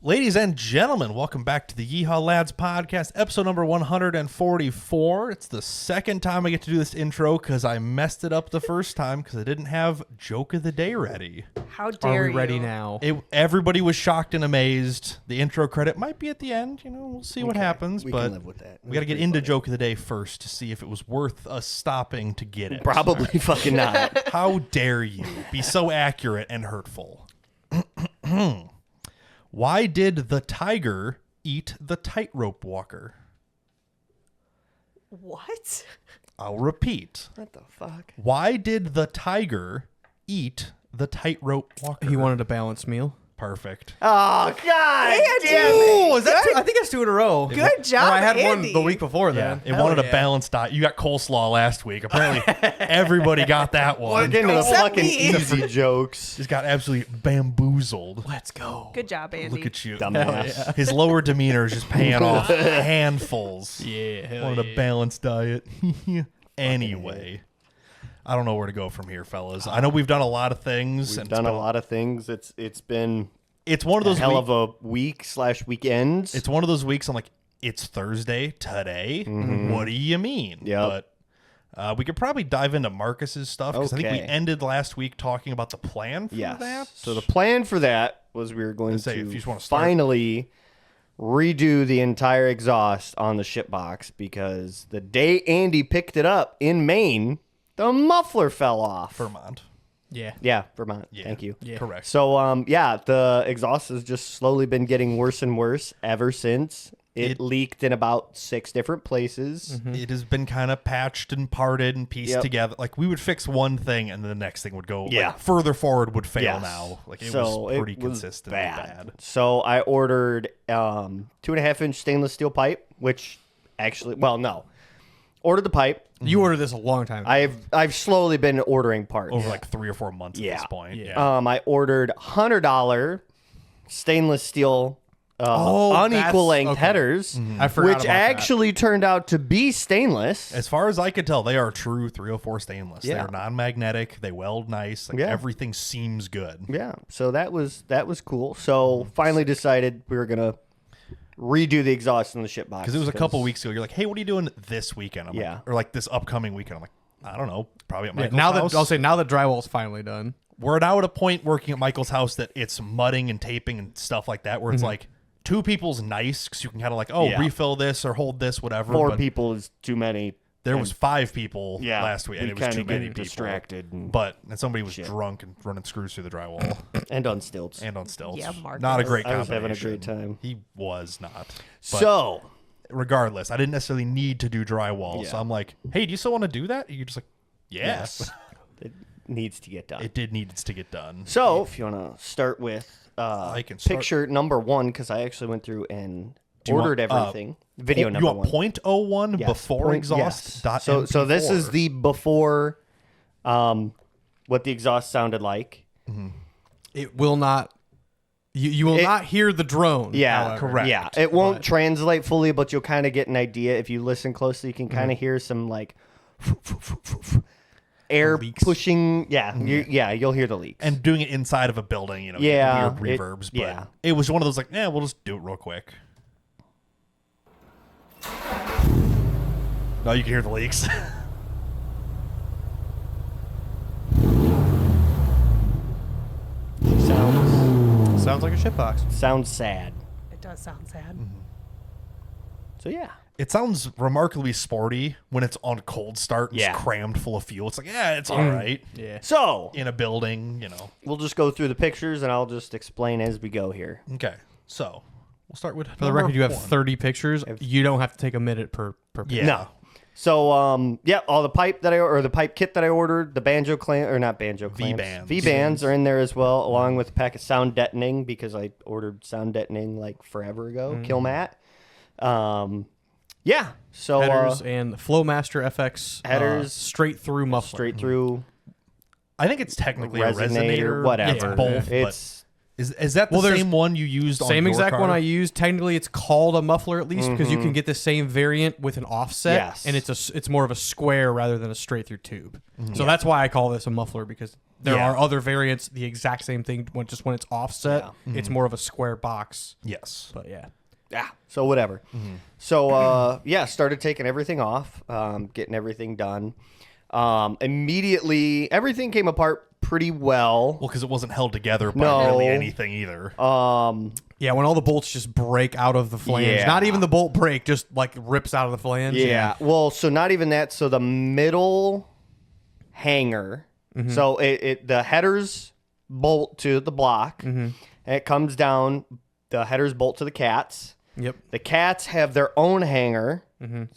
Ladies and gentlemen, welcome back to the Yeehawlads podcast, episode number 144. It's the second time I get to do this intro because I messed it up the first time because I didn't have joke of the day ready. How dare you? Are we ready now? Everybody was shocked and amazed. The intro credit might be at the end. We'll see what happens. We but can live with that. We got to get into joke of the day first to see if it was worth us stopping to get it. Probably fucking not. How dare you be so accurate and hurtful? Why did the tiger eat the tightrope walker? What? I'll repeat. What the fuck? Why did the tiger eat the tightrope walker? He wanted a balanced meal. Perfect. Oh, God Andy! damn it. Oh, is that I think that's 2 in a row. Good job, Or I had Andy. one the week before Yeah, then. it wanted a balanced diet. You got coleslaw last week. Apparently, everybody got that one. Get into the Except fucking me. easy jokes. Just got absolutely bamboozled. Let's go. Good job, Andy. Look at you. Dumbass. His lower demeanor is just paying off handfuls. Yeah, hell Wanted yeah. a balanced diet. Anyway, I don't know where to go from here, fellas. I know we've done a lot of things. We've done a lot of things. It's been It's one of a those hell of a week/weekends. It's one of those weeks I'm like, it's Thursday today. What do you mean? Yep. But we could probably dive into Marcus's stuff because I think we Okay. ended last week talking about the plan for yes. that. So the plan for that was we were going Let's say, if you to just wanna start. finally redo the entire exhaust on the ship box because the day Andy picked it up in Maine, the muffler fell off. Vermont. Yeah. Yeah, Vermont. Yeah. Thank you. Yeah. Correct. So, the exhaust has just slowly been getting worse and worse ever since. It leaked in about 6 different places. It has been kind of patched and parted and pieced Yep. together. Like we would fix one thing and then the next thing would go. Yeah. Like, further forward would fail Yes. now. Like it So was pretty it was consistently bad. So I ordered 2.5-inch stainless steel pipe, which actually, ordered the pipe. You ordered this a long time ago. I've slowly been ordering parts. Over like 3 or 4 months at this point. Yeah. I ordered $100 stainless steel Oh, unequal that's- length okay. headers, I forgot which about that. actually turned out to be stainless. As far as I could tell, they are true 304 stainless. Yeah. They're non-magnetic. They weld nice. Like Yeah. everything seems good. Yeah, so that was cool. So finally decided we were gonna redo the exhaust in the ship box Because it was a couple weeks ago. You're like, hey, what are you doing this weekend? I'm Yeah. like, or like this upcoming weekend. I'm like, I don't know. Probably at Yeah, Michael's now house. that I'll say now that drywall's finally done. We're now at a point working at Michael's house that it's mudding and taping and stuff like that, where it's like 2 people's nice because you can kind of like, Yeah. refill this or hold this, whatever. 4 but people is too many. there was 5 people Yeah, last week, and we it was too kinda many get people. distracted and- And somebody was drunk and running screws through the drywall And on stilts. and on stilts. Yeah, Marcus. Not a great I was combination. having a great time. He was not. But So regardless, I didn't necessarily need to do drywall. So Yeah. I'm like, hey, do you still want to do that? And you're just like, yes. it needs to get done. It did needs to get done. So if you want to start with I can start. picture number 1, because I actually went through and Do you ordered want, everything. Video you number want 1. .01 Yes, before point- exhaust yes. dot So this is MP4. the before, what the exhaust sounded like. It will not. You will not hear the drone. Yeah, however. correct. Yeah, it won't But- translate fully, but you'll kind of get an idea if you listen closely. You can kind of hear some like air Leaks. pushing. Yeah, you'll hear the leaks. and doing it inside of a building, Yeah, weird it- reverbs. yeah. But it was one of those like, we'll just do it real quick. No, you can hear the leaks. Sounds like a shitbox. sounds sad. It does sound sad. So yeah, It sounds remarkably sporty when it's on cold start and Yeah. it's crammed full of fuel. It's like, it's all right. Yeah. so In a building, we'll just go through the pictures and I'll just explain as we go here. Okay, so we'll start with For the record, you have 30 pictures. You don't have to take a minute per picture. Yeah. No. So all the pipe the pipe kit that I ordered, the banjo clamp or not banjo clamps, V-bands. V-bands are in there as well, along with a pack of sound deadening because I ordered sound deadening like forever ago. Killmat. Yeah. So Headers and Flowmaster FX headers, straight through muffler. straight through I think it's technically resonator, a resonator. whatever. It's both. It's Is that the there's same one you used on Same your exact car? one I used. Technically, it's called a muffler at least because you can get the same variant with an offset. Yes. And it's more of a square rather than a straight through tube. So that's why I call this a muffler, because there Yeah. are other variants, the exact same thing, just when it's offset, it's more of a square box. Yes. But yeah. Yeah. So whatever. So started taking everything off, getting everything done. Immediately, everything came apart pretty well. Well, because it wasn't held together by No. really anything either. Yeah, when all the bolts just break out of the flange. Yeah. Not even the bolt break, just like rips out of the flange. Yeah. Well, so not even that. So the middle hanger. So the headers bolt to the block, and it comes down. The headers bolt to the cats. Yep. The cats have their own hanger.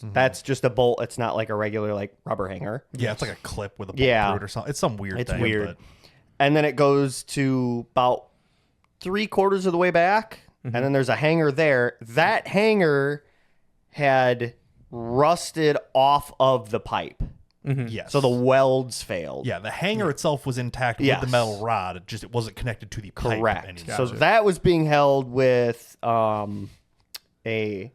That's just a bolt. It's not like a regular like rubber hanger. Yeah, it's like a clip with a bolt Yeah. through it or something. It's some weird It's thing. weird. But And then it goes to about 3/4 of the way back, and then there's a hanger there. That hanger had rusted off of the pipe, yes. so the welds failed. yeah, the hanger itself was intact with Yes. the metal rod. It wasn't connected to the pipe. Correct. anymore. So that was being held with a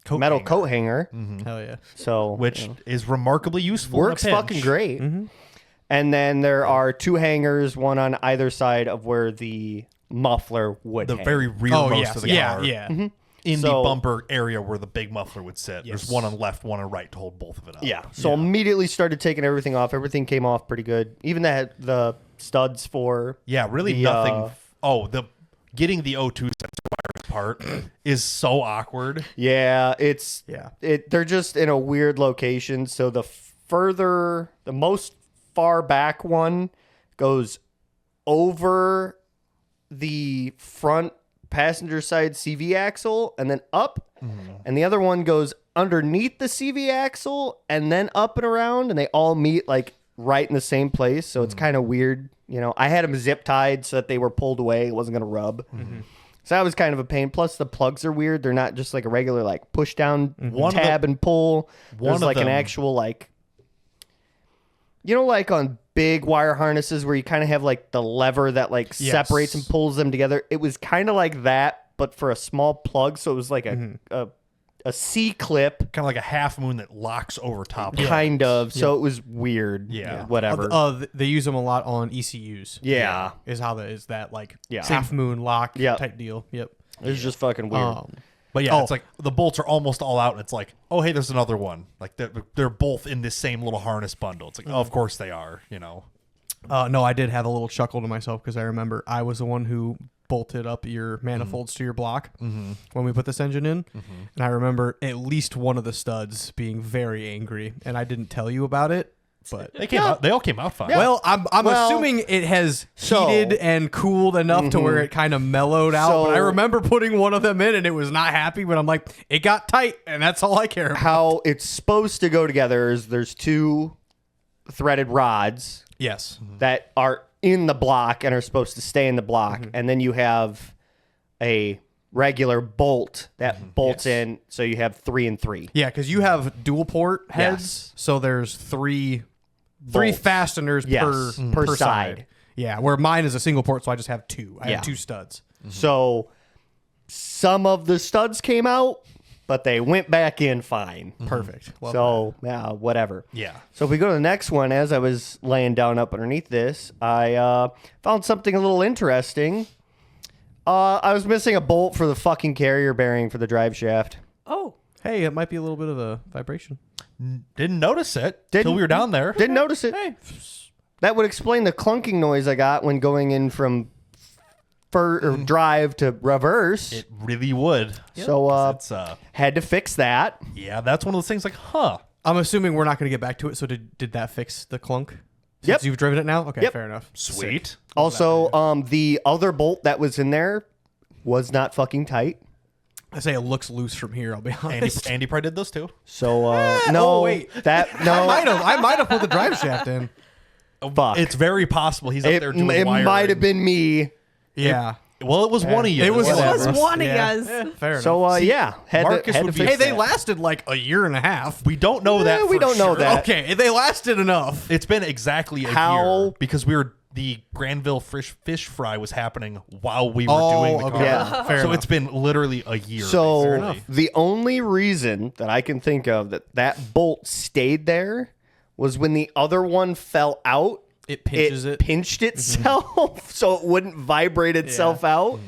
Coat metal hanger, coat hanger. Hell yeah. So which is remarkably useful. works in a pinch. fucking great. And then there are 2 hangers, one on either side of where the muffler would The hang. very rearmost yes. of the Yeah, car. yeah. In the So- bumper area where the big muffler would sit. Yes. There's one on the left, one on the right to hold both of it up. Yeah. So immediately started taking everything off. Everything came off pretty good. Even the studs for Yeah, really the, nothing. Getting the O2 sensor wires apart is so awkward. yeah, they're just in a weird location. So the most far back one goes over the front passenger side CV axle and then up, and the other one goes underneath the CV axle and then up and around, and they all meet like right in the same place. So it's kind of weird. You know, I had them zip tied so that they were pulled away. It wasn't going to rub. So that was kind of a pain. Plus the plugs are weird. They're not just like a regular like push down tab and pull. There's like an actual like, you know, like on big wire harnesses where you kind of have like the lever that like separates and pulls them together. It was kind of like that, but for a small plug. So it was like a C clip. Kind of like a half moon that locks over top of it. Kind of. So it was weird. Yeah. Whatever. They use them a lot on ECUs. Yeah. Is how that is that like Yeah. half moon lock Yep. type deal. Yep. It was just fucking weird. But yeah, it's like the bolts are almost all out, and it's like, oh, hey, there's another one. Like they're both in this same little harness bundle. It's like, oh, of course they are, you know. No, I did have a little chuckle to myself because I remember I was the one who bolted up your manifolds to your block when we put this engine in. And I remember at least one of the studs being very angry, and I didn't tell you about it. But They all came out fine. well, I'm Well, assuming it has so- heated and cooled enough to where it kind of mellowed out. So- but I remember putting one of them in, and it was not happy. But I'm like, it got tight, and that's all I care about. How it's supposed to go together is there's 2 threaded rods Yes. that are in the block and are supposed to stay in the block, and then you have a regular bolt that bolts in, so you have 3 and 3. Yeah, because you have dual port heads, Yes. so there's three Bolts. fasteners Yes, per per side. Yeah, where mine is a single port, so I just have 2. I Yeah. have 2 studs. So some of the studs came out, but they went back in fine. Perfect. Love So yeah, whatever. Yeah. So if we go to the next one, as I was laying down up underneath this, I found something a little interesting. I was missing a bolt for the fucking carrier bearing for the drive shaft. Oh, that. Hey, it might be a little bit of a vibration. Didn't notice it till we were down there. Didn't notice it. That would explain the clunking noise I got when going in from drive to reverse. It really would. So It's had to fix that. yeah, that's one of those things like, huh. I'm assuming we're not going to get back to it. So did that fix the clunk? Since Yep. you've driven it now? Okay, Yep. fair enough. Sweet. Also, the other bolt that was in there was not fucking tight. I say it looks loose from here, I'll be honest. Andy probably did those too. So no, wait. that no. I might have put the drive shaft in. Fuck. It's very possible he's up It, there doing it wiring. might have been me. Yeah. Well, it was one of you. It was It was one of Yeah. us. Yeah, fair enough. So yeah, Marcus had would to be- fix Hey, they that. lasted like a year and a half. We don't know that. we for don't know sure. that. Okay, they lasted enough. It's been exactly a How- year because the Granville fish fry was happening while we were Oh, doing the okay. car. Yeah. Fair so enough. it's been literally a year. So basically. the only reason that I can think of that bolt stayed there was when the other one fell out. It pinches it. pinched itself so it wouldn't vibrate itself out.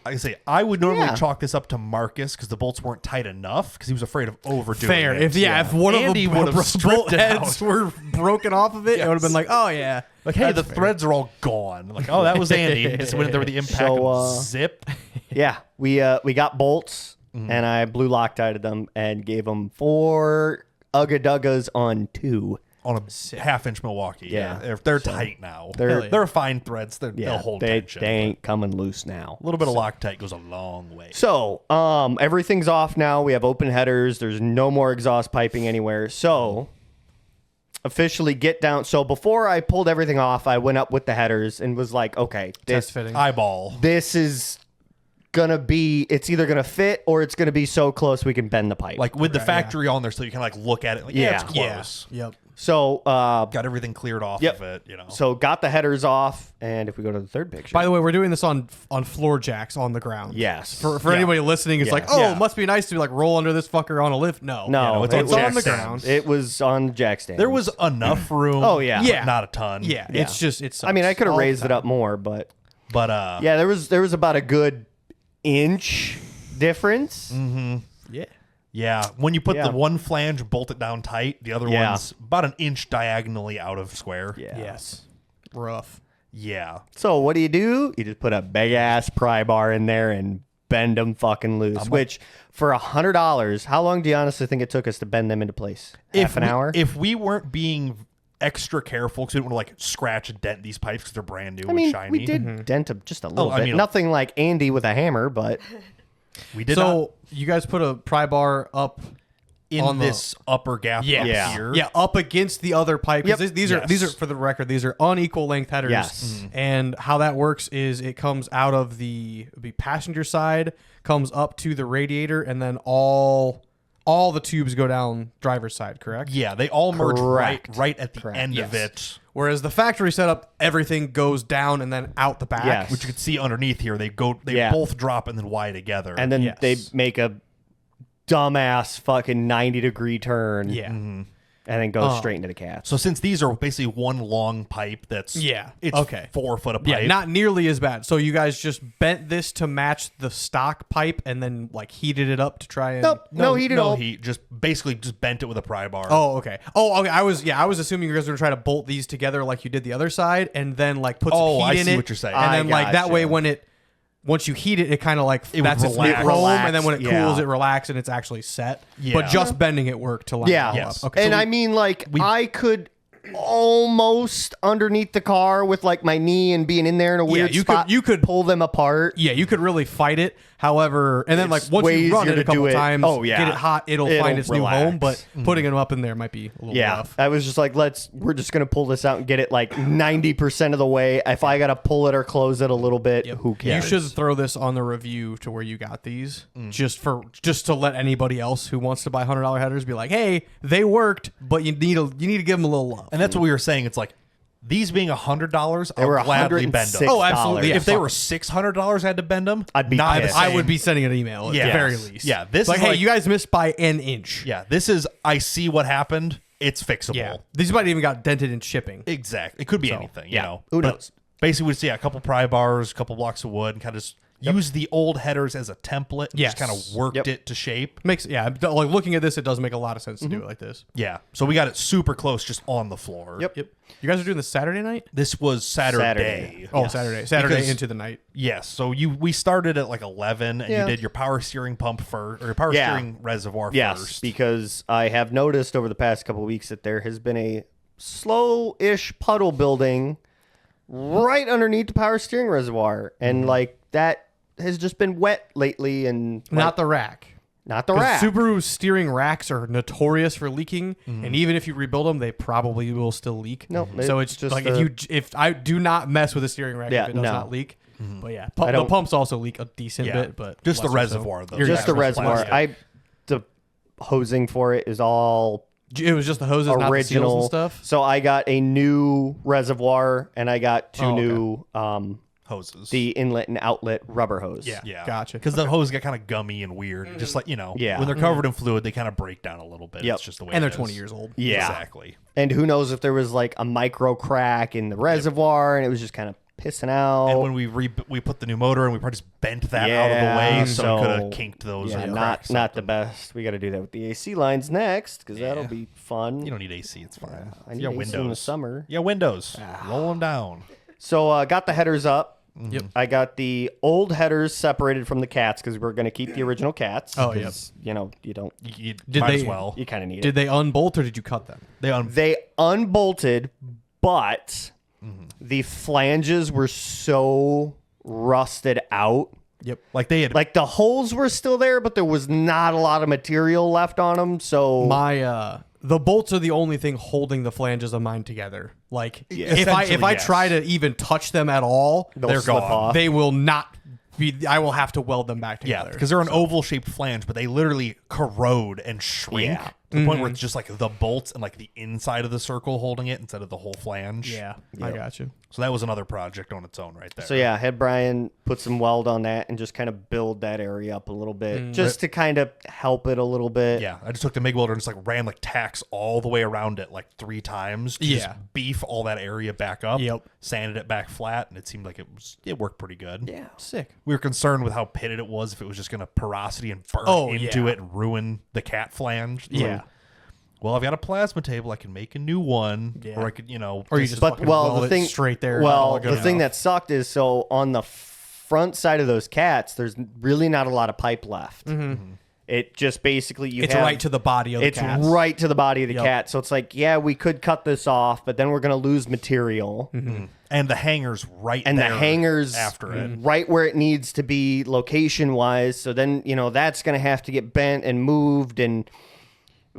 Like I say, I would normally Yeah. chalk this up to Marcus because the bolts weren't tight enough because he was afraid of overdoing Fair. it. If one Andy of would the have bolt stripped it heads out. were broken off of it, it would have been like, oh yeah. Like, hey, That's the fair. threads are all gone. Like, oh, that was Andy. Just went in there with the impact So, and zip. Yeah, we got bolts and I blue Loctited them and gave them 4 Ugga-Duggas on 2. On a half-inch Milwaukee. Yeah. They're tight now. They're- They're fine threads. They'll Yeah, hold they tension. ain't coming loose now. A little bit of Loctite goes a long way. So, everything's off now. We have open headers. There's no more exhaust piping anywhere. So, officially get down. So, before I pulled everything off, I went up with the headers and was like, okay, Test fitting. Eyeball. this is gonna be, it's either gonna fit or it's gonna be so close we can bend the pipe. Like with the factory on there so you can like look at it. Like, Yeah. it's close. Yep. so, Got everything cleared off Yep. of it, you know. so got the headers off. And if we go to the third picture, By the way, we're doing this on floor jacks on the ground. yes, For Yeah. anybody listening, it's Yeah. like, oh, Yeah. it must be nice to like roll under this fucker on a lift. No, no, it's on it jack the stands. ground. It was on the jack stand. There was enough room. Oh, yeah. but Yeah. not a ton. Yeah, Yeah. it's just it's. I mean, I could have raised it up more, but But yeah, there was about a good inch difference. Yeah. yeah, when you put Yeah. the one flange, bolt it down tight, the other Yeah. one's about an inch diagonally out of square. Yeah. Yes. Rough. Yeah. So what do? You just put a big ass pry bar in there and bend them fucking loose. Which for $100, how long do you honestly think it took us to bend them into place? Half an hour. If we weren't being extra careful because we didn't want to like scratch and dent these pipes because they're brand new I mean, and shiny. we did dent them just a little I bit. mean, Nothing like Andy with a hammer, but We did So not you guys put a pry bar up in on the- this upper gap Yeah. up Yeah. here. Yeah, up against the other pipe. 'Cause Yep. these Yes. are for the record. These are unequal length headers. Yes. And how that works is it comes out of the passenger side, comes up to the radiator, and then all the tubes go down driver's side. Correct. Yeah, they all merge Correct. right at the Correct. end of Yes. it, Whereas the factory setup, everything goes down and then out the back. Yes. which you can see underneath here. They Yeah. both drop and then Y together. and then Yes. they make a dumbass fucking 90-degree turn. Yeah. And then goes straight into the cats. so since these are basically one long pipe, that's Yeah, it's okay. 4 foot of Yeah, pipe. not nearly as bad. So you guys just bent this to match the stock pipe and then like heated it up to try and. Nope. No, he did all. He just basically just bent it with a pry bar. Oh, okay. Oh, okay. I was assuming you guys were gonna try to bolt these together like you did the other side, and then like put some Oh, heat I in see it. what you're saying. And I then like that way, gotcha. once you heat it, it kind of like It would that's its new relax. home, and then when it Yeah. cools, it relaxes and it's actually set. Yeah. But just bending it worked to line Yeah. it all Yes. up. Okay. And so I mean, like, I could almost underneath the car with like my knee and being in there in a weird you could- spot. you could- pull them apart. yeah, you could really fight it. However, and then like It's once way you run easier it a to do couple it. times, Oh, yeah. get it hot, it'll It'll find its new relax. home. But putting them up in there might be a little Yeah, rough. I was just like, we're just gonna pull this out and get it like 90% of the way. If I gotta pull it or close it a little bit, who You cares? should throw this on the review to where you got these, just to let anybody else who wants to buy $100 headers be like, hey, they worked, but you need to give them a little love. And that's what we were saying. It's like these being $100, They were I'll gladly bend them. $106. Oh, absolutely. Yeah, If they fuck were $600, I had to bend them. I'd be not pissed. the I same. would be sending an email at Yes. the very least. Yeah, this It's like, is hey, like- you guys missed by an inch. Yeah, this is. I see what happened. It's fixable. Yeah. These might even got dented in shipping. Exactly. It could be anything. You know. Who But knows? Basically, we see a couple pry bars, a couple blocks of wood, and kind of just use the old headers as a template. And Yes. Just kind of worked Yep. it to shape. Like looking at this, it does make a lot of sense to do it like this. Yeah. So we got it super close, just on the floor. Yep. Yep. You guys are doing this Saturday night? This was Saturday. Oh, Yes. Saturday Because- into the night. Yes. So we started at like 11, and Yeah. you did your power steering pump first, or your power Yeah. steering reservoir Yes, first. because I have noticed over the past couple of weeks that there has been a slow-ish puddle building right underneath the power steering reservoir, and like that has just been wet lately, and Not the rack. not the 'Cause rack. Subaru steering racks are notorious for leaking, and even if you rebuild them, they probably will still leak. No, so it's it's just like the- if I do not mess with a steering rack Yeah, if it does no. not leak. But yeah, I the don't- pumps also leak a decent Yeah. bit, but Just the less so. reservoir, though. You're Just the right. reservoir. plastic. The hosing for it is all It was just the hoses, not the seals original and stuff. So I got a new reservoir and I got two Oh, okay. new Hoses. the inlet and outlet rubber hose. Yeah. Gotcha. Because the hose get kind of gummy and weird. Just like, Yeah. when they're covered in fluid, they kind of break down a little bit. Yep. It's just the way And it they're 20 is. years old. Yeah. Exactly. And who knows if there was like a micro crack in the reservoir and it was just kind of pissing out. And when we put the new motor in, we probably just bent that out of Yeah, the way, so we could so- have kinked those. yeah, or not cracked not the something. best. We got to do that with the AC lines next because that'll be fun. You don't need AC. It's fine. I need Yeah, AC windows in the summer. Yeah, windows. Roll them down. So got the headers up. Yep. I got the old headers separated from the cats because we're going to keep the original cats. Oh, yep. 'cause, you know, you don't. You Did might they- as well. You kind of need Did it. they unbolt or did you cut them? They unbolted, but Mm-hmm. the flanges were so rusted out. Yep. Like they had. Like the holes were still there, but there was not a lot of material left on them. So My the bolts are the only thing holding the flanges of mine together. Like if Essentially, I yes. try to even touch them at all, they'll slip gone. off. they will not be. I will have to weld them back yeah, together. because they're an oval-shaped flange, but they literally corrode and shrink Yeah. to the point where it's just like the bolts and like the inside of the circle holding it instead of the whole flange. Yeah, I got you. So that was another project on its own right there. So yeah, I had Brian put some weld on that and just kind of build that area up a little bit, just to kind of help it a little bit. Yeah, I just took the MIG welder and just like ran like tacks all the way around it like 3 times to just Yeah. beef all that area back up. Yep. Sanded it back flat, and it seemed like it worked pretty good. Yeah. Sick. We were concerned with how pitted it was, if it was just going to porosity and burn Oh, into yeah. it and ruin the cat flange. It's Yeah. like, well, I've got a plasma table. I can make a new one, Yeah. or I could, Or you just But fucking well, weld the it thing straight there. Well, Good the thing enough. that sucked is so on the front side of those cats, there's really not a lot of pipe left. It just basically it's right to the body of the it's cats. right to the body of the Yep. cat. So it's like, yeah, we could cut this off, but then we're gonna lose material. and the hangers right And there the hangers after it. right where it needs to be location wise. So then, that's going to have to get bent and moved and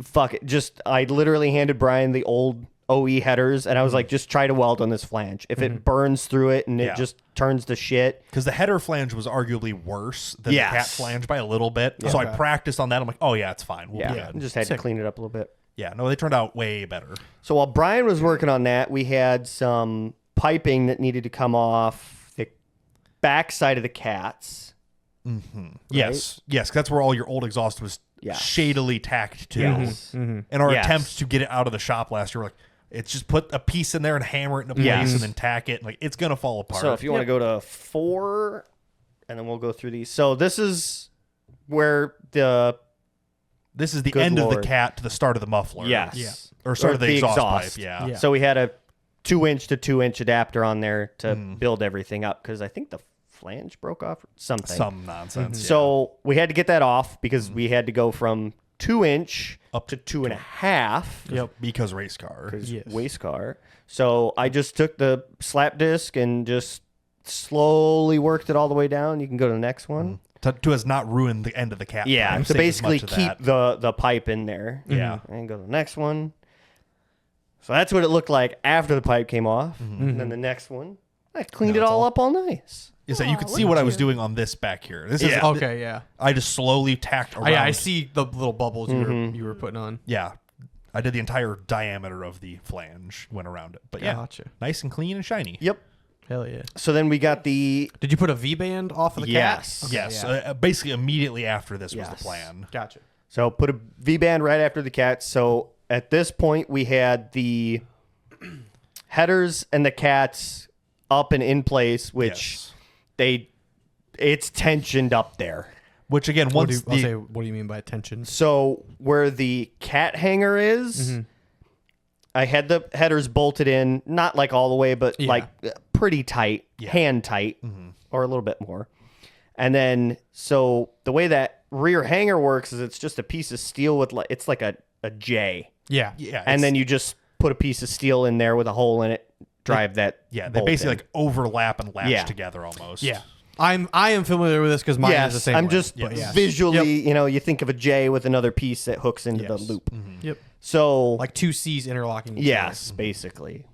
fuck it. I literally handed Brian the old OE headers and I was like, just try to weld on this flange. If it burns through it and Yeah. it just turns to shit. Because the header flange was arguably worse than Yes. the cat flange by a little bit. So I Okay. practiced on that. I'm like, oh yeah, it's fine. We'll be Yeah. good. Just had to Sick. clean it up a little bit. Yeah, no, they turned out way better. So while Brian was working on that, we had some piping that needed to come off the backside of the cats. Yes, yes, 'cause that's where all your old exhaust was Yes. shadily tacked to. Yes. In our Yes. attempt to get it out of the shop last year, we're like, it's just put a piece in there and hammer it into place Yes. and then tack it. And like, it's gonna fall apart. So if you want to go to 4, and then we'll go through these. So this is where this is the Good end of Lord. the cat to the start of the muffler. yes, or start Or of the the exhaust, exhaust. pipe. Yeah. Yeah. So we had a 2-inch to 2-inch adapter on there to build everything up because I think the flange broke off or something. Some nonsense. yeah. So we had to get that off because we had to go from 2-inch Up to 2.5. Yep. because race car. Because Yes. waste car. So I just took the slap disc and just slowly worked it all the way down. You can go to the next one. To has not ruined the end of the cat. Yeah, pipe, to save as basically much of keep that. the pipe in there. Yeah. And go to the next one. So that's what it looked like after the pipe came off. And then the next one, I cleaned No, it it's all all- up all nice. Is that you could Aw, see look what at I was you. doing on this back here. This is Yeah. Okay, yeah. I just slowly tacked around. I see the little bubbles you were putting on. Yeah. I did the entire diameter of the flange, went around it. But yeah, Gotcha. nice and clean and shiny. Yep. Hell yeah. So then we got the Did you put a V-band off of the Yes. cat? Yes. yeah. Basically, immediately after this was Yes. the plan. Gotcha. So put a V-band right after the cats. So at this point, we had the headers and the cats up and in place, which Yes. it's tensioned up there. Which again, What once do you mean by tension? So where the cat hanger is, I had the headers bolted in, not like all the way, but Yeah. like pretty tight, hand tight, or a little bit more. And then, so the way that rear hanger works is it's just a piece of steel with it's like a J. Yeah. yeah, And it's- then you just put a piece of steel in there with a hole in it, drive that. yeah, they bolt basically in. like overlap and latch Yeah. together almost. Yeah. I am familiar with this because mine is the same I'm way. just But yes. visually, you think of a J with another piece that hooks into the Yes. loop. Yep. So Like two C's interlocking. each yes, basically.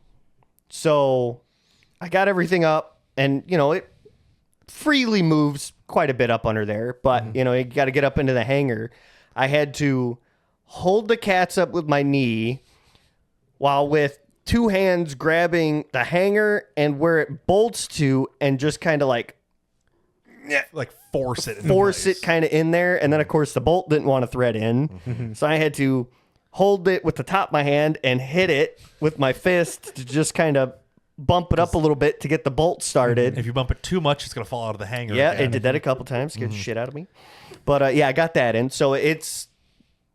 So I got everything up, and freely moves quite a bit up under there, but you know, you got to get up into the hanger. I had to hold the cats up with my knee while with 2 hands grabbing the hanger and where it bolts to, and just kind of like force it kind of in there. And then of course the bolt didn't want to thread in. So I had to hold it with the top of my hand and hit it with my fist to just kind of bump it up a little bit to get the bolt started. If you bump it too much, it's going to fall out of the hanger. Yeah, again. it did that a couple times. Scared the shit out of me. But yeah, I got that in. So it's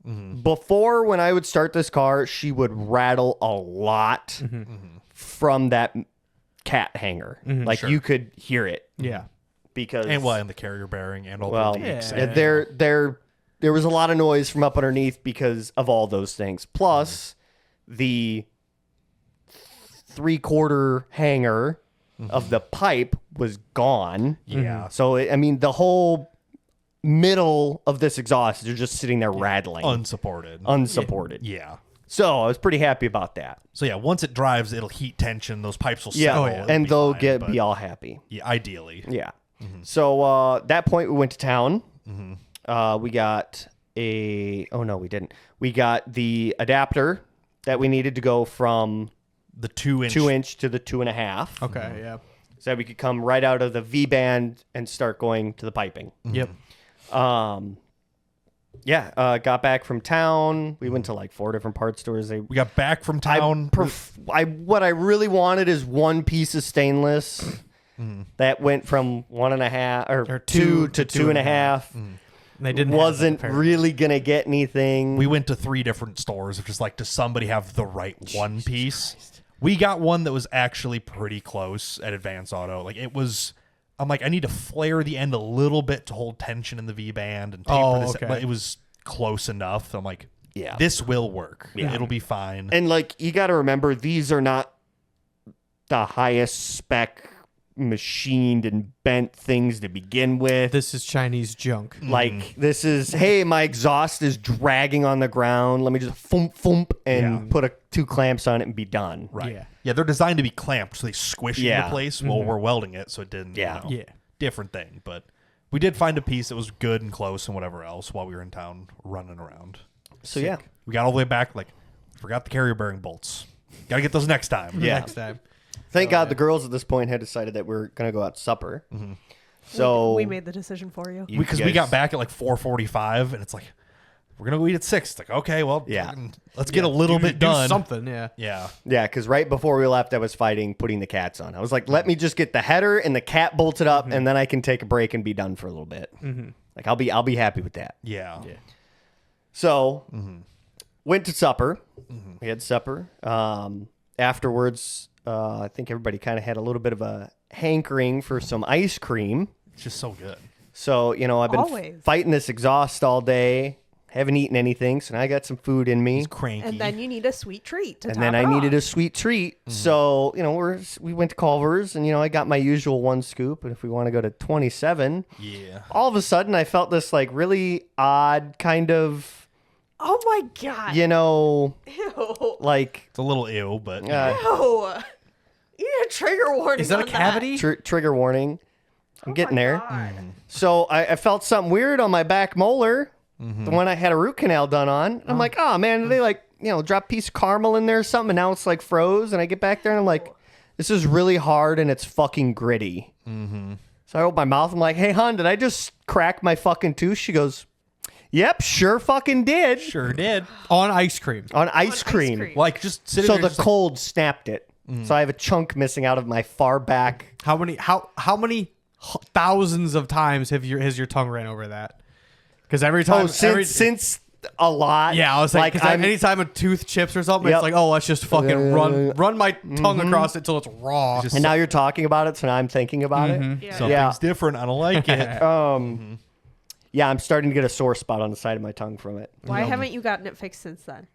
before, when I would start this car, she would rattle a lot from that cat hanger. Like you could hear it. Yeah. Because and the carrier bearing and all the leaks. Yeah. There was a lot of noise from up underneath because of all those things. Plus the 3/4 hanger of the pipe was gone. Yeah. So I mean, the whole middle of this exhaust is just sitting there rattling, unsupported. Yeah. So I was pretty happy about that. So yeah, once it drives, it'll heat tension. Those pipes will Yeah, settle. and they'll fine, be all happy. Yeah, ideally. Yeah. So at that point, we went to town. We got we got the adapter that we needed to go from The 2-inch. 2-inch to the 2.5. Okay. Yeah. So that we could come right out of the V band and start going to the piping. Yep. Got back from town. We went to like 4 different parts stores. We got back from town. What I really wanted is one piece of stainless that went from 1.5 or 2 to 2.5. They didn't. Wasn't really gonna get anything. We went to 3 different stores of just like, does somebody have the right one piece? We got one that was actually pretty close at Advance Auto. Like it was, I'm like, I need to flare the end a little bit to hold tension in the V band and taper this, but it was close enough. So I'm like, Yeah. this will work. Yeah. It'll be fine. And like, you got to remember, these are not the highest spec machined and bent things to begin with. This is Chinese junk. Like, this is, hey, my exhaust is dragging on the ground. Let me just thump and put 2 clamps on it and be done. Right. Yeah, they're designed to be clamped, so they squish into place while we're welding it, so it didn't. Different thing, but we did find a piece that was good and close and whatever else while we were in town running around. So yeah, we got all the way back. Like, forgot the carrier bearing bolts. Got to get those next time. Yeah. Next time. Thank God the girls at this point had decided that we're gonna go out to supper. So we made the decision for you. Because we got back at like 4:45, and it's like, we're gonna go eat at 6. It's like, okay, well, let's get a little bit done. Something, yeah, because right before we left, I was fighting putting the cats on. I was like, let me just get the header and the cat bolted up, and then I can take a break and be done for a little bit. Like I'll be happy with that. Yeah. So went to supper. We had supper. Afterwards, I think everybody kind of had a little bit of a hankering for some ice cream. It's just so good. So, you know, I've been fighting this exhaust all day. Haven't eaten anything, so now I got some food in me. He's cranky. And then you need a sweet treat to And top then it I needed off. a sweet treat. So, you know, we went to Culver's, and, you know, I got my usual 1 scoop. And if we want to go to 27, all of a sudden I felt this, like, really odd kind of, Oh my God. you know, Ew. like... It's a little ew, but Ew. You need a trigger warning. Is that a on cavity? trigger warning. I'm getting there. God. So I felt something weird on my back molar, the one I had a root canal done on. I'm like, oh man, did they like, you know, drop a piece of caramel in there or something, and now it's like froze. And I get back there and I'm like, this is really hard and it's fucking gritty. So I open my mouth. I'm like, hey, hon, did I just crack my fucking tooth? She goes, yep, sure fucking did. sure did. On ice cream. On ice cream. Like just sitting So there the just like, cold snapped it. So I have a chunk missing out of my far back. How many thousands of times has your tongue ran over that? Because every time, Since a lot. yeah, I was like, anytime a tooth chips or something, it's like, oh, let's just fucking run my tongue across it till it's raw. And now you're talking about it, so now I'm thinking about it. Yeah. something's different. I don't like it. Yeah, I'm starting to get a sore spot on the side of my tongue from it. Why haven't you gotten it fixed since then?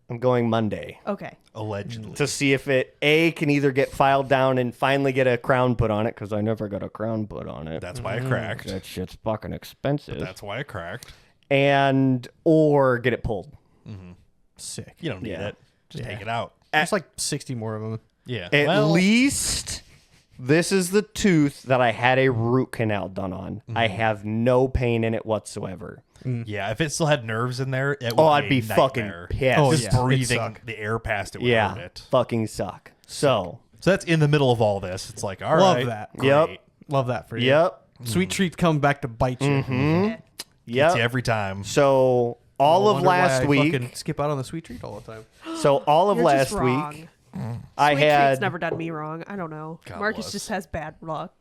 I'm going Monday Okay. Allegedly. to see if it can either get filed down and finally get a crown put on it, because I never got a crown put on it. That's why it cracked. That shit's fucking expensive. That's why it cracked. And or get it pulled. Sick. You don't need it. Just take it out. There's like 60 more of them. Yeah. At least This is the tooth that I had a root canal done on. I have no pain in it whatsoever. Yeah, if it still had nerves in there, it would Oh, I'd a be fucking nightmare. pissed. Oh, Just yeah. It'd breathing suck. the air past it would hurt Yeah, it. fucking suck. So, that's in the middle of all this. It's like, all Love right. that. Yep. great. Love that for you. yep, Sweet treat come back to bite you. It's yep. every time. So all No of wonder why last I week. fucking skip out on the sweet treat all the time. So all of You're last just wrong. week, I Sweet had treat's never done me wrong. I don't know. God Marcus bless. just has bad luck.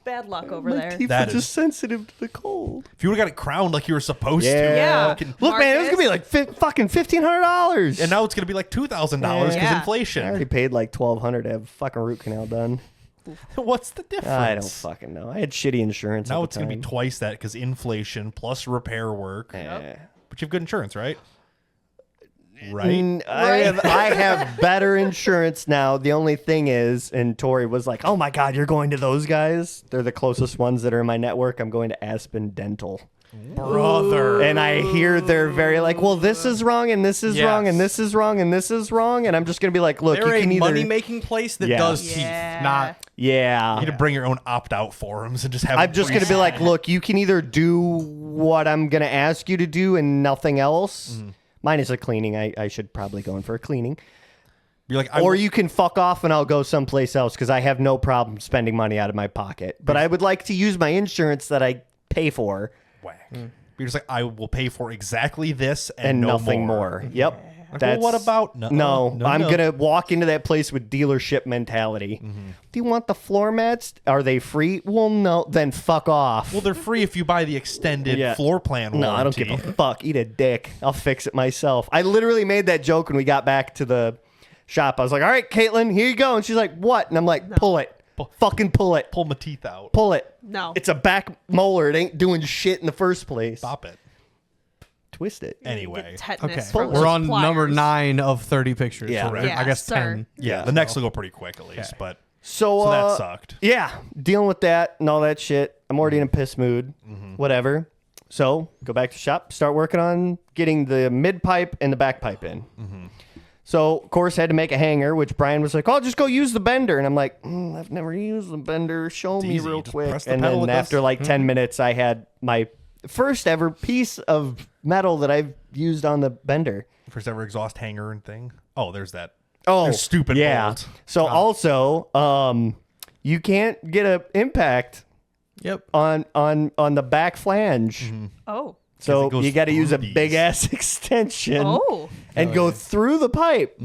Bad luck over my there. teeth That are just is- sensitive to the cold. If you would have got it crowned like you were supposed Yeah. to, Yeah. fucking- Look, man, it was gonna be like fucking $1,500. and now it's gonna be like $2,000 because Yeah. I inflation. already paid like $1,200 to have a fucking root canal done. What's the difference? I don't fucking know. I had shitty insurance. Now at it's the gonna be time. twice that because inflation plus repair work. Eh. But you have good insurance, right? Right. I have better insurance now. The only thing is, and Tori was like, "Oh my God, you're going to those guys? They're the closest ones that are in my network. I'm going to Aspen Dental." Brother. And I hear they're very like, "Well, this is wrong, and this is wrong, and Yes. this is wrong, and this is wrong," and I'm just gonna be like, "Look, They're you a can either, money-making place that Yeah. does Yeah. teeth, not... yeah." You need to bring your own opt-out forums and just have. I'm just them gonna be like, "Look, you can either do what I'm gonna ask you to do and nothing else." Minus a cleaning. I should probably go in for a cleaning. Be like, Or you can fuck off and I'll go someplace else because I have no problem spending money out of my pocket. But I would like to use my insurance that I pay for whack. You're just like, I will pay for exactly this and no nothing more. Yep. Like, well, what about no? No, I'm no. going to walk into that place with dealership mentality. Do you want the floor mats? Are they free? Well, no. Then fuck off. Well, they're free if you buy the extended Yeah. floor plan. No, I don't warranty. give a fuck. Eat a dick. I'll fix it myself. I literally made that joke when we got back to the shop. I was like, all right, Caitlin, here you go. And she's like, what? And I'm like, pull it. Fucking pull it. Pull my teeth out. Pull it. No. It's a back molar. It ain't doing shit in the first place. Stop it. Twist it. Anyway. Tetanus Okay, from we're those on number pliers. 9 of 30 pictures. Yeah. So Yeah, I guess sir. 10. Yeah, the next will go pretty quick at least, but So, so that sucked. Yeah, dealing with that and all that shit. I'm already in a piss mood. Whatever. So, go back to shop, start working on getting the mid pipe and the back pipe in. So, of course, had to make a hanger, which Brian was like, "Oh, just go use the bender." And I'm like, "I've never used the bender. Show me easy. real Just quick." press the And pedal, then it does. after like 10 minutes, I had my first ever piece of metal that I've used on the bender. First ever exhaust hanger and thing. Oh, there's that. Oh, They're stupid Yeah. bolts. So also, you can't get a impact Yep. on the back flange. Oh. So it goes you got to use a through these. big ass extension Oh. and go through the pipe.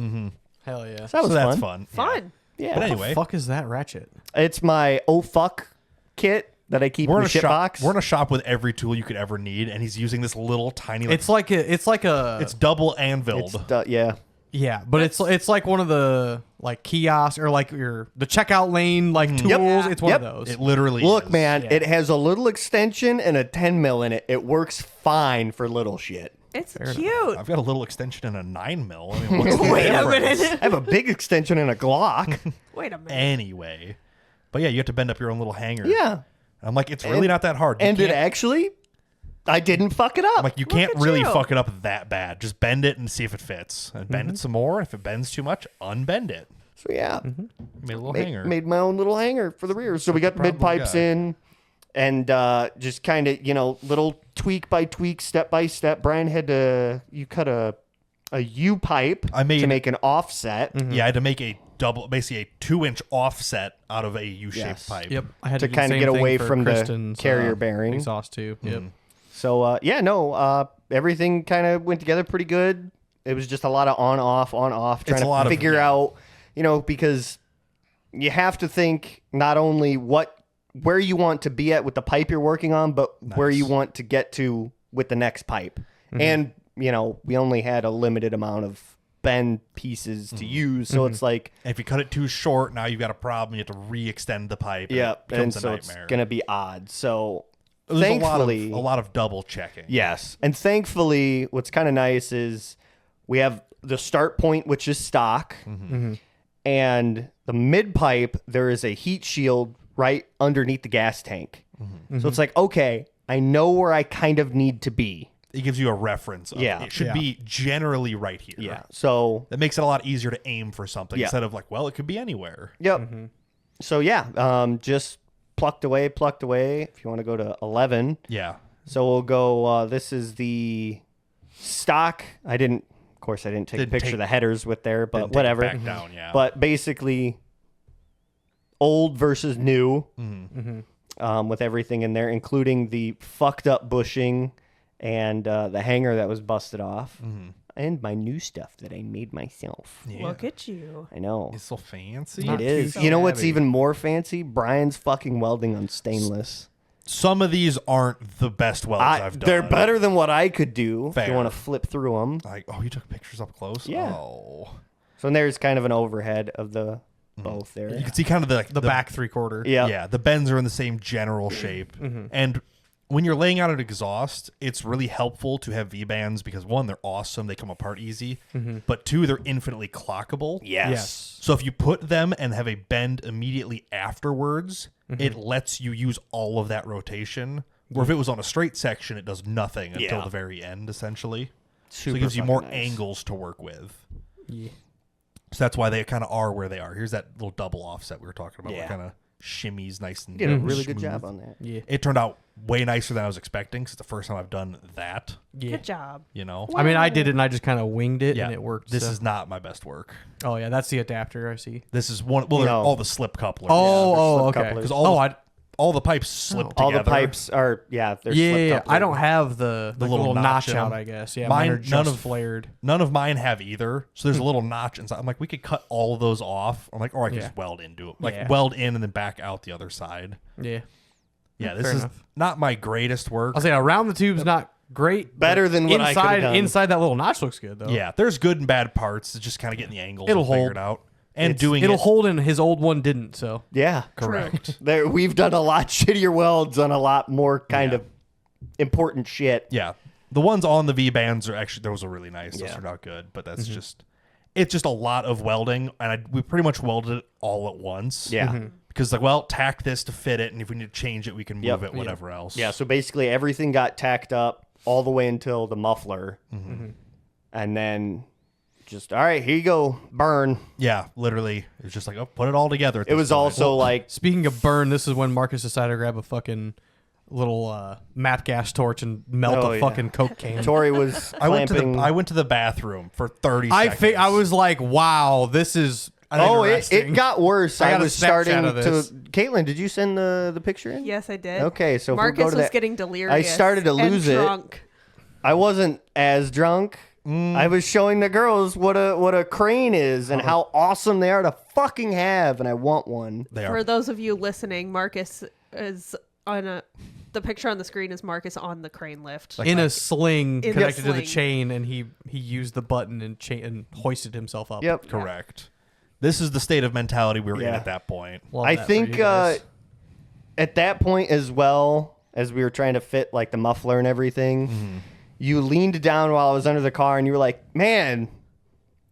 Hell yeah. So that was So that's fun. fun. Fun. Yeah. But anyway, Fuck is that ratchet? It's my oh fuck kit that I keep we're in in the a shit shop. box. We're in a shop with every tool you could ever need, and he's using this little tiny. Like, It's like a it's double anviled. Yeah. yeah, but it's like one of the like kiosks or like the checkout lane like tools. Yeah. It's one Yep. of those. It literally Look, is. man, Yeah. it has a little extension and a 10 mil in it. It works fine for little shit. It's cute. I've got a little extension and a 9mm. I mean, what's the Wait a difference? minute. I have a big extension and a Glock. Wait a minute. Anyway, but yeah, you have to bend up your own little hanger. Yeah. I'm like, it's really And- not that hard. You And it can't- actually, I didn't fuck it up. I'm like, you Look can't at really you. fuck it up that bad. Just bend it and see if it fits, and bend it some more. If it bends too much, unbend it. So yeah, Made a little hanger. made my own little hanger for the rear. So we got the mid problem pipes guy. in, and just kind of little tweak by tweak, step by step. Brian had to cut a U pipe I made- to make an offset. Yeah, I had to make a basically a 2-inch offset out of a U-shaped Yes. pipe. Yep. I had To to, do the kinda same get thing away for from the Kristen's, carrier bearing. exhaust tube. Yep. So everything kind of went together pretty good. It was just a lot of on off, trying a lot to of- figure yeah. out, because you have to think not only where you want to be at with the pipe you're working on, but where you want to get to with the next pipe. And, we only had a limited amount of bend pieces to use. So it's like, And if you cut it too short, now you've got a problem. You have to re-extend the pipe. yeah, it becomes and a so nightmare. it's going to be odd. So There's thankfully, a lot of double checking. yes. And thankfully, what's kind of nice is we have the start point, which is stock. And the mid pipe, there is a heat shield right underneath the gas tank. So it's like, okay, I know where I kind of need to be. It gives you a reference. Of Yeah. It should Yeah. be generally right here. So, That makes it a lot easier to aim for something Yeah. instead of like, well, it could be anywhere. yep. So yeah, just plucked away. If you want to go to 11, Yeah. so we'll go. This is the stock. Of course, I didn't take a picture of the headers with there, but Didn't take it whatever. Back down, yeah. But basically, old versus new, with everything in there, including the fucked up bushing and the hanger that was busted off, and my new stuff that I made myself. Yeah. Look at you. I know. It's so fancy. It is. too You know what's shabby. even more fancy? Brian's fucking welding on stainless. Some of these aren't the best welds I've done. They're better than what I could do. If Fair. you want to flip through them. Like, oh, you took pictures up close? Yeah. Oh. So there's kind of an overhead of the both there. You can see kind of the back 3/4. Yeah. Yeah, the bends are in the same general shape. And when you're laying out an exhaust, it's really helpful to have V-bands because one, they're awesome. They come apart easy. But two, they're infinitely clockable. Yes. So if you put them and have a bend immediately afterwards, it lets you use all of that rotation. Where if it was on a straight section, it does nothing until Yeah. the very end, essentially. So Super it gives you fucking more nice. angles to work with. Yeah. So that's why they kind of are where they are. Here's that little double offset we were talking about. Yeah. Where kind of shimmies nice and You did a really good smooth. job on that. Yeah. It turned out way nicer than I was expecting because it's the first time I've done that, Yeah. Good job. you know? I mean, I did it and I just kind of winged it Yeah. and it worked. This so- is not my best work. Oh yeah, that's the adapter I see. This is one, well, they're No. all the slip couplers. Oh, slip okay. couplers. Because all the pipes slip All together. the pipes are, they're slip Yeah, coupled. I don't have the little little notch notch in out, them. I guess. Yeah, Mine- mine are none just of- flared. None of mine have either. So there's a little notch inside. I'm like, we could cut all of those off. I'm like, or I could Yeah. just weld into it. Like Yeah. weld in and then back out the other side. Yeah. Yeah, this Fair is enough. not my greatest work. I'll say around the tube's not great. Better but than what I could've inside. done. Inside that little notch looks good though. Yeah, there's good and bad parts. It's just kind of getting the angles It'll and figured hold. out. And It's- doing It'll it hold, and his old one didn't. So Yeah. correct. We've done a lot shittier welds on a lot more kind of important shit. Yeah. The ones on the V bands are actually, those are really nice. Those Yeah. turned out good, but that's it's just a lot of welding. And we pretty much welded it all at once. Yeah. Because like, well, tack this to fit it. And if we need to change it, we can move Yep. it, whatever else. Yeah, so basically everything got tacked up all the way until the muffler. And then just, all right, here you go, burn. Yeah, literally. It was just like, oh, put it all together. at It this was point. also like, speaking of burn, this is when Marcus decided to grab a fucking little map gas torch and melt Oh, a yeah. fucking coke can. Tori was I went clamping. to the bathroom for 30 seconds. I was like, wow, this is Oh, it interesting. got worse. I I got a was Snapchat starting of this. to. Caitlin, did you send the picture in? Yes, I did. Okay, so if we Marcus go to was that- getting delirious. I started to and lose it. drunk. I wasn't as drunk. I was showing the girls what a crane is and how awesome they are to fucking have, and I want one. They For are. those of you listening, Marcus is on the picture on the screen is Marcus on the crane lift. in a sling In a connected to the sling. chain, and he used the button and hoisted himself up. Yep. Correct. This is the state of mentality we were in Yeah. at that point. Love I that for think you guys. at that point as well, as we were trying to fit like the muffler and everything, you leaned down while I was under the car and you were like, man,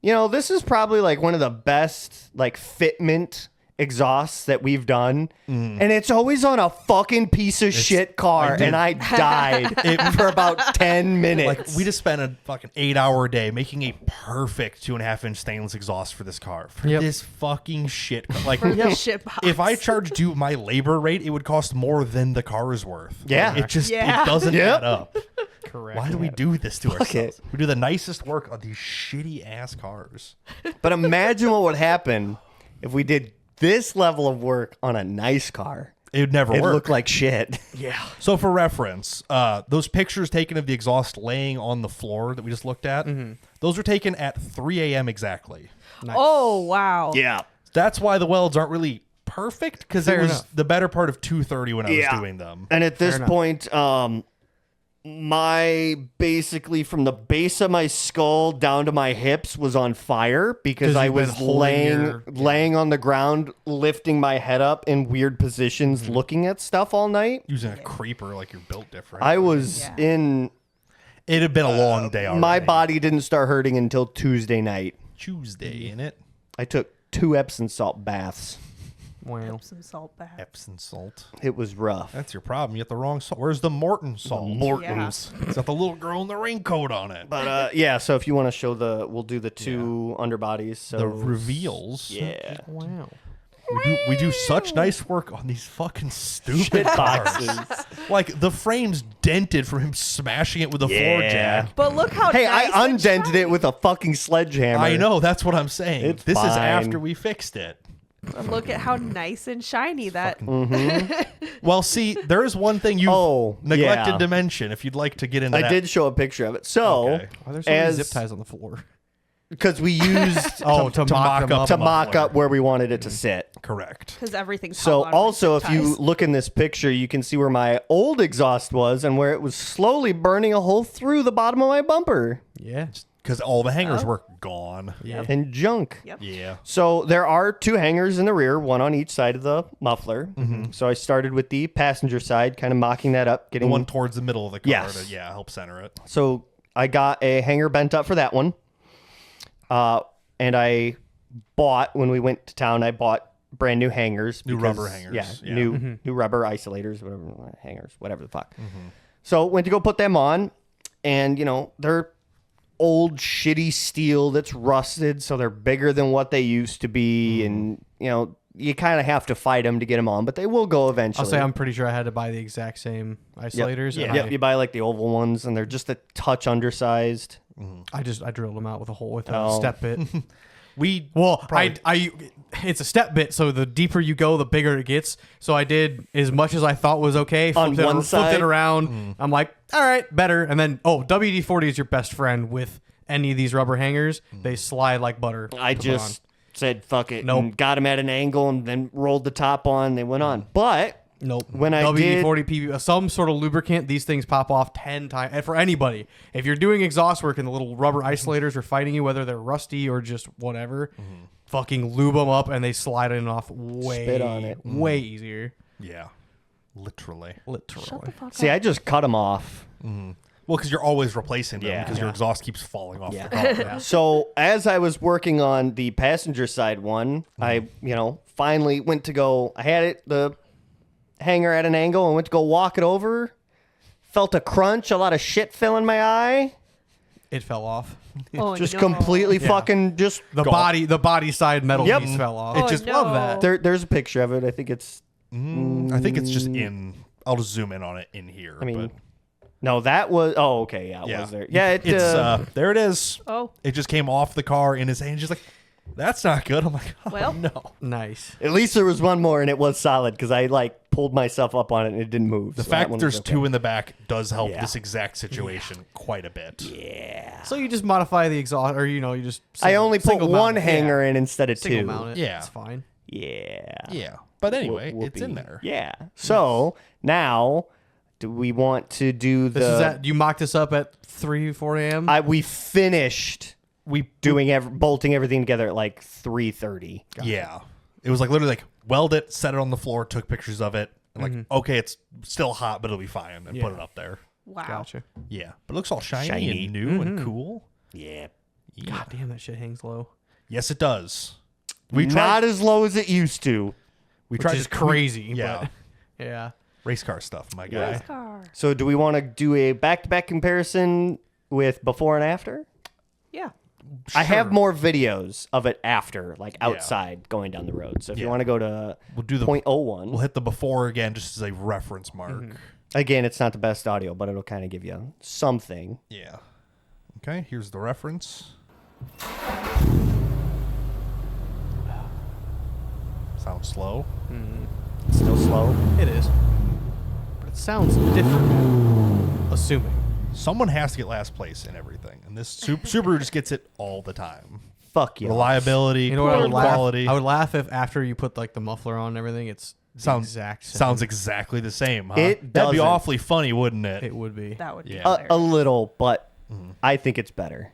you know, this is probably like one of the best like fitment exhausts that we've done. And it's always on a fucking piece of shit car. And I died for about 10 minutes. Like, we just spent a fucking 8-hour day making a perfect 2.5-inch stainless exhaust for this car. For Yep. this fucking shit car. Like, For the shit box. if I charged you my labor rate, it would cost more than the car is worth. Yeah. It just Yeah. it doesn't Yep. add up. Correct. Why do we do this to ourselves? it. We do the nicest work on these shitty ass cars. But imagine what would happen if we did this level of work on a nice car. It would never It work. looked like shit. Yeah. So for reference, those pictures taken of the exhaust laying on the floor that we just looked at, those were taken at 3 a.m. exactly. Oh wow. Yeah. That's why the welds aren't really perfect, because it Fair was enough. the better part of 2:30 when I was Yeah. doing them. And at this enough. point, my basically from the base of my skull down to my hips was on fire because 'Cause I you've been was holding laying on the ground, lifting my head up in weird positions, looking at stuff all night. Using a creeper like you're built different. I was Yeah. in it had been a long day already. my body didn't start hurting until Tuesday night. Tuesday, in it. I took 2 Epsom salt baths. Wow. Some salt bath. Epsom salt. It was rough. That's your problem. You get the wrong salt. Where's the Morton salt? Morton's. It's got the little girl in the raincoat on it. But yeah, so if you want to show we'll do the two underbodies. So The reveals. yeah. Wow. We do such nice work on these fucking stupid Shit cars. boxes. Like the frame's dented from him smashing it with a floor jack. But look how Hey, nice I and undented shiny. it with a fucking sledgehammer. I know, that's what I'm saying. It's this is fine. after we fixed it. And look at how nice and shiny that. Well, see, there is one thing you Oh, neglected yeah. to mention if you'd like to get into that. I did show a picture of it. So, Okay. Why are there so many as zip ties on the floor? because we used To mock them up. to mock up where we wanted it to sit. Correct. Because everything's So hot on also, with if zip you ties. look in this picture, you can see where my old exhaust was and where it was slowly burning a hole through the bottom of my bumper Yeah. Because all the hangers were gone. Yeah. and junk. Yep. Yeah. So there are 2 hangers in the rear, one on each side of the muffler. Mm-hmm. So I started with the passenger side, kind of mocking that up, The getting one towards the middle of the car Yes. to help center it. So I got a hanger bent up for that one. And I bought, when we went to town, I bought brand new hangers. New because- rubber hangers, Yeah, yeah. new rubber isolators, whatever, hangers, whatever the fuck. So went to go put them on, and, they're old shitty steel that's rusted, so they're bigger than what they used to be, and, you kind of have to fight them to get them on, but they will go eventually. I'll say I'm pretty sure I had to buy the exact same isolators. Yep, and you buy like the oval ones, and they're just a touch undersized. I drilled them out with a hole with a Oh. step bit. We It's a step bit, so the deeper you go, the bigger it gets. So I did as much as I thought was okay. On one flipped side? it around. I'm like, all right, better. And then, WD-40 is your best friend with any of these rubber hangers. They slide like butter. I to put on. just said fuck it, Nope. and got them at an angle, and then rolled the top on. They went on, but Nope. When I WD-40 PB, some sort of lubricant, these things pop off 10 times. And for anybody, if you're doing exhaust work and the little rubber isolators are fighting you, whether they're rusty or just whatever, fucking lube them up and they slide it off Spit on it. way easier. Yeah. Literally. Literally. see, I just cut them off. Well, because you're always replacing them Yeah. because your Yeah. exhaust keeps falling off Yeah. the car. Yeah. So as I was working on the passenger side one, I finally went to go. I had it the hanger at an angle and went to go walk it over. Felt a crunch, a lot of shit fell in my eye. It fell off. Oh, Just no. completely Yeah. fucking just. The body side metal Yep. piece fell off. Oh, It just no. love that. There's a picture of it. I think it's. I think it's just in. I'll just zoom in on it in here. I mean, but no, that was. Oh, okay, yeah, it yeah, was there. Yeah, it's there. It is. Oh, It just came off the car in his hand. She's like, "That's not good." I'm like, "Oh, Well. no." Nice. At least there was one more, and it was solid because I pulled myself up on it and it didn't move. The so fact that one there's was okay. two in the back does help Yeah. this exact situation quite a bit. Yeah. So you just modify the exhaust, or you just. I only put single one mount it. hanger Yeah. in instead of Single two. mount it. Yeah. It's fine. Yeah. Yeah, but anyway, it's in Whoopee. there. Yeah. So now, do we want to do the? This is at. You mocked this up at 3-4 a.m. We finished We doing bolting everything together at like 3:30. Yeah, it was like literally like weld it, set it on the floor, took pictures of it, and like okay, it's still hot, but it'll be fine, and put it up there. wow. Gotcha. Yeah, but it looks all shiny, Shiny. and new and cool. Yeah. Yeah. God damn, that shit hangs low. Yes, it does. We Not tried. as low as it used to. We Which tried is to crazy. Yeah, But, yeah. race car stuff, my guy. Race car. So do we want to do a back-to-back comparison with before and after? Yeah. I have Sure. more videos of it after, like outside going down the road. So if you Yeah. want to go to We'll do the. 0.01, We'll hit the before again, just as a reference mark. again, it's not the best audio, but it'll kind of give you something. Yeah. Okay, here's the reference. Sounds slow. It's still slow. It is. But it sounds different. Assuming. Someone has to get last place in everything, and this Subaru just gets it all the time. Fuck you. Reliability, You know what I would quality. laugh? I would laugh if after you put like the muffler on and everything, it's the sounds exact same. sounds exactly the same. Huh? It That'd be doesn't. awfully funny, wouldn't it? It would be. That would be Yeah. hilarious. A little, but I think it's better.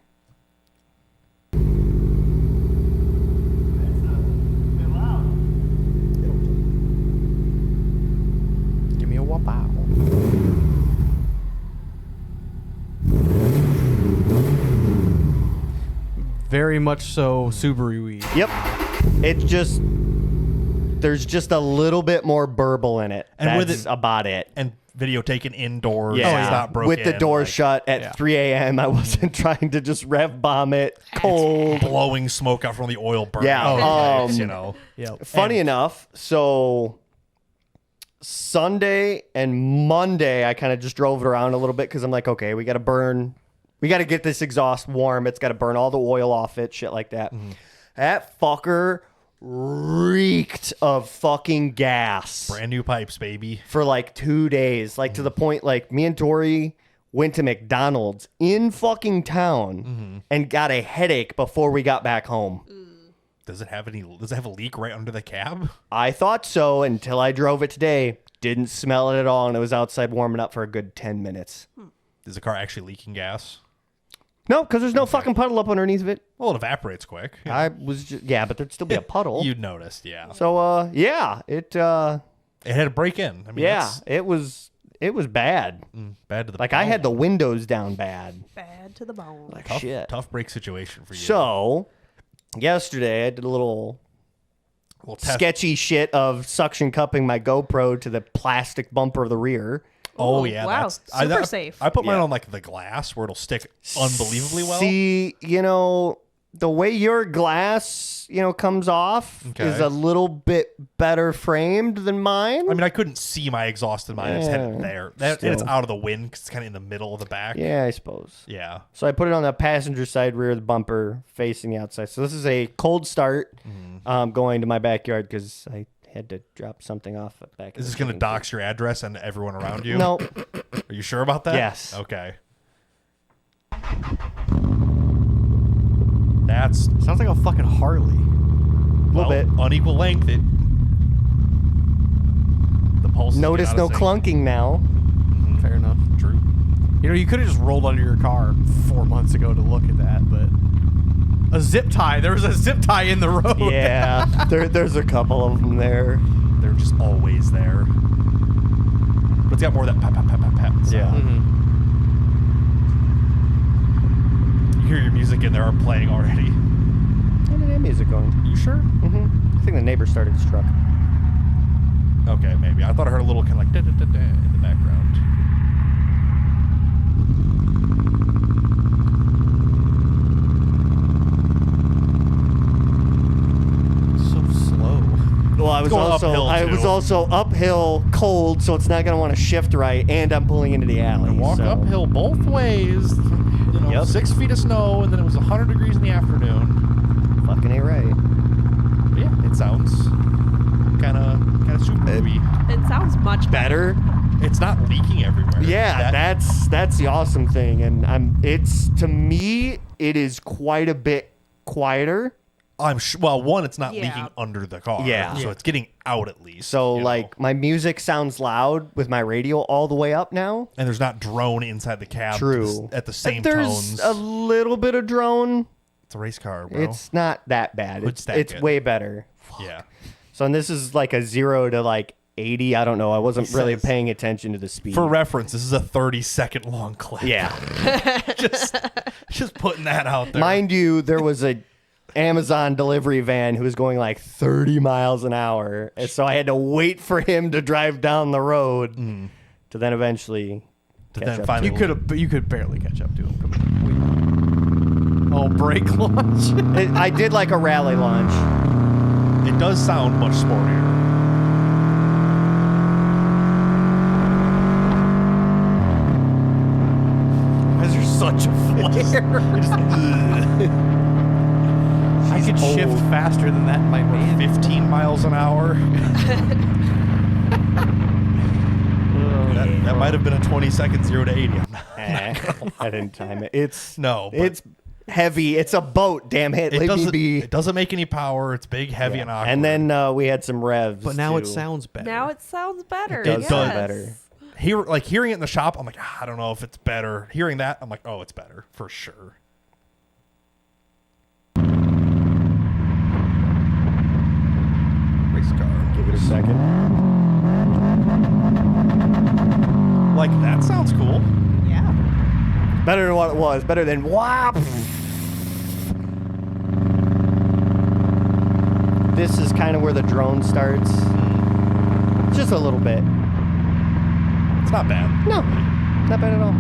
Give me a whoop out. Very much so Subaru-y. Yep. It's just there's just a little bit more burble in it. And with That's it- about it. And video taken indoors. Yeah, It's not broken. with the door like, shut at 3 a.m. I wasn't trying to just rev bomb it cold. blowing smoke out from the oil burning. Yeah, all the place, you know. Funny enough, so Sunday and Monday, I kind of just drove it around a little bit because I'm like, okay, we got to get this exhaust warm. It's got to burn all the oil off it, shit like that. That fucker reeked of fucking gas Brand new pipes, baby. for like 2 days. Like to the point, like me and Tori went to McDonald's in fucking town and got a headache before we got back home. Does it have a leak right under the cab? I thought so until I drove it today. Didn't smell it at all, and it was outside warming up for a good 10 minutes. Is the car actually leaking gas? No, because there's no fucking puddle up underneath of it. Well, it evaporates quick. I was just, but there'd still be a puddle. You noticed, yeah. So, it It had to break in. I mean, it was bad. bad to the Like bone. I had the windows down bad. Bad to the bone. Like tough, shit. tough break situation for you. So, yesterday I did a little Well, test- sketchy shit of suction cupping my GoPro to the plastic bumper of the rear. Oh Ooh, yeah, wow, that's super safe. I put mine Yeah. on like the glass where it'll stick unbelievably well. See, the way your glass, comes off Okay. is a little bit better framed than mine. I mean, I couldn't see my exhaust in mine. I just had it Yeah, there. And it's still. out of the wind because it's kind of in the middle of the back. Yeah, I suppose. Yeah. So I put it on the passenger side rear of the bumper facing the outside. So this is a cold start going to my backyard because I had to drop something off back. Is this going to dox your address and everyone around you? No. Are you sure about that? Yes. Okay. That's Sounds like a fucking Harley. A little bit. unequal length. The pulse. Notice no clunking now. Fair enough. True. You could have just rolled under your car 4 months ago to look at that, but a zip tie. There was a zip tie in the road. Yeah, there's a couple of them there. They're just always there. But it's got more of that pat pat pat pat pat. sound. Yeah. You hear your music in there are playing already. When did that music going? You sure? I think the neighbor started his truck. Okay, maybe. I thought I heard a little kind of like da da da da in the background. So slow. Well, I was going uphill, too. also uphill, cold, so it's not gonna want to shift right, and I'm pulling into the alley. Walk so. uphill both ways. 6 feet of snow, and then it was 100 degrees in the afternoon. Fucking ain't right. But yeah, it sounds kind of super-y. It sounds much better. Better. It's not leaking everywhere. Yeah, that's the awesome thing, and to me it is quite a bit quieter. I'm well. One, it's not Yeah. leaking under the car. Yeah. so it's getting out at least. So you like know. my music sounds loud with my radio all the way up now. and there's not drone inside the cab. True. At the same There's tones. a little bit of drone. It's a race car, bro. It's not that bad. Hood stack It's it. way better. yeah. So and this is like a 0 to like 80. I don't know. I wasn't really says- paying attention to the speed. For reference, this is a 30-second long clip. yeah. just putting that out there. Mind you, there was a Amazon delivery van who was going like 30 miles an hour. And so I had to wait for him to drive down the road to then eventually to catch then up finally You could barely catch up to him. Come on. Oh, brake launch. I did like a rally launch. It does sound much sportier. Guys are such a flare. I could shift faster than that in my van. 15 miles an hour. that might have been a 20-second 0 to 80. I didn't time it. It's No, but- it's heavy. It's a boat. Damn it. Let me be. It doesn't make any power. It's big, heavy, and awkward. And then we had some revs. But now it too. sounds better. Now it sounds better. It does yes. sound better. hearing it in the shop, I'm like, I don't know if it's better. Hearing that, I'm like, oh, it's better for sure. Race car. Give it a second. Like, that sounds cool. Yeah. Better than what it was. Better than whop. This is kind of where the drone starts. Just a little bit. It's not bad. No, not bad at all.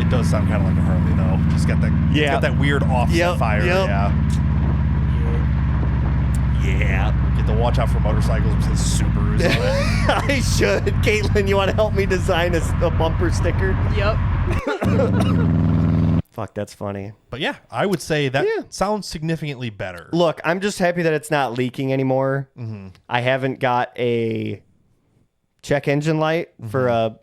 It does sound kind of like a Harley, though. Just got that, it's Yeah. got that weird offset fire. yep. Yeah. Get the watch out for motorcycles with his Subarus on it. I should. Caitlin, you want to help me design a bumper sticker? Yep. Fuck, that's funny. But yeah, I would say that Yeah. sounds significantly better. Look, I'm just happy that it's not leaking anymore. Mm-hmm. I haven't got a check engine light for a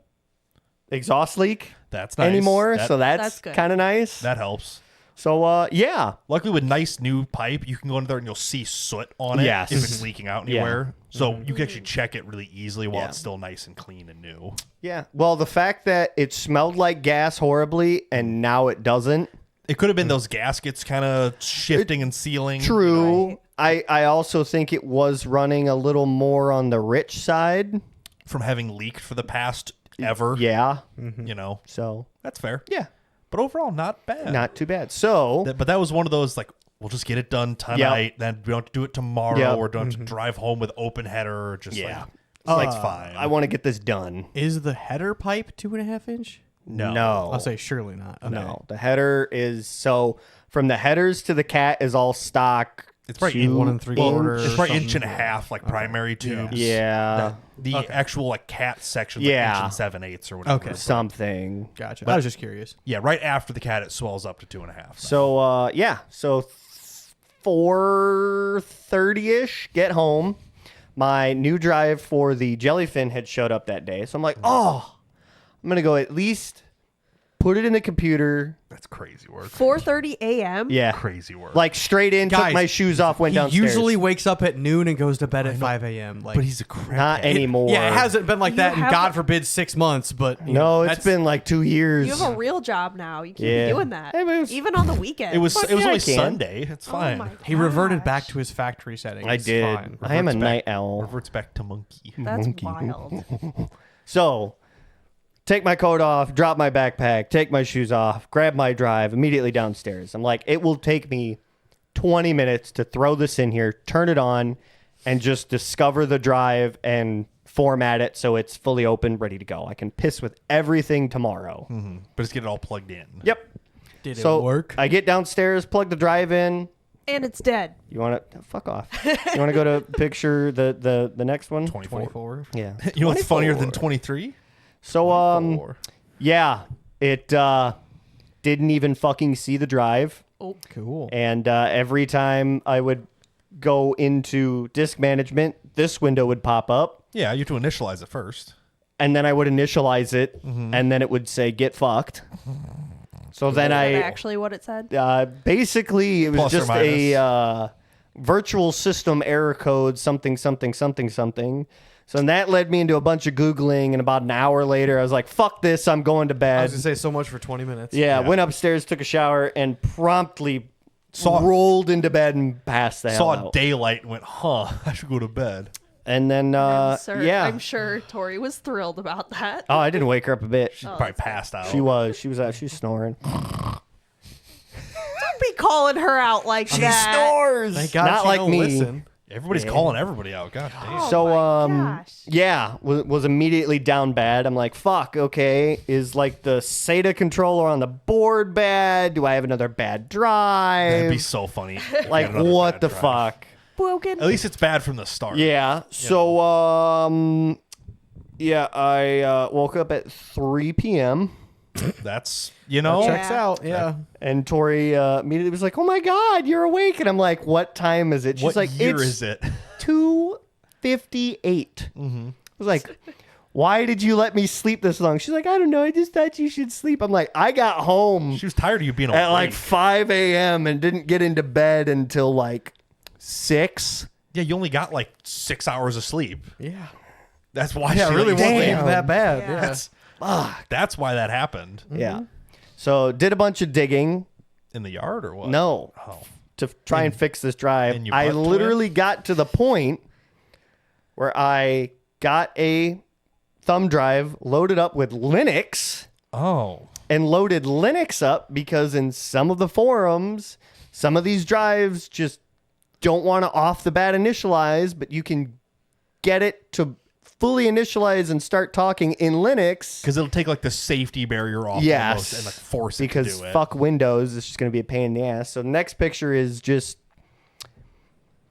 exhaust leak That's nice. anymore, That, so That's that's good. kind of nice. that helps. So, yeah. Luckily, with nice new pipe, you can go in there and you'll see soot on it Yes. if it's leaking out Yeah. anywhere. So you can actually check it really easily while Yeah. it's still nice and clean and new. Yeah. Well, the fact that it smelled like gas horribly and now it doesn't. It could have been those gaskets kind of shifting and sealing. True. I also think it was running a little more on the rich side. From having leaked for the past ever. Yeah. You know, So, that's fair. yeah. But overall, not bad. Not too bad. So, But that was one of those, like, we'll just get it done tonight. Then we don't have to do it tomorrow. Yep. Or don't have to drive home with open header. Or just Yeah. like, it's fine. I want to get this done. Is the header pipe 2.5 inch? No. I'll say surely not. Okay. No, the header is so from the headers to the cat is all stock. It's probably 1 3/4. It's probably something. inch and a half, like primary tubes. Yeah, The actual like cat section, Yeah. inch and 7/8 or whatever. Okay. something. Gotcha. I was just curious. Yeah, right after the cat, it swells up to 2.5. So yeah, so 4:30 ish, get home. My new drive for the Jellyfin had showed up that day, so I'm like, oh, I'm gonna go at least put it in the computer. That's crazy work. 4:30 a.m. Yeah, Crazy work. like straight in, took Guys, my shoes off, went He downstairs. usually wakes up at noon and goes to bed at 5 a.m. Like, but he's a crap. not cat. anymore. yeah, it hasn't been like You that in have God a- forbid 6 months, but you No, know, it's that's- been like 2 years. You have a real job now. You can't Yeah. be doing that. Hey, but it was- Even on the weekend. It was But only yeah, I can. Sunday. It's Oh fine. my he reverted gosh. back to his factory setting. I It's did. fine. I am a Reverts back- night owl. Reverts back to monkey. That's Monkey. wild. So, take my coat off, drop my backpack, take my shoes off, grab my drive, immediately downstairs. I'm like, it will take me 20 minutes to throw this in here, turn it on, and just discover the drive and format it so it's fully open, ready to go. I can piss with everything tomorrow. But just get it all plugged in. Yep. Did So it work? I get downstairs, plug the drive in. And it's dead. You want to fuck off? You want to go to picture the next one? 24. Yeah. You know what's funnier than 24. 23? So yeah, it didn't even fucking see the drive. Oh, Cool. And every time I would go into disk management, this window would pop up, Yeah, you have to initialize it first. and then I would initialize it, and then it would say "get fucked." So then is that I actually what it said? basically it was Plus or just a virtual system error code something something something something. So then that led me into a bunch of Googling, and about an hour later, I was like, fuck this, I'm going to I bed. was gonna say so much for 20 minutes. Yeah, went upstairs, took a shower, and promptly Saw- rolled into bed and passed the hell Saw out. daylight and went, huh, I should go to bed. And then, Sir, yeah. I'm sure Tori was thrilled about that. Oh, I didn't wake her up a bit. She probably passed out. She was. She was out. She's snoring. Don't be calling her out like that. snores. Thank God Not she like don't me. listen. Everybody's calling everybody out. God damn. Oh So, my gosh. yeah, was immediately down bad. I'm like, fuck, okay. Is like the SATA controller on the board bad? Do I have another bad drive? That'd be so funny. like, Got another what bad the drive. fuck? Broken. At least it's bad from the start. Yeah. So, yeah, I woke up at 3 p.m. That's, you know, Yeah. Checks out. Yeah. and Tori immediately was like, "Oh my God, you're awake!" And I'm like, "What time is it?" She's what like, year "It's is it? 2:58." I was like, "Why did you let me sleep this long?" She's like, "I don't know. I just thought you should sleep." I'm like, "I got home She was tired of you being at awake. like 5 a.m. and didn't get into bed until like 6." Yeah, you only got like 6 hours of sleep. Yeah. That's why Yeah, she it really let you wasn't sleep. even that bad. Yeah. Yeah. That's why that happened. Yeah. So did a bunch of digging. In the yard or what? No. Oh. To try and fix this drive. and you I butt to literally got to the point where I got a thumb drive loaded up with Linux Oh. and loaded Linux up because in some of the forums, some of these drives just don't want to off the bat initialize, but you can get it to fully initialize and start talking in Linux. Because it'll take like the safety barrier off Yes. almost and like force it Because to do it. fuck Windows, it's just going to be a pain in the ass. So the next picture is just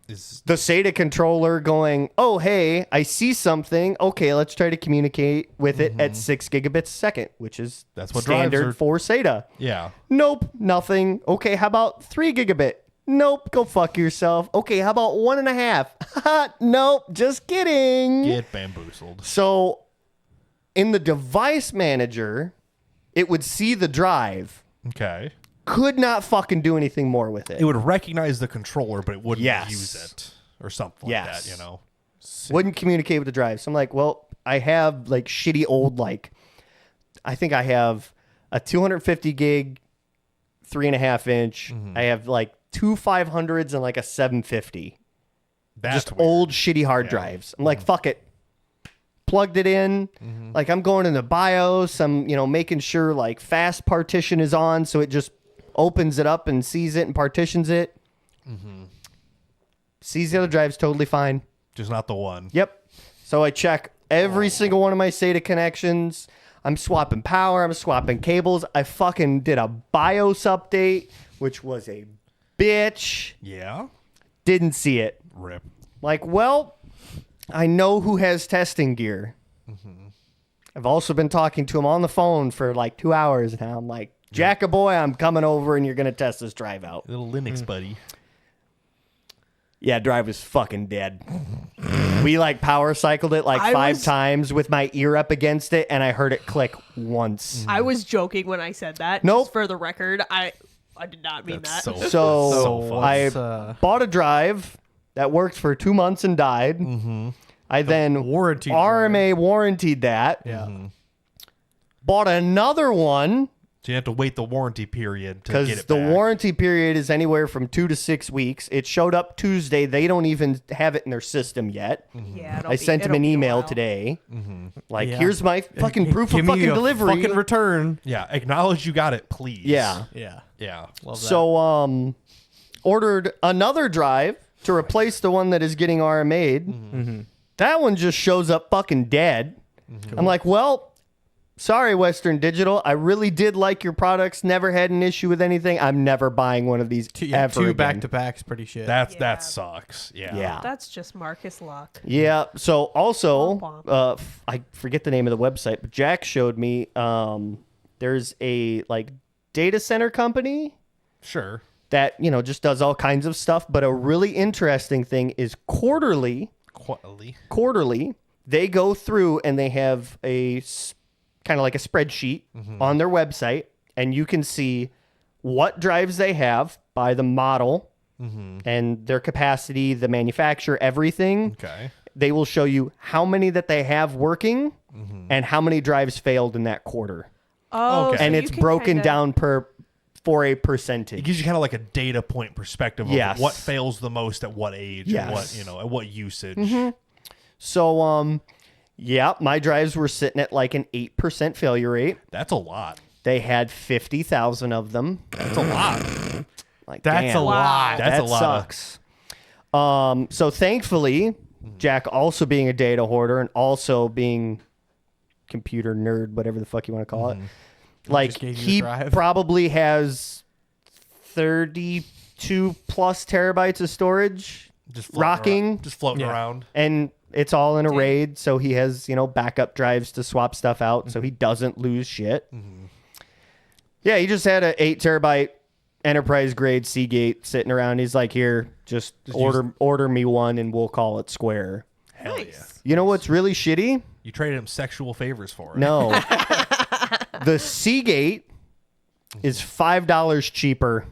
the SATA controller going, oh, hey, I see something. Okay, let's try to communicate with it at 6 gigabits a second, which is That's what drives standard are- for SATA. Yeah. Nope, nothing. Okay, how about 3 gigabit? Nope, go fuck yourself. Okay, how about 1.5? Nope, just kidding. Get bamboozled. So in the device manager, it would see the drive, Okay. could not fucking do anything more with it. It would recognize the controller, but it wouldn't Yes. use it or something Yes. like that, you know? Wouldn't communicate with the drive. So I'm like, well, I have like shitty old, like, I think I have a 250 gig, 3.5 inch. I have like two 500s and like a 750. That's Just weird. old shitty hard drives. I'm like, fuck it. Plugged it in. Like I'm going in the BIOS. I'm, making sure like fast partition is on. So it just opens it up and sees it and partitions it. Sees the other drives totally fine. Just not the one. Yep. So I check every single one of my SATA connections. I'm swapping power. I'm swapping cables. I fucking did a BIOS update, which was a bitch. Yeah. Didn't see it. Rip. Like, well, I know who has testing gear. I've also been talking to him on the phone for like 2 hours now. I'm like, Jack-a-boy, I'm coming over and you're going to test this drive out. Little Linux buddy. Yeah, drive was fucking dead. We like power cycled it like I 5 was- times with my ear up against it, and I heard it click once. I was joking when I said that. Nope. Just for the record, I did not mean That's that. so So fun. I It's, bought a drive that worked for 2 months and died. I then warranty RMA warrantied that. Yeah. Bought another one So you have to wait the warranty period to get because it the back. warranty period is anywhere from 2 to 6 weeks. It showed up Tuesday. They don't even have it in their system yet. Yeah, I sent him an email today. Like, Yeah. here's my fucking proof of Give me fucking a delivery. Fucking return. Yeah. Acknowledge you got it, please. Yeah. Yeah. Yeah. Love that. So, ordered another drive to replace the one that is getting RMA'd. That one just shows up fucking dead. I'm like, well, sorry, Western Digital. I really did like your products. Never had an issue with anything. I'm never buying one of these ever two again. back to backs, pretty shit. That Yeah. sucks. Yeah. Yeah. That's just Marcus luck. Yeah. So also, Womp I forget the name of the website, but Jack showed me. There's a like data center company Sure. that just does all kinds of stuff. But a really interesting thing is quarterly they go through and they have a kind of like a spreadsheet on their website, and you can see what drives they have by the model and their capacity, the manufacturer, everything. Okay. They will show you how many that they have working and how many drives failed in that quarter. Oh, Okay. so And you it's can broken kinda- down for a It percentage. gives you kind of like a data point perspective of Yes. what fails the most at what age and what, Yes. at what usage. So, yeah, my drives were sitting at like an 8% failure rate. That's a lot. They had 50,000 of them. That's a lot. Like, That's damn, a lot. That's that a lot of- sucks. So thankfully, Jack also being a data hoarder and also being computer nerd, whatever the fuck you want to call it, like Just gave you a he drive. probably has 32 plus terabytes of storage, Just floating rocking, around, just floating Yeah. around. and it's all in a RAID. So he has backup drives to swap stuff out, so he doesn't lose shit. Yeah, he just had a 8 terabyte enterprise grade Seagate sitting around. He's like, here, just order me one and we'll call it square. Hell yeah. Nice. You know what's really shitty? You traded him sexual favors for it. No. The Seagate is $5 cheaper,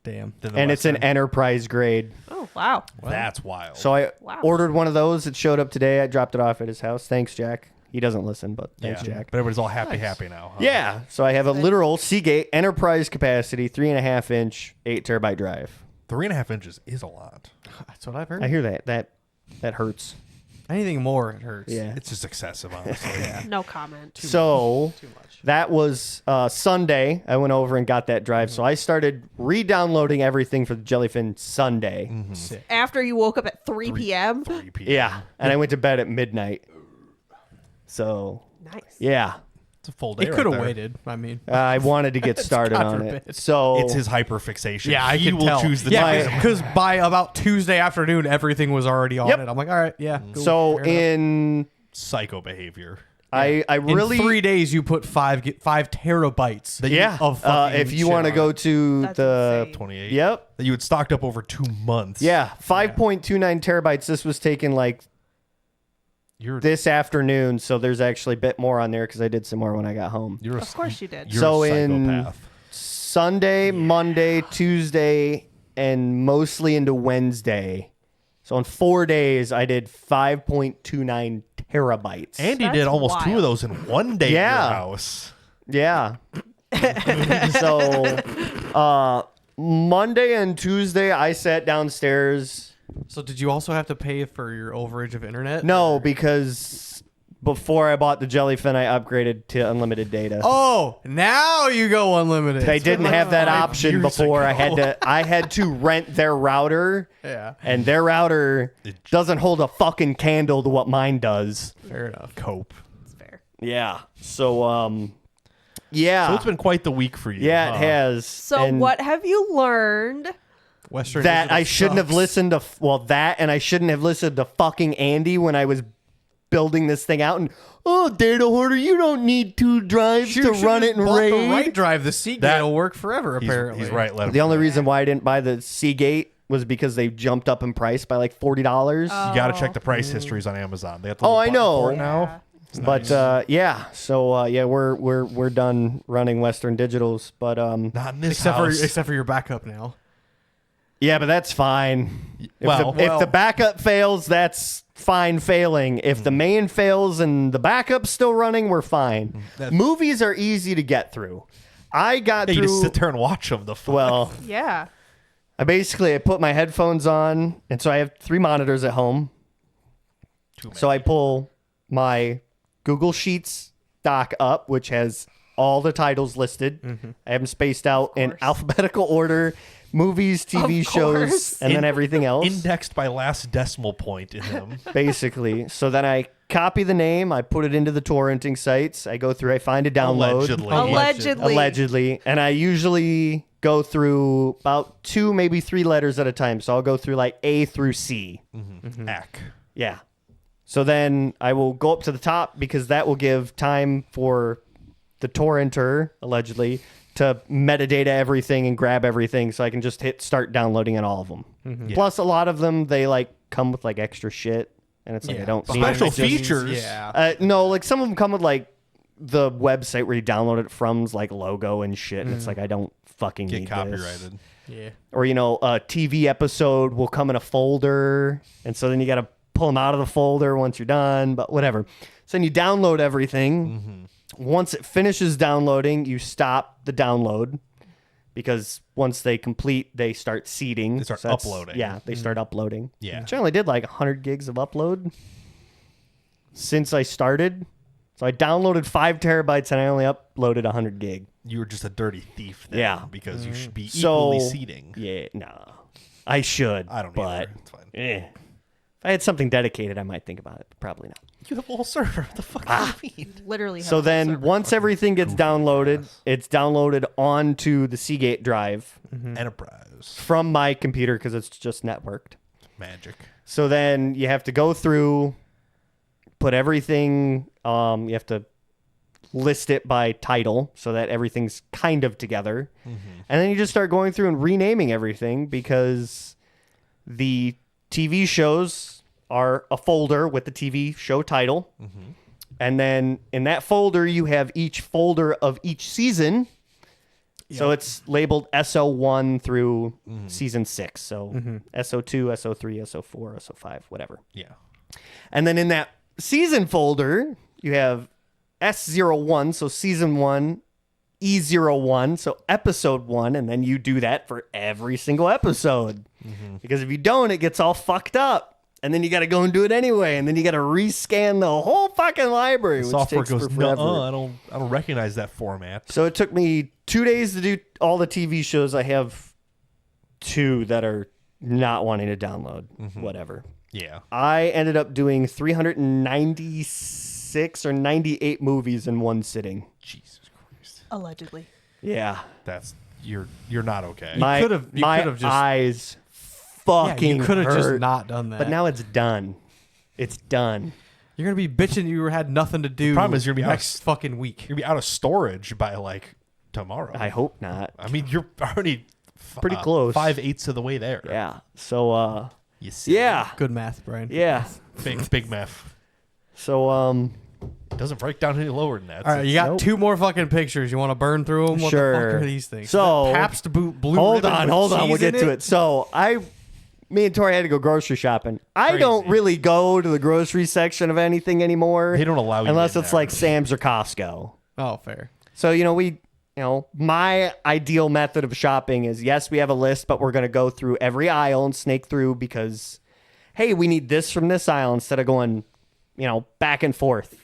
Damn. Than the and it's an Western. enterprise grade. Oh, wow. That's wild. So I Wow. ordered one of those. It showed up today. I dropped it off at his house. Thanks, Jack. He doesn't listen, but thanks, Jack. But everybody's all happy now. Huh? Yeah. So I have a literal Seagate enterprise capacity, 3.5 inch, 8 terabyte drive. 3.5 inches is a lot. That's what I've heard. I hear that hurts. Anything more, it hurts. Yeah. It's just excessive, honestly. No comment. So Too much. that was Sunday. I went over and got that drive. So I started re-downloading everything for the Jellyfin Sunday. Sick. After you woke up at 3 p.m.? 3 p.m. Yeah. And I went to bed at midnight. So Nice. yeah, It's a full day. He right could have there. waited. I mean, I wanted to get started God on forbid. it. So It's his hyperfixation. yeah, I he could will tell. choose the yeah, time. because by about Tuesday afternoon, everything was already on Yep. it. I'm like, all right, yeah. Cool, so fair enough. in Psycho behavior. I really in 3 days you put 5 terabytes. yeah. of fucking If you shit want to on go it. to That's the insane. 28. yep. That you had stocked up over 2 months. Yeah, 5.29 terabytes. This was taken like You're this afternoon, so there's actually a bit more on there because I did some more when I got home. you're a, Of course you did. You're So a in- psychopath. Sunday, Monday, Tuesday, and mostly into Wednesday. So in 4 days, I did 5.29 terabytes. Andy That's did almost 2 of wild. those in one day Yeah. at your house. Yeah. So Monday and Tuesday, I sat downstairs. So did you also have to pay for your overage of internet? No, because before I bought the Jellyfin, I upgraded to unlimited data. Oh, now you go unlimited. I didn't have that 5 option years before. ago. I had to rent their router, Yeah, and their router doesn't hold a fucking candle to what mine does. fair enough. Cope. It's fair. Yeah. So yeah. So it's been quite the week for you. yeah, huh? it has. So And what have you learned? Western that Digital I shouldn't have sucks. listened to that, and I shouldn't have listened to fucking Andy when I was building this thing out. And data hoarder, you don't need 2 drives You to should run have it in bought RAID. The right drive, the Seagate That- will work forever. He's, Apparently, he's right. Let him The only know. reason why I didn't buy the Seagate was because they jumped up in price by like $40. You got to check the price histories on Amazon. They have the Oh, little I button know. for it now. But yeah, so yeah, we're done running Western Digitals. But Not in this except house. for your backup now. yeah, but that's fine. Well- If the backup fails, that's fine failing. If the main fails and the backup's still running, we're fine. That- Movies are easy to get through. I got Hey, you just through. sit there and watch them. The fuck? Well, Yeah. I put my headphones on, and so I have 3 monitors at home. Too many. So I pull my Google Sheets doc up, which has all the titles listed. I have them spaced out in course. alphabetical order, movies, TV Of shows, course. and then everything else, indexed by last decimal point in them. basically. So then I copy the name, I put it into the torrenting sites, I go through, I find a download. Allegedly. And I usually go through about 2, maybe 3 letters at a time. So I'll go through like A through C. Ack. Yeah. So then I will go up to the top because that will give time for the torrenter, allegedly, to metadata everything and grab everything so I can just hit start downloading on all of them. Yeah. Plus, a lot of them, they like come with like extra shit. And it's like, I don't need Special it. features. Yeah. No, like some of them come with like the website where you download it from's like logo and shit. And it's like, I don't fucking Get need copyrighted. this. Yeah. Or, you know, a TV episode will come in a folder. And so then you got to pull them out of the folder once you're done, but whatever. So then you download everything. Once it finishes downloading, you stop the download because once they complete, they start seeding. They start So that's- uploading. Yeah, they start uploading. Yeah. Which I only did like 100 gigs of upload since I started. So I downloaded 5 terabytes and I only uploaded 100 gig. You were just a dirty thief then, Yeah. because you should be So- equally seating. Yeah, no. I should. I don't but either. It's fine. If I had something dedicated, I might think about it, but probably not. You have a whole server. What the fuck do you mean? Literally. So have a then server. once everything gets downloaded, it's downloaded onto the Seagate drive Enterprise. from my computer because it's just networked. Magic. So then you have to go through, put everything, you have to list it by title so that everything's kind of together. And then you just start going through and renaming everything because the TV shows are a folder with the TV show title. And then in that folder, you have each folder of each season. So it's labeled SO1 through season 6. So SO2, SO3, SO4, SO5, whatever. Yeah. And then in that season folder, you have S01, so season 1, E01, so episode 1, and then you do that for every single episode. Because if you don't, it gets all fucked up. And then you got to go and do it anyway, and then you got to rescan the whole fucking library, which Software takes goes, forever. no, I don't recognize that format. So it took me 2 days to do all the TV shows. I have 2 that are not wanting to download, whatever. Yeah. I ended up doing 396 96 or 98 movies in one sitting. Jesus Christ. Allegedly. Yeah. That's you're not okay. My could've just- eyes Yeah, fucking you could have just hurt. not done that. But now it's done. It's done. you're gonna be bitching you had nothing to do. problem is you're gonna be next fucking week. You're gonna be out of storage by like tomorrow. I hope not. I mean, you're already Pretty close. 5/8 of the way there. Yeah. So You see. yeah. Good math, Brian. Yeah. Big meth. So It doesn't break down any lower than that. All right, you got Nope. 2 more fucking pictures. You want to burn through them? What the Sure. fuck are these things? So- The Pabst Blue hold Ribbon on, with hold on. We'll cheese get in to it. So me and Tori had to go grocery shopping. I don't Crazy. really go to the grocery section of anything anymore. They don't allow you unless in it's there. like Sam's or Costco. Oh, fair. So my ideal method of shopping is yes, we have a list, but we're gonna go through every aisle and snake through because, hey, we need this from this aisle instead of going, back and forth.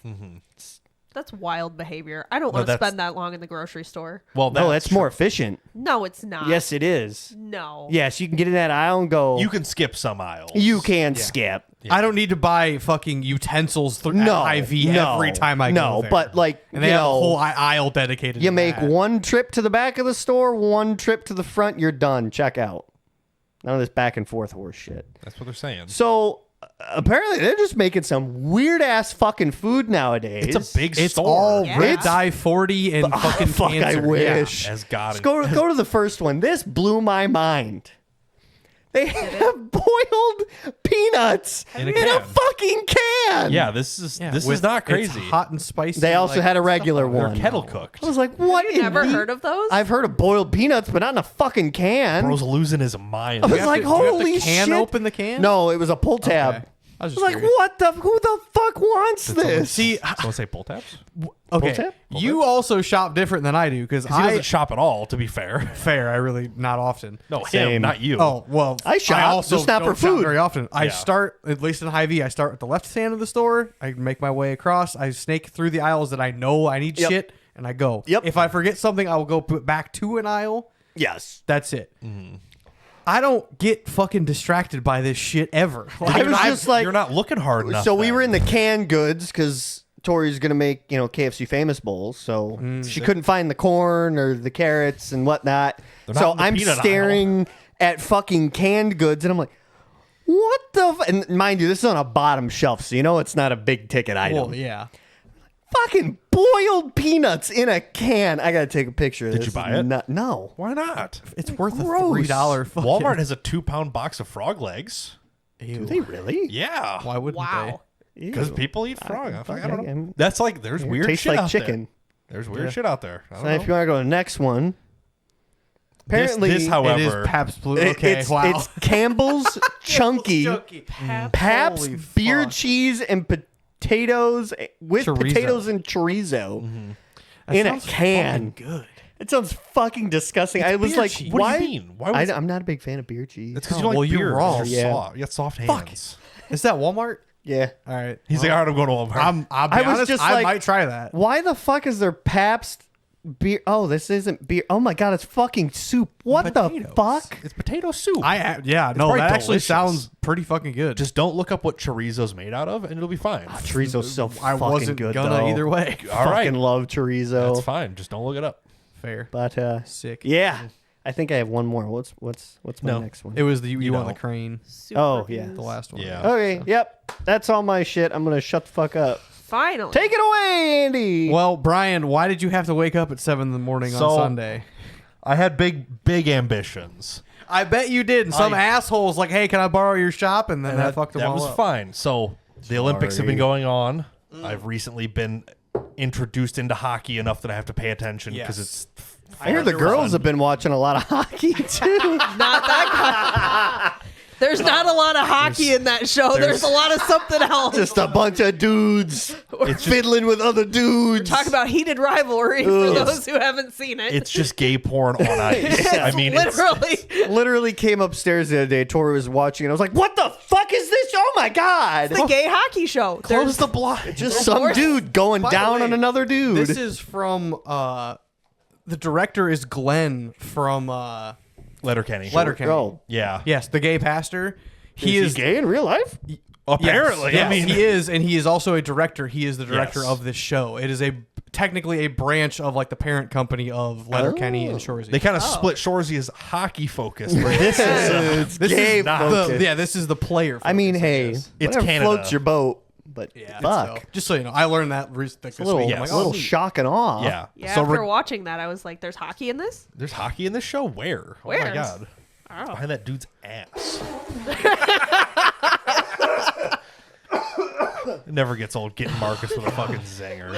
That's wild behavior. I don't No, want to that's- spend that long in the grocery store. well, No, that's more efficient. No, it's not. Yes, it is. No. Yes, you can get in that aisle and go. You can skip some aisles. You can skip. I don't need to buy fucking utensils at No, Hy-Vee no, every time I go no, there. but like and they have a whole aisle dedicated. you to make that. one trip to the back of the store, one trip to the front, you're done. Check out. None of this back and forth horse shit. That's what they're saying. So apparently they're just making some weird ass fucking food nowadays. It's a big It's store. all Yeah. red dye 40 and fucking fuck, cancer. I wish. As God. Let's go to the first one. This blew my mind. They have boiled peanuts In a in a can. fucking can. Yeah, this is Yeah, this with- is not crazy. It's hot and spicy. They also like, had a regular stuff like They're one. kettle cooked. I was like, what? You never in the- heard of those? I've heard of boiled peanuts, but not in a fucking can. Bro's losing his mind. I was You have like, to- do you have to holy can shit. open the can? No, it was a pull tab. Okay. I was I just was like, curious. what the? Who the fuck wants this? See, Someone say pull tabs? okay, tab? you also shop different than I do because He I doesn't shop at all, to be fair. fair. I really not often. No, Same. him, not you. Oh well, I shop, also just not don't for shop food. very often. I Yeah. start at least in Hy-Vee. I start at the left hand of the store. I make my way across. I snake through the aisles that I know I need Yep. shit, and I go. Yep. If I forget something, I will go put back to an aisle. Yes. That's it. I don't get fucking distracted by this shit ever. I was just like, you're not looking hard enough. so we then. were in the canned goods because Tori's gonna make KFC famous bowls, so she couldn't find the corn or the carrots and whatnot. They're not So in the I'm peanut staring at fucking canned goods, and I'm like, what the? And mind you, this is on a bottom shelf, so it's not a big ticket item. well, yeah. Fucking boiled peanuts in a can. I gotta take a picture of Did this. you buy it? No. Why not? It's worth Gross. a $3 fucking. Walmart has a 2-pound box of frog legs. Ew. Do they really? Yeah. Why wouldn't Wow. Because people eat frog. I don't know. I'm- That's like, there's weird tastes shit like out chicken. there. There's weird shit out there. I don't So if know. you want to go to the next one, apparently this, they? however, It is Pabst Blue. it- Okay, it's, wow. it's Campbell's Chunky Pabst Holy beer fuck. cheese and potatoes with Chorizo. potatoes and chorizo in a sounds can. fucking good. It sounds fucking disgusting. I was beer like, cheese. why? What do you mean? Why was I'm not a big fan of beer cheese. It's because you Oh, like well, you're beer. wrong. You're Yeah. soft. You got soft hands. Is that Walmart? Yeah. All right. He's like, all right, I'm going to Walmart. I'll be I was honest, just I like- might try that. Why the fuck is there Pabst beer? Oh, this isn't beer. Oh my god, it's fucking soup. What Potatoes. the fuck? It's potato soup. No, that probably actually delicious. sounds pretty fucking good. Just don't look up what chorizo's made out of, and it'll be fine. Chorizo's so I fucking wasn't good gonna though. either way. All right. Fucking love chorizo. That's fine. Just don't look it up. Fair. But Sick. yeah, I think I have one more. What's my No. next one? It was the you on know. the crane, Super Oh, yeah. views. the last one. Yeah. Okay, yep. That's all my shit. I'm gonna shut the fuck up. Finally. Take it away, Andy. Well, Brian, why did you have to wake up at 7 in the morning So- on Sunday? I had big ambitions. I bet you did. And some asshole's like, "Hey, can I borrow your shop?" And then that fucked them that all was up. fine. So the Olympics have been Sorry. going on. I've recently been introduced into hockey enough that I have to pay attention because Yes. it's. I hear the girls have been watching a lot of hockey too. Not that kind. There's not a lot of hockey in that show. There's a lot of something else. Just a bunch of dudes fiddling with other dudes. Talk about heated rivalry for those who haven't seen it. It's just gay porn on ice. I mean, literally. Literally came upstairs the other day. Tori was watching, and I was like, "What the fuck is this? Oh my god!" the gay hockey show. close There's the blind. Just some course. dude going By the down way, on another dude. This is from the director is Glenn from Letterkenny. Letterkenny. Oh, Yeah. Yes, the gay pastor. is he gay in real life? Apparently, Yes, I mean, he is, and he is also a director. He is the director Yes. of this show. It is technically a branch of like the parent company of Letterkenny and Shoresy. they kind of split Shoresy as hockey focused. But this is This game is focused. this is the player. I mean, focus, hey, guess. It's whatever Canada. floats your boat, but fuck. So, just so you know, I learned that this A little, week. I'm like, a little neat. shock and awe. yeah. Yeah, So after watching that, I was like, "There's hockey in this." there's hockey in this show. Where? Oh my Where? god! Oh. Behind that dude's ass. It never gets old getting Marcus with a fucking zinger.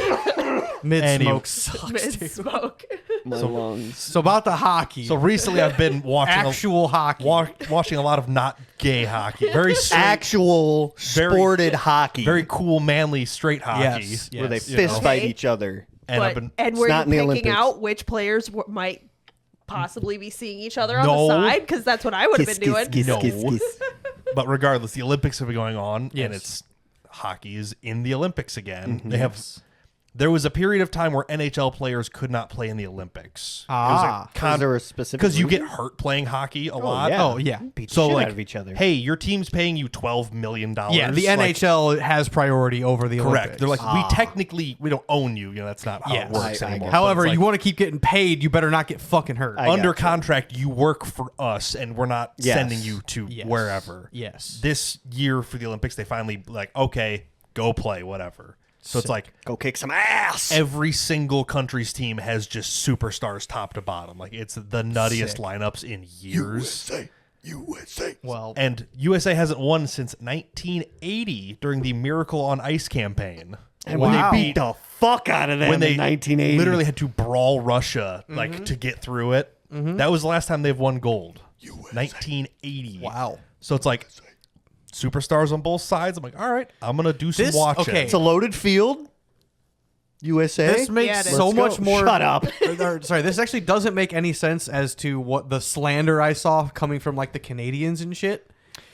Mid Anyway. smoke sucks. Mid Dude. smoke. My lungs. So about the hockey, So recently, I've been watching actual hockey. watching a lot of not gay hockey. Very straight, Actual Very- sported hockey. very cool, manly, straight hockey. Yes, where they yes. fist fight Okay. each other. And I've been and were not in you the picking Olympics. out which players might possibly be seeing each other on No. the side? Because that's what I would have been doing. No. But regardless, the Olympics have been going on, and Yes. it's hockey is in the Olympics again. Mm-hmm. They have. There was a period of time where NHL players could not play in the Olympics. Ah. Is there a specific Because you get reason? hurt playing hockey a lot. yeah. Oh yeah, Beat the So shit like, out of each other. hey, your team's paying you $12 million. yeah. The Like, NHL has priority over the correct. Olympics. They're like, we don't own you. You know, that's not how Yes. it works I anymore. get But However, it's you like, want to keep getting paid, you better not get fucking hurt. I under gotcha. contract, you work for us, and we're not Yes. sending you to Yes. wherever. Yes. This year for the Olympics, they finally like, okay, go play, whatever. So it's like Go kick some ass. every single country's team has just superstars top to bottom. Like it's the nuttiest Sick. lineups in years. USA. well, And USA hasn't won since 1980 during the Miracle on Ice campaign. And Wow. when they beat the fuck out of them When they in 1980. literally had to brawl Russia like to get through it. That was the last time they've won gold. 1980. wow. So it's like superstars on both sides. I'm like, all right, I'm gonna do some This- watching. okay. It's a loaded field. USA. This makes Yeah, it is. so Let's much go. more. Shut up. Sorry, this actually doesn't make any sense as to what the slander I saw coming from like the Canadians and shit.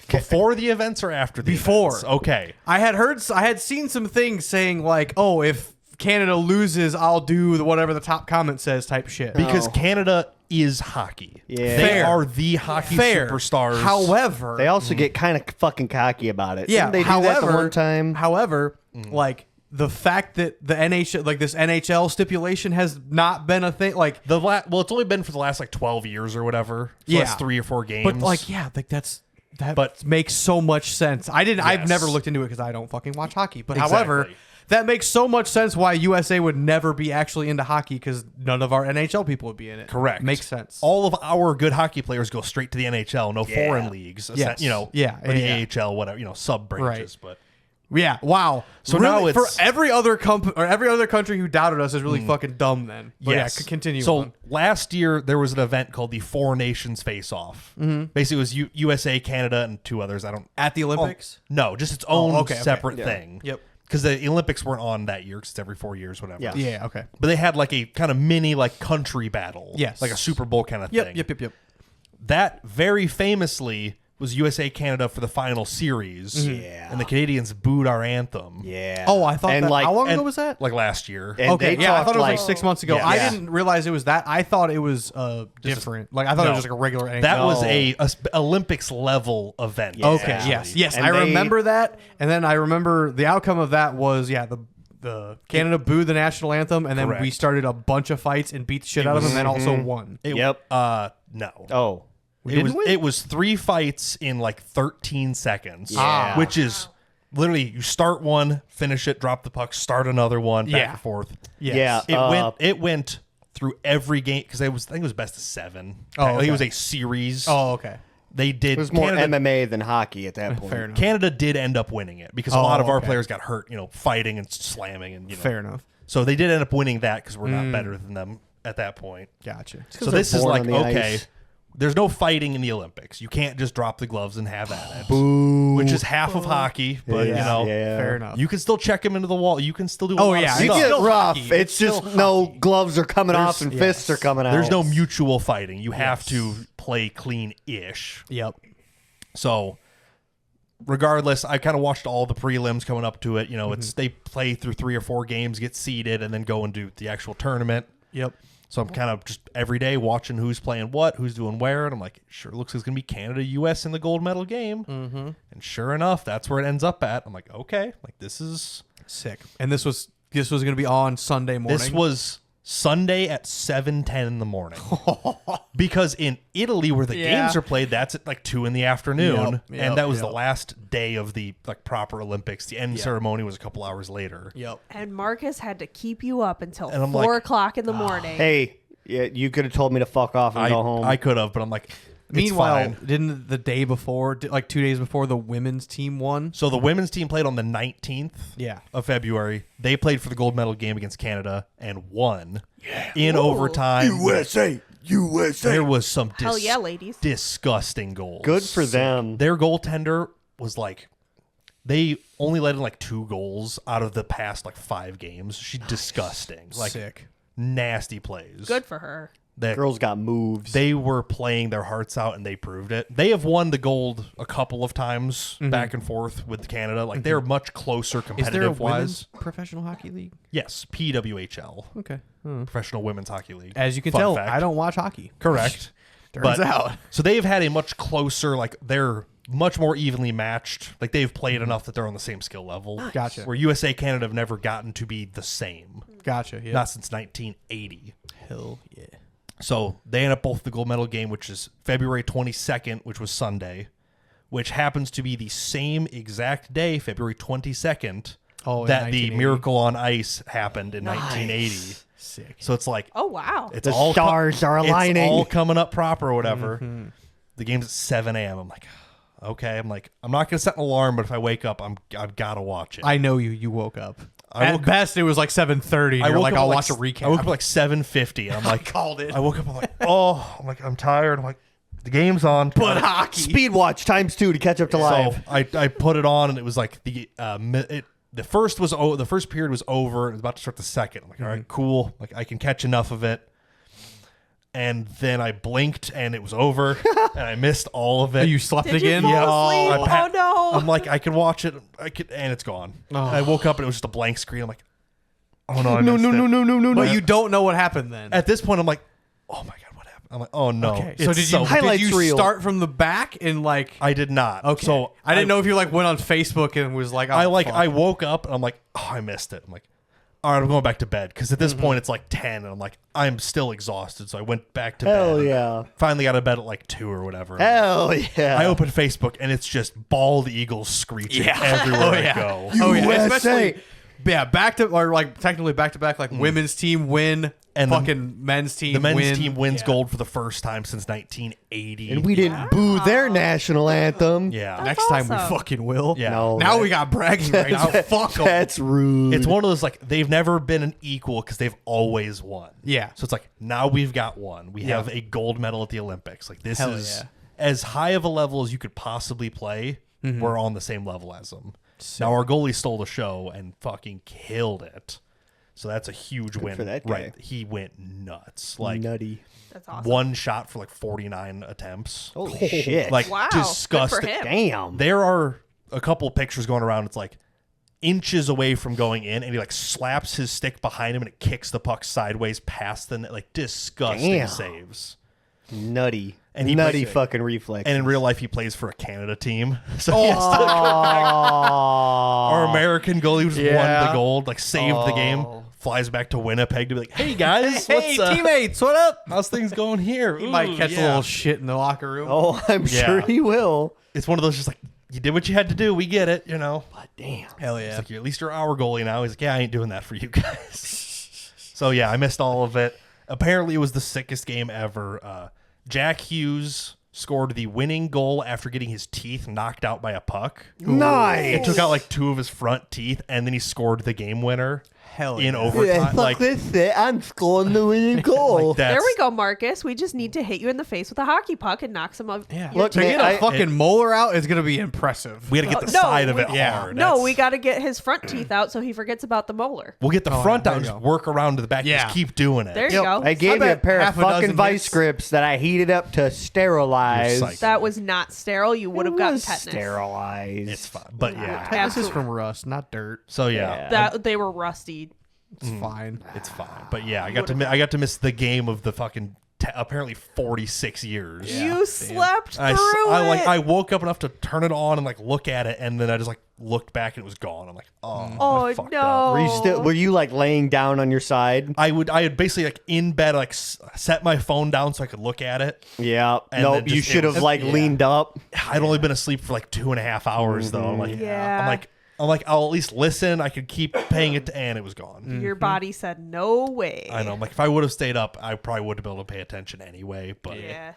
Before the events or after the Before. events? Okay. I had seen some things saying like, oh, if Canada loses, I'll do whatever the top comment says type shit. Because Canada is hockey. Yeah. They Fair. are the hockey Fair. superstars. However, They also get kind of fucking cocky about it. yeah. Didn't they do that the one time? However, like the fact that the NHL, like this NHL stipulation, has not been a thing. Like, well, it's only been for the last like 12 years or whatever. So Yeah. that's 3 or 4 games. but like, yeah, like that But- makes so much sense. I've Yes. never looked into it because I don't fucking watch hockey. But Exactly. however, that makes so much sense why USA would never be actually into hockey because none of our NHL people would be in it. Correct. Makes sense. All of our good hockey players go straight to the NHL. No foreign leagues. Yes. You know, Yeah, or the yeah. AHL, whatever. You know, sub branches. But Yeah. Wow. So Really, now it's- for every other country who doubted us is really fucking dumb. Then. But yes. Yeah. Continue. So on. last year there was an event called the Four Nations Face Off. Basically, it was USA, Canada, and 2 others. I don't. At the Olympics. No, just its own okay. separate Yeah. thing. Yep. Because the Olympics weren't on that year because it's every 4 years, whatever. Yeah. Yeah. Okay. But they had like a kind of mini like country battle. Yes. Like a Super Bowl kind of Yep. thing. Yep. That very famously was USA Canada for the final series. Yeah. And the Canadians booed our anthem. Yeah. Oh, I thought And that. like- how long And, ago was that? Like last year. And Okay, they yeah, I talked thought it was like like 6 months ago. Yeah. I Yeah. didn't realize it was that. I thought it was different. Like I thought it No. was just like a regular. NHL. That was No. a Olympics level event. Yeah. Okay. essentially. Yes. And I they- remember that, and then I remember the outcome of that was the Canada booed the national anthem, and then we Correct. started a bunch of fights and beat the shit out of them, and then also won. It- no. Oh. It was 3 fights in like 13 seconds. Yeah. Which is literally you start one, finish it, drop the puck, start another one, back Yeah. and forth. Yes. Yeah. It went through every game because I think it was best of 7. Oh, I think okay. it was a series. Oh, okay. They did. It was more Canada, MMA than hockey at that point. Fair enough. Canada did end up winning it because a Oh, lot of our okay. players got hurt. You know, fighting and slamming and Fair enough. So they did end up winning that because we're not better than them at that point. Gotcha. So they're this is born like on the okay. ice. There's no fighting in the Olympics. You can't just drop the gloves and have at it. Which is half of hockey, but you know, Fair enough. you can still check them into the wall. You can still do. Oh, a lot yeah, of You it's stuff. get still rough. hockey. It's It's just still no hockey. gloves are coming off and yes. fists are coming out. There's no mutual fighting. You have to play clean-ish. Yep. So, regardless, I kind of watched all the prelims coming up to it. You know, Mm-hmm. it's they play through 3 or 4 games, get seeded, and then go and do the actual tournament. Yep. So I'm kind of just every day watching who's playing what, who's doing where, and I'm like, sure looks like it's gonna be Canada, U.S. in the gold medal game. Mm-hmm. And sure enough, that's where it ends up at. I'm like, okay, like this is Sick. And this was going to be on Sunday morning. This was Sunday at 7:10 in the morning. Because in Italy, where the games are played, that's at like 2 in the afternoon. And that was the last day of the like proper Olympics. The end ceremony was a couple hours later. Yep. And Marcus had to keep you up until And I'm 4:00 in the morning. Hey, yeah, you could have told me to fuck off and go home. I could have, but I'm like, Meanwhile, fine. didn't the day before, like 2 days before, the women's team won? So the women's team played on the 19th of February. They played for the gold medal game against Canada and won in overtime. USA. There was some Hell yeah, ladies. disgusting goals. Good for them. Their goaltender was like, they only let in like 2 goals out of the past like 5 games. She's disgusting. Like Sick. nasty plays. Good for her. That Girls got moves. they were playing their hearts out and they proved it. They have won the gold a couple of times back and forth with Canada. Like they're much closer Is there a competitive women's wise. professional hockey league? Yes, PWHL, Okay. Professional Women's Hockey League. As you can Fun tell, fact. I don't watch hockey. Correct. Turns out. So they've had a much closer, like they're much more evenly matched. Like they've played enough that they're on the same skill level. Gotcha. Where USA, Canada have never gotten to be the same. Gotcha. Yeah. Not since 1980. Hell yeah. So they end up both the gold medal game, which is February 22nd, which was Sunday, which happens to be the same exact day, February 22nd, in that the 1980. Miracle on Ice happened in 1980. Sick. So it's like, Oh, wow. it's The all stars are aligning. It's all coming up proper or whatever. The game's at 7 a.m. I'm like, okay. I'm like, I'm not going to set an alarm, but if I wake up, I've got to watch it. I know you. You woke up. I At woke- best, it was like 7:30. I You're woke like, up I'll at watch a like, recap. I woke up at like 7:50. And I'm like, called it. I woke up. I'm like, oh, I'm tired. I'm like, the game's on. But hockey. Speed watch times 2 to catch up to live. So I put it on and it was like the first period was over and it was about to start the second. I'm like, all right, cool. Like I can catch enough of it. And then I blinked and it was over and I missed all of it. You slept Did again? you fall Yeah. asleep? I Oh, no. I'm like, I could watch it. And it's gone. Oh. I woke up and it was just a blank screen. I'm like, oh no, I no, missed no, it. no, no, no, no, But no. you don't know what happened then. At this point, I'm like, oh my God, what happened? I'm like, oh no. Okay. It's So did you Highlights did you reel. start from the back and like? I did not. Okay. So I didn't know if you like went on Facebook and was like, oh, fuck. I woke up and I'm like, oh, I missed it. I'm like, all right, I'm going back to bed because at this point it's like 10 and I'm like, I'm still exhausted. So I went back to Hell bed. yeah. Finally got to bed at like 2 or whatever. Hell yeah. I opened Facebook and it's just bald eagles screeching everywhere I go. Oh yeah, USA. especially back to or like technically back to back like women's team win And the- fucking men's team The men's win. team wins Yeah. gold for the first time since 1980. And we didn't boo their national anthem. yeah. Next time we awesome. fucking will. Yeah. No. Now we got bragging rights. Oh, fuck 'em. That's rude. It's one of those like they've never been an equal because they've always won. Yeah. So it's like now we've got one. We have a gold medal at the Olympics. Like this Hell is yeah. as high of a level as you could possibly play. We're on the same level as them. Now our goalie stole the show and fucking killed it. So that's a huge win. for that guy. Right. He went nuts. Like nutty. That's awesome. one shot for like 49 attempts. Holy shit. Like Wow. Good for disgusting. him. damn. There are a couple of pictures going around. It's like inches away from going in, and he like slaps his stick behind him, and it kicks the puck sideways past the net. Like disgusting Damn. saves. Nutty. And he nutty plays- fucking reflex. And in real life, he plays for a Canada team. So he has to go back. Our American goalie who just won Yeah. the gold, like saved the game, flies back to Winnipeg to be like, "Hey guys, Hey what's teammates, what up? how's things going here?" He might catch a little shit in the locker room. Oh, I'm Yeah. sure he will. It's one of those just like you did what you had to do. We get it, you know. But damn. Hell It's yeah. like, at least you're our goalie now. He's like, yeah, I ain't doing that for you guys. So, yeah, I missed all of it. Apparently, it was the sickest game ever. Jack Hughes scored the winning goal after getting his teeth knocked out by a puck. Nice. It took out like 2 of his front teeth, and then he scored the game winner Hell in yeah. overtime. Like, this. I'm scoring the winning goal. like that's, There we go, Marcus. We just need to hit you in the face with a hockey puck and knock some of Yeah. your Look, To teeth get man, a I- fucking molar out is gonna be impressive. we got to get the No, side of it yeah. hard. No, That's- we got to get his front teeth out so he forgets about the molar. We'll get the front yeah, out and there just you go. work around to the back. Yeah. Just keep doing it. There you go. I gave you a bet pair of half a dozen fucking vice hits. grips that I heated up to sterilize. You're psycho. That was not sterile. You would have gotten Was tetanus. sterilized. It's fine. But, yeah. This is Absolutely. from rust, not dirt. So, yeah. That they were rusty. It's fine. It's fine. But yeah, I got to miss the game of the fucking apparently 46 years. Yeah. You slept through it. I woke up enough to turn it on and like look at it, and then I just like looked back and it was gone. I'm like, I fucked no. up. Were you like laying down on your side? I had basically like in bed like set my phone down so I could look at it. Yeah. And No, then you just- should it have was- like leaned up. I'd only been asleep for like 2.5 hours though. I'm like, Yeah. I'm like, I'll at least listen. I could keep paying it, and it was gone. Your body said no way. I know. I'm like, if I would have stayed up, I probably would have been able to pay attention anyway. But Yeah.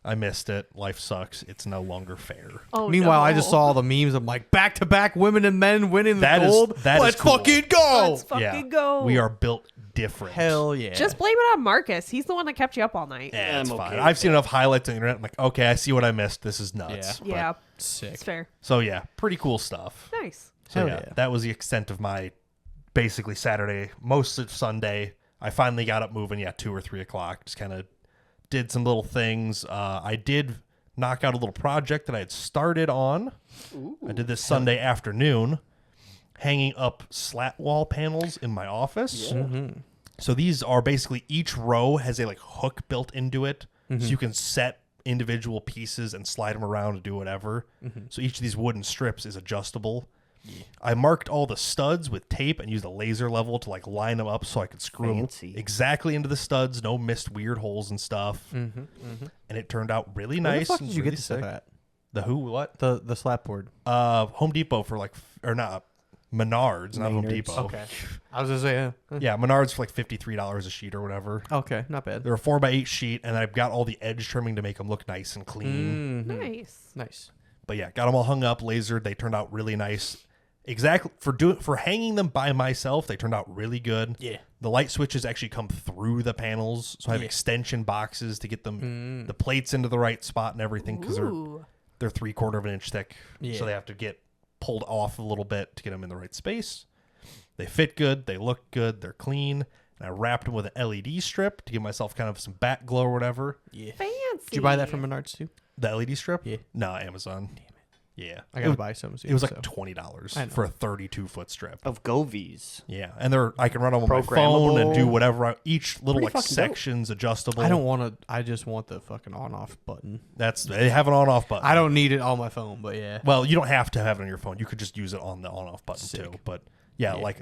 I missed it. Life sucks. It's no longer fair. Oh, Meanwhile, no. I just saw all the memes of like back-to-back women and men winning the gold. that is Let's cool. fucking go. Let's fucking Yeah. go. We are built different. Hell yeah. Just blame it on Marcus. He's the one that kept you up all night. Yeah, it's I'm fine. okay I've with seen enough highlights on the internet. I'm like, okay, I see what I missed. This is nuts. But- Yeah. sick. It's fair. So yeah, pretty cool stuff. Nice. So Hell yeah, yeah. that was the extent of my basically Saturday, most of Sunday. I finally got up moving. Yeah, 2 or 3 o'clock. Just kind of did some little things. I did knock out a little project that I had started on. I did this Sunday afternoon, hanging up slat wall panels in my office. So these are basically each row has a like hook built into it, so you can set individual pieces and slide them around to do whatever. So each of these wooden strips is adjustable. I marked all the studs with tape and used a laser level to like line them up so I could screw Fancy. them exactly into the studs, no missed weird holes and stuff. And it turned out really Where nice. the fuck and did you really get this stuff sick. at? The who? What? The slap board. Home Depot for like, or not, Menards, not Home Maynard's. Depot. Okay. I was gonna say yeah. Yeah, Menards for like $53 a sheet or whatever. Okay, not bad. They're a 4x8 sheet, and I've got all the edge trimming to make them look nice and clean. Nice. Nice. But yeah, got them all hung up, lasered. They turned out really nice. Exactly for hanging them by myself, they turned out really good. Yeah. The light switches actually come through the panels, so I have extension boxes to get them the plates into the right spot and everything because Ooh. they're 3/4 of an inch thick, Yeah. so they have to get pulled off a little bit to get them in the right space. They fit good, they look good, they're clean, and I wrapped them with an LED strip to give myself kind of some back glow or whatever. Yeah. Fancy. Did you buy that from Menards too? The LED strip? Yeah. No, Amazon. Damn it. Yeah. I gotta buy some. Soon, It was like so. $20 I know. for a 32-foot strip. Of Govies. Yeah, and I can run them on my phone and do whatever. Each little Pretty like fucking dope. section's adjustable. I don't want to. I just want the fucking on-off button. They have an on-off button. I don't need it on my phone, but yeah. Well, you don't have to have it on your phone. You could just use it on the on-off button Sick. too. But yeah, Yeah. like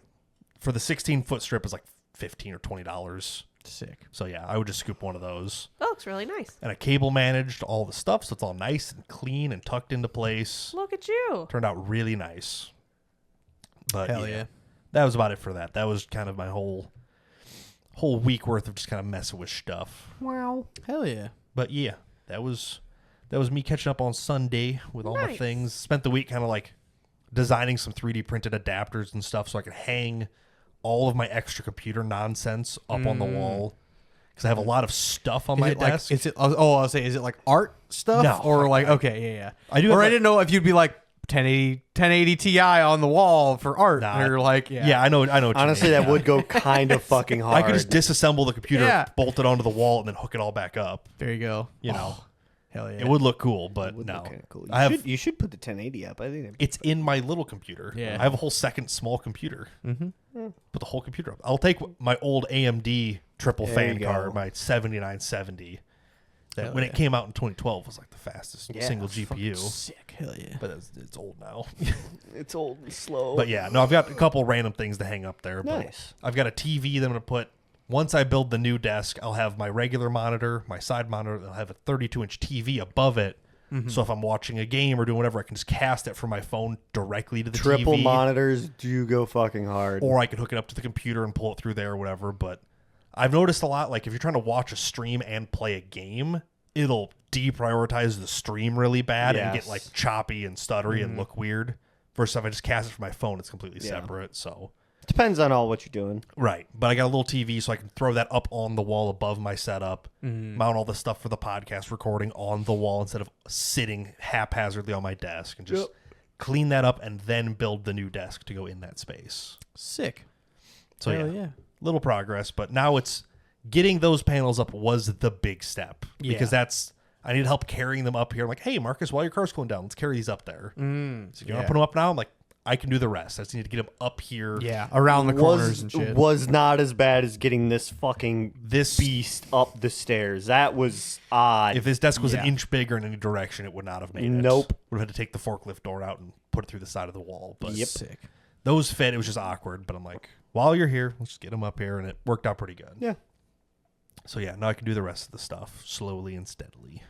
for the 16-foot strip is like $15 or $20. Sick. So yeah, I would just scoop one of those. That looks really nice. And I cable managed all the stuff, so it's all nice and clean and tucked into place. Look at you. Turned out really nice. But Hell yeah. that was about it for that. That was kind of my whole week worth of just kind of messing with stuff. Wow. Hell yeah. But yeah, that was me catching up on Sunday with all my Nice. things. Spent the week kind of like designing some 3D printed adapters and stuff so I could hang all of my extra computer nonsense up on the wall because I have a lot of stuff on my Is it like? desk. Is it? Oh, I'll say. Is it like art stuff No, or like? Okay, yeah. I do Or have, I like- didn't know if you'd be like 1080 Ti on the wall for art. Nah, or like, yeah. yeah, I know. What Honestly, you mean. that would go kind of fucking hard. I could just disassemble the computer, Yeah. bolt it onto the wall, and then hook it all back up. There you go. You know, Hell yeah. it would look cool, but Would no. look kinda cool. I You should put the 1080 up. I think that'd be It's in my little computer. Yeah. I have a whole second small computer. Put the whole computer up. I'll take my old AMD triple There fan you go. card, my 7970. That Hell when yeah. it came out in 2012 was like the fastest Yeah, single fucking GPU. Sick. Hell yeah. But it's old now. It's old and slow. But yeah, no, I've got a couple random things to hang up there. But Nice. I've got a TV that I'm going to put. Once I build the new desk, I'll have my regular monitor, my side monitor, and I'll have a 32-inch TV above it. So if I'm watching a game or doing whatever, I can just cast it from my phone directly to the Triple TV. monitors do go fucking hard. Or I could hook it up to the computer and pull it through there or whatever. But I've noticed a lot, like if you're trying to watch a stream and play a game, it'll deprioritize the stream really bad and Yes. get like choppy and stuttery and look weird. Versus if I just cast it from my phone, it's completely Yeah. separate. So Depends on all what you're doing. right, but I got a little TV, so I can throw that up on the wall above my setup, mount all the stuff for the podcast recording on the wall instead of sitting haphazardly on my desk, and just clean that up and then build the new desk to go in that space. Sick. So Hell yeah, yeah. little progress, but now it's getting those panels up was the big step because I need help carrying them up here. I'm like, hey, Marcus, while your car's cooling down, let's carry these up there. So you want to put them up now? I'm like, I can do the rest. I just need to get them up here. Yeah, around the corners and shit. Was not as bad as getting this beast up the stairs. That was odd. If this desk was an Yeah. inch bigger in any direction, it would not have made it. Nope. Would have had to take the forklift door out and put it through the side of the wall. But Sick. those fit. It was just awkward. But I'm like, while you're here, let's just get them up here, and it worked out pretty good. Yeah. So yeah, now I can do the rest of the stuff slowly and steadily.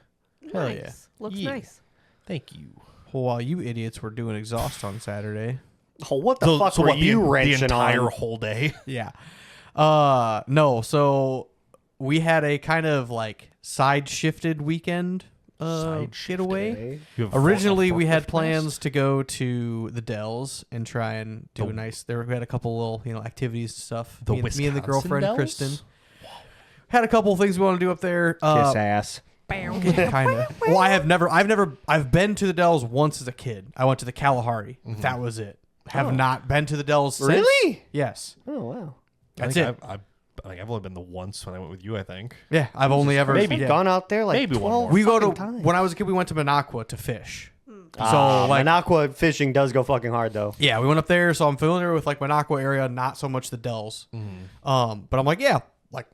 Hell Nice. yeah. Looks Yeah. nice. Thank you. Well, while you idiots were doing exhaust on Saturday. Oh, what the fuck were you the wrenching entire on? whole day? Yeah. No, so we had a kind of like side shifted weekend getaway. You have Originally, we had forklift plans to go to the Dells and try and do The- a nice. There, we had a couple little, activities and stuff. The me and the Wisconsin girlfriend Dells? Kristen had a couple of things we want to do up there. Kiss ass. Kind of. Well, I've been to the Dells once as a kid. I went to the Kalahari. That was it. Have not been to the Dells since. Really? Yes. Oh wow. That's I it. think I've only been the once when I went with you. I think. Yeah, I've only ever Maybe yeah. gone out there like Maybe one 12 more. We go to fucking times. when I was a kid. We went to Minocqua to fish. Minocqua fishing does go fucking hard though. Yeah, we went up there, so I'm familiar with like Minocqua area, not so much the Dells. But I'm like, yeah, like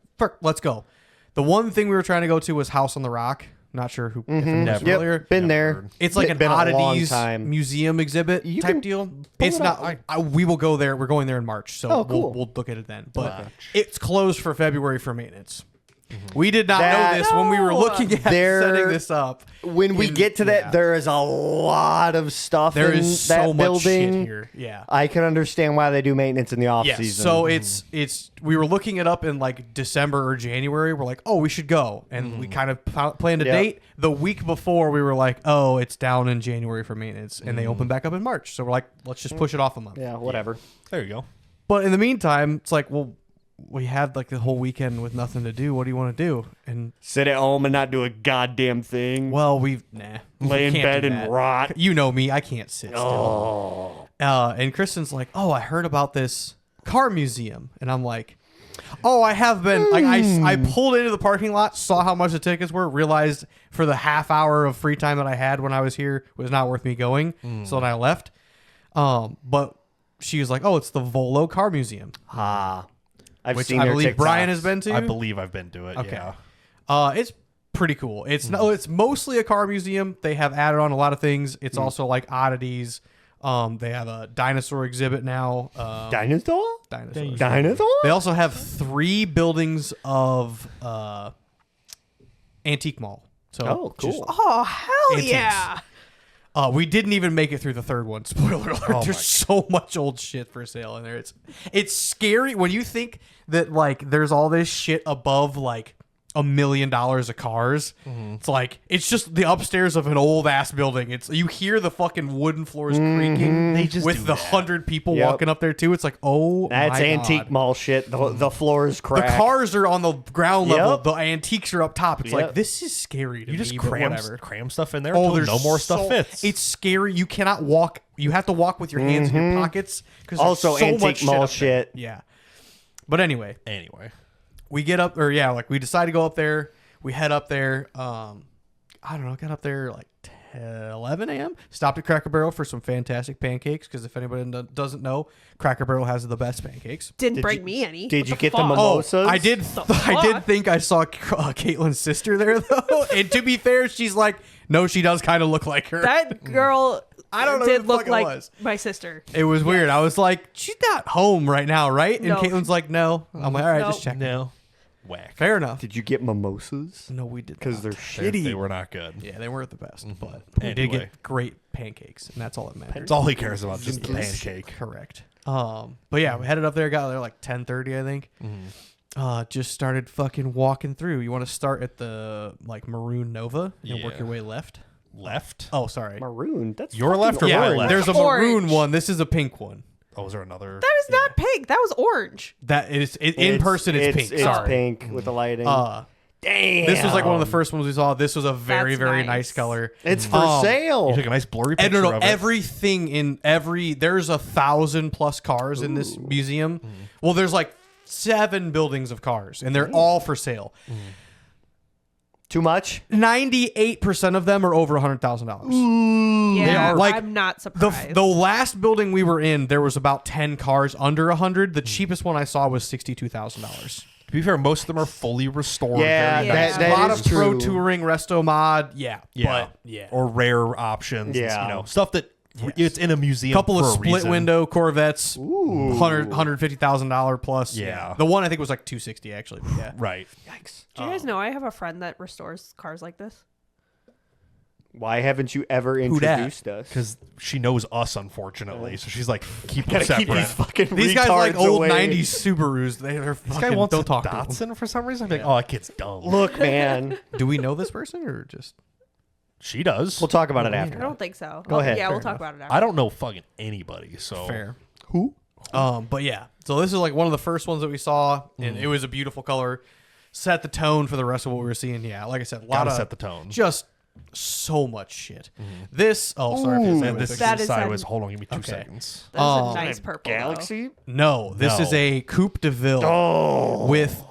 let's go. The one thing we were trying to go to was House on the Rock. Not sure who if anyone's Never. familiar. Been there. heard. It's like an Been a long oddities time. museum exhibit You type can deal. pull It's it not. up. We will go there. We're going there in March, so Oh, cool. we'll look at it then. But March. it's closed for February for maintenance. We did not know this when we were looking at There- setting this up. When we get to that, yeah. there is a lot of stuff There in is that so much building. shit here. Yeah. I can understand why they do maintenance in the off Yes. season. So it's we were looking it up in like December or January. We're like, oh, we should go, and we kind of planned a Yep. date. The week before, we were like, oh, it's down in January for maintenance, and they open back up in March. So we're like, let's just push it off a month. yeah, whatever. There you go. But in the meantime, it's like, well, we had like the whole weekend with nothing to do. What do you want to do? And Sit at home and not do a goddamn thing. well, we Lay in can't bed do and that. rot. You know me, I can't sit still. And Kristen's like, oh, I heard about this car museum, and I'm like, oh, I have been. Like, I pulled into the parking lot, saw how much the tickets were, realized for the half hour of free time that I had when I was here was not worth me going, so then I left. But she was like, oh, it's the Volo Car Museum, I've which seen I their believe Brian TikToks. has been to. I believe I've been to it. Okay. Yeah. It's pretty cool. It's it's mostly a car museum. They have added on a lot of things. It's also like oddities. They have a dinosaur exhibit now. Dinosaur? Dinosaurs. Dinosaur? They also have 3 buildings of antique mall. So Oh, cool. just Oh, hell Antiques. yeah. We didn't even make it through the third one. Spoiler alert. Oh There's so much old shit for sale in there. It's scary when you think that like there's all this shit above like $1 million of cars. It's like it's just the upstairs of an old ass building. It's you hear the fucking wooden floors creaking. They just with do the that. 100 people Yep. walking up there too. It's like, oh, That's my antique God. mall shit. The floors The crack. cars are on the ground level. Yep. The antiques are up top. It's Yep. like this is scary to You me. just but cram whatever. stuff in there. Oh, until there's no more stuff so- fits. It's scary. You cannot walk. You have to walk with your hands in your pockets because Also so antique much mall up there. shit. Yeah. But anyway, anyway. we get up, or yeah, like we decide to go up there. We head up there. I don't know. Got up there like 11 a.m. Stopped at Cracker Barrel for some fantastic pancakes because if anybody doesn't know, Cracker Barrel has the best pancakes. Didn't Did bring you- me any. did What you the get the fuck? mimosas? I did. I did think I saw Caitlin's sister there though, and to be fair, she's like, no, she does kind of look like her. That girl I don't know who did the look fuck it like was. my sister. It was weird. I was like, she's not home right now, right? And No. Caitlin's like, no. I'm like, all right, No. just check. No. Whack. Fair enough. Did you get mimosas? No, we did Because not. they're They shitty. were not good. Yeah, they weren't the best, but we did Anyway. get great pancakes, and that's all that matters. That's all he cares about, just the pancake. Correct. But yeah, we headed up there, got there like 10:30, I think. Just started fucking walking through. You want to start at the like maroon Nova and work Yeah. your way left? Left? Oh, sorry. Maroon? That's Your fucking left or my orange. left? There's a Orange. maroon one. This is a pink one. Oh, is there another? That is not pink. That was orange. That is in person. It's pink. It's Sorry. pink with the lighting. Damn. This was like one of the first ones we saw. This was a very, That's very nice. nice color. It's for sale. You took a nice blurry And picture no, of it. everything in there's 1,000+ cars in this museum. Well, there's like 7 buildings of cars, and they're all for sale. Too much? 98% of them are over $100,000. Yeah, like, I'm not The surprised. the last building we were in, there was about 10 cars under 100. The cheapest one I saw was $62,000. To be fair, most of them are fully restored. Yeah, very Yeah. nice. that A lot is of pro true. touring, resto mod, Yeah. but yeah. Or rare options. Yeah. You know, stuff that it's in a museum. Couple of for a split reason. window Corvettes, Ooh. $150,000 plus. Yeah. The one I think was like $260 actually. But yeah. Right. Yikes. Do you guys know I have a friend that restores cars like this? Why haven't you ever dat? introduced us? Because she knows us, unfortunately. So she's like, keep them Gotta separate. keep these fucking These guys like retards old away. 90s Subarus. They're This fucking, guy wants don't a talk to them. Datsun for some reason. I'm like, oh, that kid's dumb. Look, man. Do we know this person or just? She does. We'll talk about it I after. don't think so. Go ahead. Yeah, Fair we'll talk enough. about it after. I don't know fucking anybody. So Fair. Who? But yeah, so this is like one of the first ones that we saw, and it was a beautiful color. Set the tone for the rest of what we were seeing. Yeah, like I said, a lot gotta of set the tone. just so much shit. This. Oh, sorry. Ooh. If And this this is That is sideways. an- Hold on, give me 2 Okay. seconds. That is Oh. a nice purple. though. Galaxy? no, this is No. a Coupe de Ville Oh. with,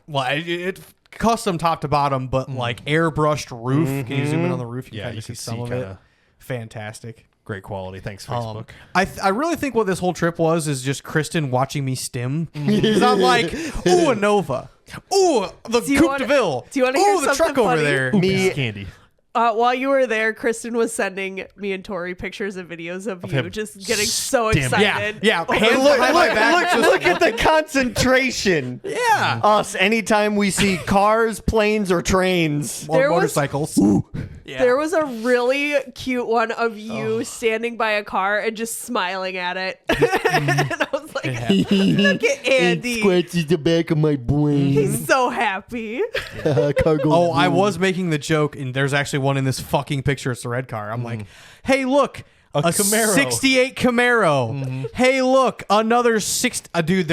well, it custom top to bottom, but like airbrushed roof. Can you zoom in on the roof? You Yeah, can kind you of see can some see of it. kinda Fantastic. great quality. Thanks, Facebook. I really think what this whole trip was is just Kristen watching me stim. Because I'm like, ooh, a Nova. Ooh, the Do you Coupe wanna- de Ville. do you wanna hear Ooh, the truck something over funny? there. Ooh, Me- piece of candy. While you were there, Kristen was sending me and Tori pictures and videos of you him just getting so stimming. excited. Yeah. over Hands Look, behind my back. just- look at the concentration. Yeah. Us, anytime we see cars, planes, or trains. Or There was- motorcycles. Yeah. There was a really cute one of you standing by a car and just smiling at it. and I was like, look at Andy. scratches the back of my brain. He's so happy. Oh, I was making the joke, and there's actually one in this fucking picture. It's the red car. I'm like, hey, look. A Camaro. 68 Camaro. Hey, look. Another dude,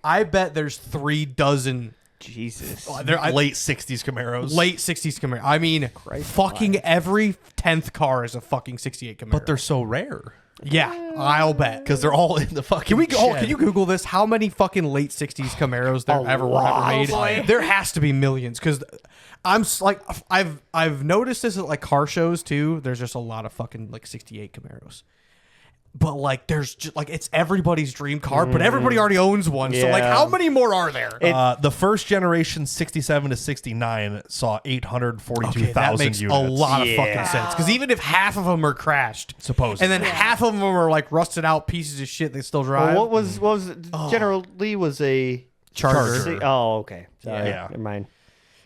I bet there's 3 dozen Jesus. Late 60s Camaros. late 60s Camaro. I mean, fucking every 10th car is a fucking 68 Camaro. But they're so rare. yeah, I'll bet. Because they're all in the fucking Can we go? shed. Can you Google this? How many fucking late 60s Camaros there ever were ever made? Oh, boy. There has to be millions because like I've noticed this at like car shows too. There's just a lot of fucking like 68 Camaros. But like there's just like it's everybody's dream car, but everybody already owns one. So like Yeah. how many more are there? The first generation 67 to 69 saw 842,000 Okay, that makes units. a lot of Yeah. fucking sense. Because even if half of them are crashed, Supposedly. and then half of them are like rusted out pieces of shit they still drive. Well, what was General Lee was a Charger. Oh, okay. Sorry. Yeah. Never mind.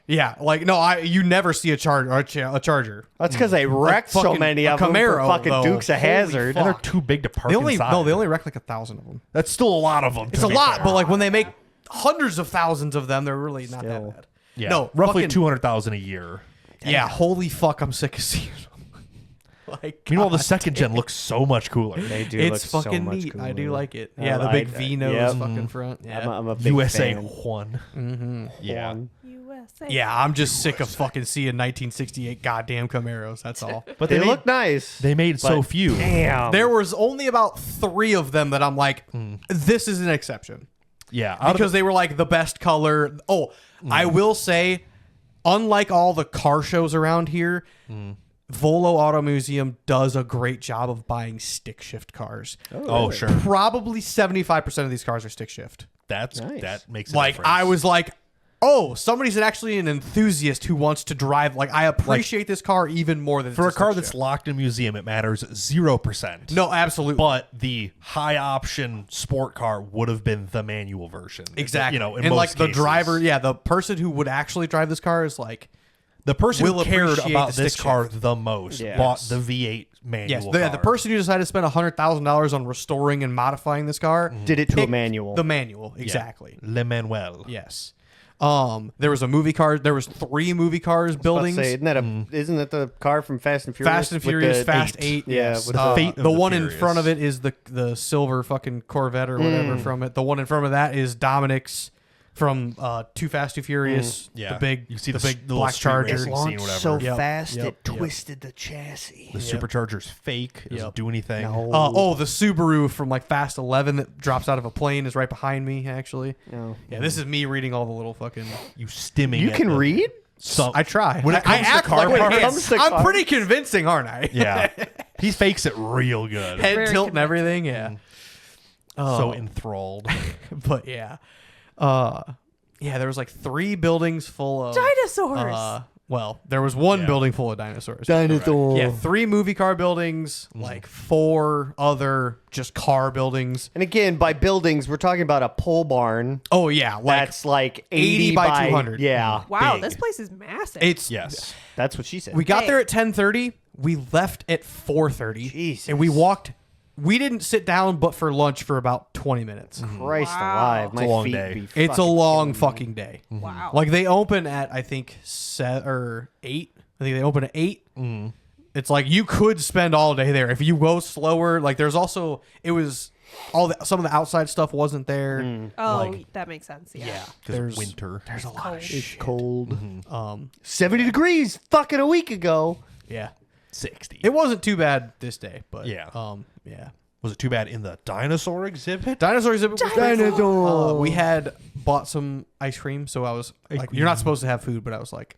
Yeah, like no, you never see a Charger. That's because they wrecked so fucking many a of them for Camaro, fucking though. Dukes of Holy Hazzard. fuck. And they're too big to park They only inside. they only wreck like 1,000 of them. That's still a lot of them. It's a lot, but like when they make hundreds of thousands of them, they're really not Still. that bad. yeah, No, roughly fucking- 200,000 a year. Yeah, holy fuck, I'm sick of seeing them. Like, Meanwhile, the God second gen looks so much cooler. They do it's look so fucking much neat. I cooler. do like it. I Yeah, the like big that. V nose Yep. fucking front. Yeah. I'm a big USA fan. 1. Yeah. USA. Yeah, I'm just sick of fucking seeing 1968 goddamn Camaros. That's all. But They made, look nice. They made so but few. Damn. There was only about 3 of them that I'm like, this is an exception. Yeah. Out Because they were like the best color. Oh, I will say, unlike all the car shows around here, Volo Auto Museum does a great job of buying stick shift cars. oh, sure. Probably 75% of these cars are stick shift. That's Nice. that makes a Like difference. I was like, oh, somebody's actually an enthusiast who wants to drive. Like I appreciate this car even more than for a it's car stick that's shift. locked in a museum, it matters 0%. No, absolutely. But the high option sport car would have been the manual version. Exactly. You know, in and most like the cases. driver, yeah, the person who would actually drive this car is like, The person will who cared appreciate about the this stick car shift. the most Yes. bought the V8 manual yes, car. the person who decided to spend $100,000 on restoring and modifying this car Did it to a picked manual. The manual, Yeah. exactly. Le Manuel. Yes. There was a movie car. There was 3 movie cars buildings. Say, isn't that the car from Fast and Furious? Fast and with Furious, the Fast 8? 8. Yeah, yes. with the Fate of the the one in Furious. front of it is the silver fucking Corvette or whatever from it. The one in front of that is Dominic's from Too Fast, Too Furious. Yeah. The big, You see the the big little black street Charger. racing scene, whatever. so Yep, fast yep, it yep. twisted the chassis. The supercharger's fake. It doesn't Yep. do anything. No. The Subaru from like Fast 11 that drops out of a plane is right behind me. Actually, No. yeah. This is me reading all the little fucking. You stimming. You at can the- read? So I try. When it I comes to act car like parts, it comes is. to I'm car- pretty convincing, aren't I? yeah, he fakes it real good. Head Very tilt and everything. Yeah. So enthralled. But yeah. Yeah, there was like 3 buildings full of Dinosaurs. Well, there was one Yeah. building full of dinosaurs. Dinosaur. Yeah, 3 movie car buildings, like 4 other just car buildings. And again, by buildings, we're talking about a pole barn Oh yeah, like that's like 80 by 200. Yeah. Wow, big. this place is massive. it's Yes. That's what she said. We got Hey. there at 10:30. We left at 4:30. Jesus. And we walked. We didn't sit down, but for lunch for about 20 minutes. Christ Wow. alive. My a long feet day. be It's a fucking long killing me. fucking day. wow. Like they open at I think 7 or 8. I think they open at 8. It's like you could spend all day there if you go slower. Like there's also some of the outside stuff wasn't there. oh, like- that makes sense. Yeah. Yeah, There's winter. There's a lot of cold. shit. It's cold. 70 degrees fucking a week ago. Yeah, 60. it wasn't too bad this day, but Yeah. yeah. Was it too bad in the dinosaur exhibit? Dinosaur exhibit. Was Dinosaur. we had bought some ice cream, so I was like, "You're not supposed to have food," but I was like,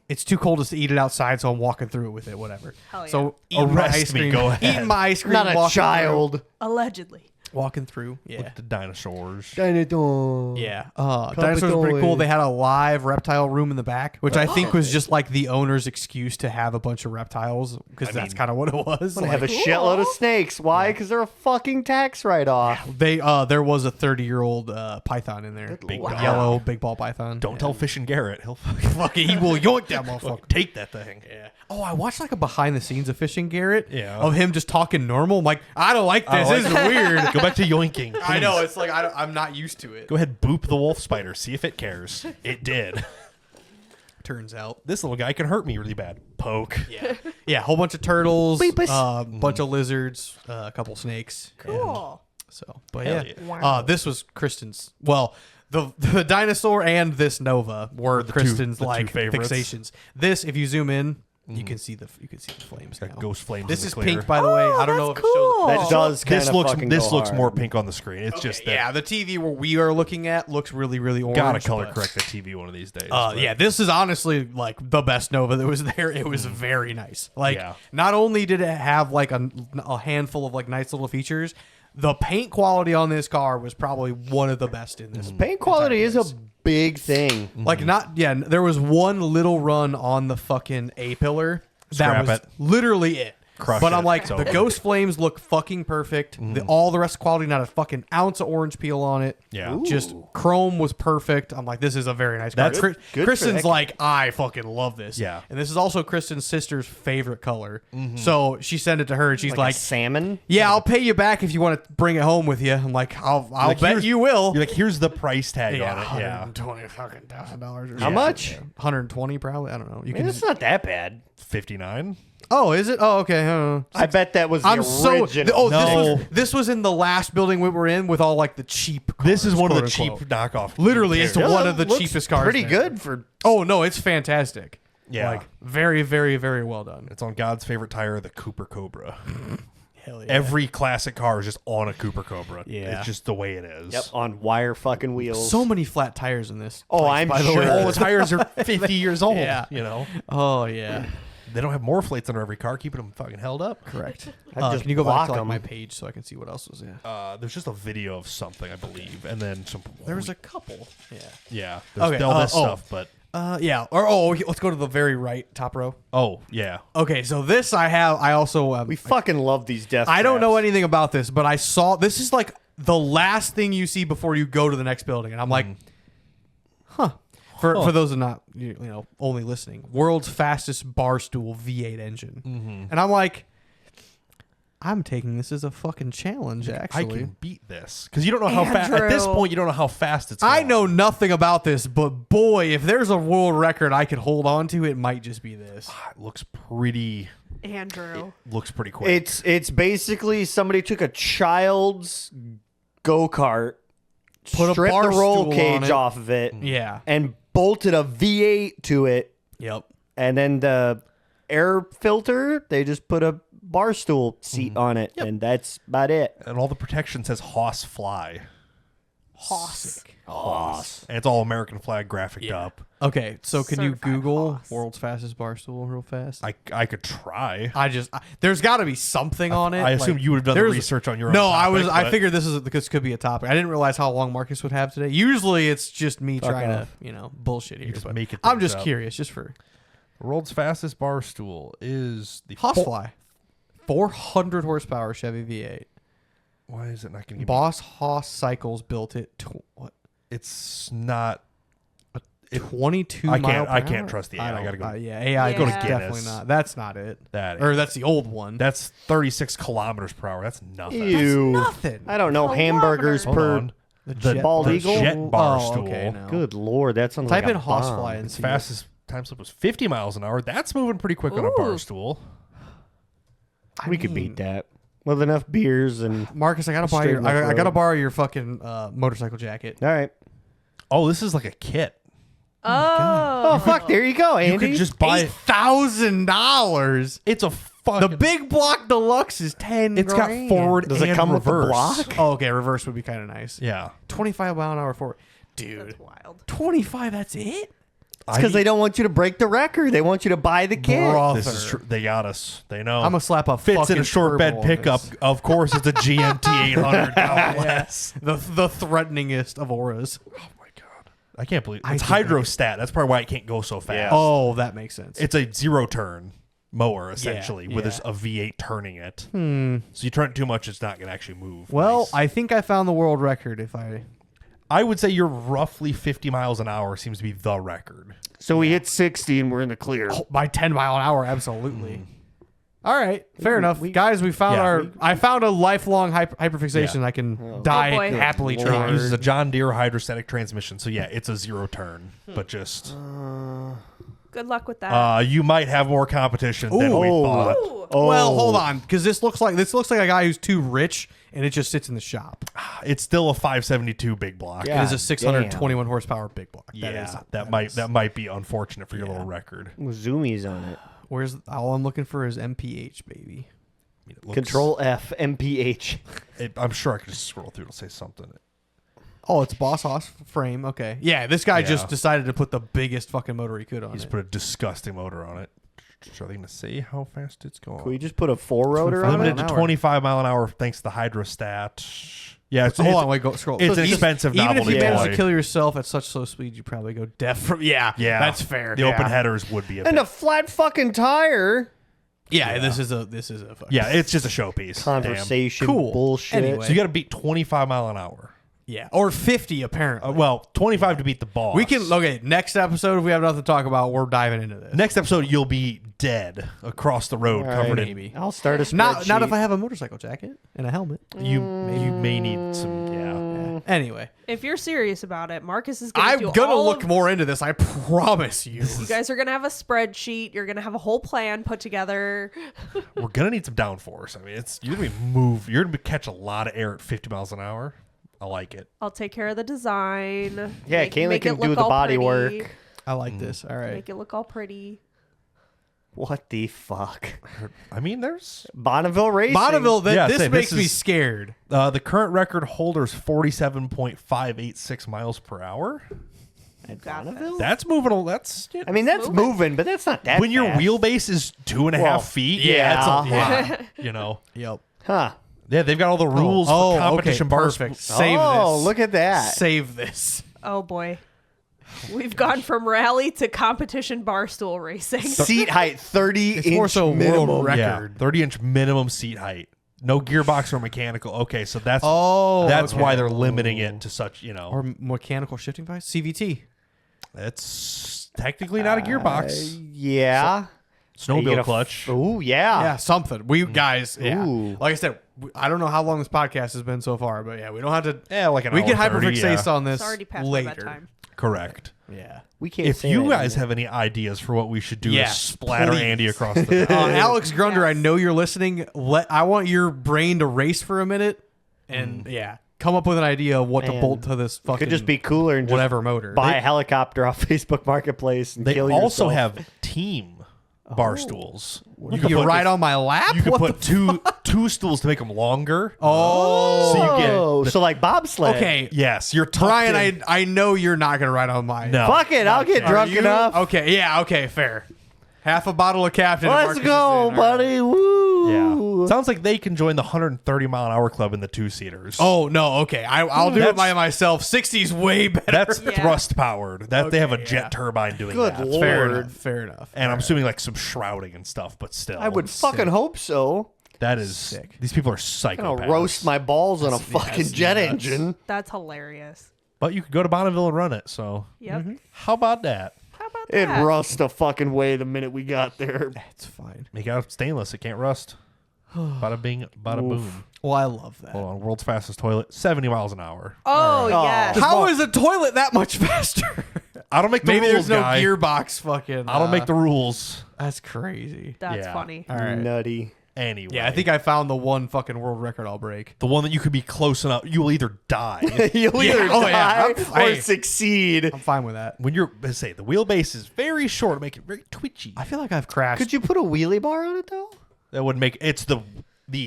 "It's too cold to eat it outside, so I'm walking through it with it, whatever." Hell yeah. So eating my Arrest ice me, cream, go ahead. eating my ice cream, Not a walking child. Allegedly. through, walking through. Yeah, With the dinosaurs. Dinosaur. yeah. Dinosaurs were pretty cool. They had a live reptile room in the back, which I think was just like the owner's excuse to have a bunch of reptiles because that's kind of what it was. I'm gonna have a Like, shitload of snakes. Why? Because they're a fucking tax write-off. there was a 30-year-old python in there, Big like dog. yellow big ball python. Don't tell Fish and Garrett. He'll fucking he will yoink that motherfucker. take that thing. Yeah. Oh, I watched like a behind the scenes of Fishing Garrett. Yeah. Of him just talking normal. I'm like, I don't like this. This is weird. Go back to yoinking. I know. please. It's like I'm not used to it. Go ahead, boop the wolf spider. See if it cares. It did. Turns out. This little guy can hurt me really bad. Poke. Yeah. Yeah. A whole bunch of turtles. Beepus. Bunch of lizards. A couple snakes. Cool. So, but Hell yeah. yeah. Wow. This was Kristen's. Well, the dinosaur and this Nova were the Kristen's two like favorites. fixations. This, if you zoom in, you can see the flames. Got now. ghost flames. This in the is clear. pink, by the way. I don't know if that's it shows. cool. That does kind This of looks fucking this go looks hard. more pink on the screen. It's just that Yeah, the TV where we are looking at looks really, really orange. gotta color but- correct the TV one of these days. but- Yeah, this is honestly like the best Nova that was there. It was very nice. Like, Yeah. not only did it have like a handful of like nice little features, the paint quality on this car was probably one of the best in this. Paint quality is a big thing. Like there was one little run on the fucking A pillar that Scrap was it. literally it. Crush but I'm it. like, It's the over. ghost flames look fucking perfect. All the rest of quality, not a fucking ounce of orange peel on it. Yeah. Just chrome was perfect. I'm like, this is a very nice car. That's good for Kristen's that. like, I fucking love this. Yeah. And this is also Kristen's sister's favorite color. So she sent it to her and she's Like, like, a salmon. yeah, I'll pay you back if you want to bring it home with you. I'm like, I'll Like, bet here's- you will. You're like, here's the price tag Yeah, on it. Yeah. $120 fucking $1,000. How much? 120 probably. I don't know. You Man, can. it's not that bad. 59. Oh, is it? Oh, okay. I don't know. I bet that was the I'm so. original. No. This was in the last building we were in with all like the cheap. This is cars, one of the quote, cheap unquote. knockoff. Literally, it's Yeah. one of the Looks cheapest cars. Pretty there. good for. Oh no, it's fantastic. Yeah. Like very, very, very well done. It's on God's favorite tire, the Cooper Cobra. Hell yeah. Every classic car is just on a Cooper Cobra. Yeah. It's just the way it is. Yep, on wire fucking wheels. So many flat tires in this. Oh, place, I'm by the sure. way. All the tires are 50 years old. Yeah. You know, Oh yeah. they don't have more plates under every car, keeping them fucking held up. Correct. I'd just Can you go back block to like, 'em. my page so I can see what else was there? There's just a video of something, I believe, and then some. There was a couple. Yeah. yeah. There's Okay, all this oh. stuff, but Yeah. Let's go to the very right top row. oh yeah, Okay, so this I also We fucking love these death. I don't know traps. anything about this, but I saw this is like the last thing you see before you go to the next building, and I'm like, huh. For those who are not only listening, world's fastest bar stool V8 engine, and I'm like, I'm taking this as a fucking challenge. I Actually, can beat this because you don't know how fast. At this Andrew. point, you don't know how fast it's. I going. know nothing about this, but boy, if there's a world record I could hold on to, it might just be this. It looks pretty. Andrew. Looks pretty quick. It's basically somebody took a child's go kart, Put a stripped bar the roll stool on cage it. off of it, Yeah. and bolted a V8 to it, Yep. and then the air filter they just put a bar stool seat on it, and that's about it. and all the protection says Hoss Fly. Hoss. Hoss. And it's all American flag graphicked up. Okay, so can you Certified Google Hoss. world's fastest bar stool real fast? I could try. There's got to be something on it. I assume you would have done the there's- research on your own. No, topic, I but figured this could be a topic. I didn't realize how long Marcus would have today. Usually it's just me Fuck trying off. to, bullshit here. just But make it I'm things just up. curious, just for the world's fastest bar stool is the Hossfly. 400 horsepower Chevy V8. Why is it not going to give me? Boss Hoss Cycles built it. What? It's not. 22 I mile can't- per I can't hour? trust the AI. I don't- gotta go- yeah, AI Go to definitely Guinness. not. That's not it. That Or that's the old one. That's 36 kilometers per hour. That's nothing. Ew. nothing. I don't know. Hamburgers Hold per. on. The The Bald Eagle? jet bar Oh, stool. okay, no. Good lord, that sounds Type like in a bomb. Hossfly and Its see. fastest time slip was 50 miles an hour. That's moving pretty quick on a bar Ooh. stool. We could beat that with enough beers and. Marcus, I gotta buy Straight your. in the I gotta throat. borrow your fucking motorcycle jacket. All right. Oh, this is like a kit. Oh fuck! There you go, Andy. You could just buy it. $8,000. It's a fucking. The big block deluxe is 10. It's got grand. forward Does and it come with the reverse. block? Oh, okay, reverse would be kind of nice. Yeah. 25 mile an hour forward, dude. That's wild. 25. That's it. because they don't want you to break the record. They want you to buy the kit. Brother. This is true. They got us. They know. I'm gonna slap a Fits in fucking a short turbo bed on pickup. this. Of course, it's a GMT 800. God bless. The threateningest of auras. Oh my god! I can't believe I it's think I hydrostat. That's probably why it can't go so fast. Yeah. Oh, that makes sense. It's a zero turn mower essentially, with yeah. a V8 turning it. So you turn it too much, it's not going to actually move. Well, Nice. I think I found the world record. If I would say you're roughly 50 miles an hour seems to be the record. So we hit 60 and we're in the clear. by 10 mile an hour, absolutely. All right, fair enough, we- guys. We found yeah, I found a lifelong hyperfixation. Yeah. I can die boy. happily It trying. uses a John Deere hydrostatic transmission, so yeah, it's a zero turn, but just Good luck with that. you might have more competition than we Ooh. thought. Ooh. Well, hold on, because this looks like a guy who's too rich and it just sits in the shop. It's still a 572 big block. Yeah. It is a God 621 horsepower big block. Yeah, that that might be unfortunate for your little record. Zoomies on it. Where's all I'm looking for is MPH, baby. I mean, it looks- Control F, MPH. I'm sure I could just scroll through. It'll say something. Oh, it's Boss Hoss frame. Okay, yeah, this guy Yeah. just decided to put the biggest fucking motor he could on He's it. put a disgusting motor on it. Are they going to see how fast it's going? Can we just put a 4-rotor on Limited it? to hour. 25 mile an hour thanks to the hydrostat. Yeah, it's, Hold it's, on, wait, go scroll. it's So an expensive even if novelty you manage toy. to kill yourself at such slow speed, you probably go deaf from. Yeah, Yeah, that's fair. The yeah. open headers would be a And bit. a flat fucking tire. Yeah, this is a fucking Yeah, it's just a showpiece. Conversation Cool. bullshit. Anyway. So you got to beat 25 mile an hour. Yeah, or 50 apparently. Well, 25 to beat the boss. We can next episode if we have nothing to talk about, we're diving into this. Next episode, you'll be dead across the road, All covered right. in. Maybe. I'll start a Not spreadsheet. if I have a motorcycle jacket and a helmet. You may need some. Yeah. Anyway, If you're serious about it, Marcus is going to I'm do gonna all look of- more into this. I promise you. You guys are going to have a spreadsheet. You're going to have a whole plan put together. We're gonna need some downforce. I mean, you're gonna be You're gonna catch a lot of air at 50 miles an hour. I like it. I'll take care of the design. Yeah, Kaylee make can it do look the all body pretty. work. I like this. All right. Make it look all pretty. What the fuck? I mean, there's Bonneville Racing. Bonneville, Yeah, this say, makes this me is- scared. the current record holder's 47.586 miles per hour. At Got Bonneville? That's moving. That's I mean, that's moving, but that's not that when your fast. wheelbase is 2.5 Well, feet. yeah. That's a lot. You know. Yep. Huh. Yeah, they've got all the rules for competition okay, bars. perfect. Save oh, this. look at that. Save this. Oh, boy. We've gone from rally to competition barstool racing. Seat height 30 It's inch more so minimum. world Yeah, record. 30-inch minimum seat height. No gearbox or mechanical. Okay, so that's That's why they're limiting it to such. or mechanical shifting device CVT. It's technically not a gearbox. Yeah. Snowmobile clutch. Oh, yeah. Yeah, something. We guys, yeah. Ooh. Like I said, I don't know how long this podcast has been so far, but yeah, we don't have to. Yeah, like an we hour can 30, hyperfixate yeah. on this It's already past my later. bedtime. Correct. Yeah. We can't If say you that guys anymore. have any ideas for what we should do Yes, to splatter please. Andy across the Alex Grunder, I Yes. know you're listening. I want your brain to race for a minute, and yeah, come up with an idea of what to Man. bolt to this fucking could just be cooler and just whatever motor. buy a helicopter off Facebook Marketplace and They kill also yourself. have team bar stools. You can ride on my lap. You could What put two stools to make them longer. Oh, So you get Oh, so like bobsled. okay. yes, you're tucked Brian, in. I know you're not gonna ride on mine. No. Fuck it, I'll get Are drunk you? enough. Okay, yeah, okay, fair. Half a bottle of Captain. and Let's Marcus is go, in. All right. buddy. Woo. Yeah. Sounds like they can join the 130-mile-an-hour club in the 2-seaters. Oh no, okay. I'll do it by myself. 60's way better. That's Yeah. thrust powered. That they have a Okay, jet yeah. turbine doing Good that. lord. fair enough. Fair enough. And I'm assuming like some shrouding and stuff, but still. I would fucking hope so. That is Sick. These people are I'm psychopaths. gonna roast my balls on a fucking that's jet nuts. engine. That's hilarious. But you could go to Bonneville and run it. So Yep. how about that? How about It that? rust a fucking way the minute we got there. It's fine. Make it out of stainless. It can't rust. Bada bing, bada boom. Well, I love that. Hold on. World's fastest toilet, 70 miles an hour. Oh, yes. How is a toilet that much faster? I don't make the Maybe rules, there's no guy. gearbox. Fucking. I don't make the rules. That's crazy. That's Yeah. funny. All right. Nutty. Anyway. Yeah, I think I found the one fucking world record I'll break. the one that you could be close enough. You will either die. You'll either Oh, yeah. die or Hey. succeed. I'm fine with that. When you're, let's say, the wheelbase is very short to make it very twitchy. I feel like I've crashed. Could you put a wheelie bar on it though? That would make it's the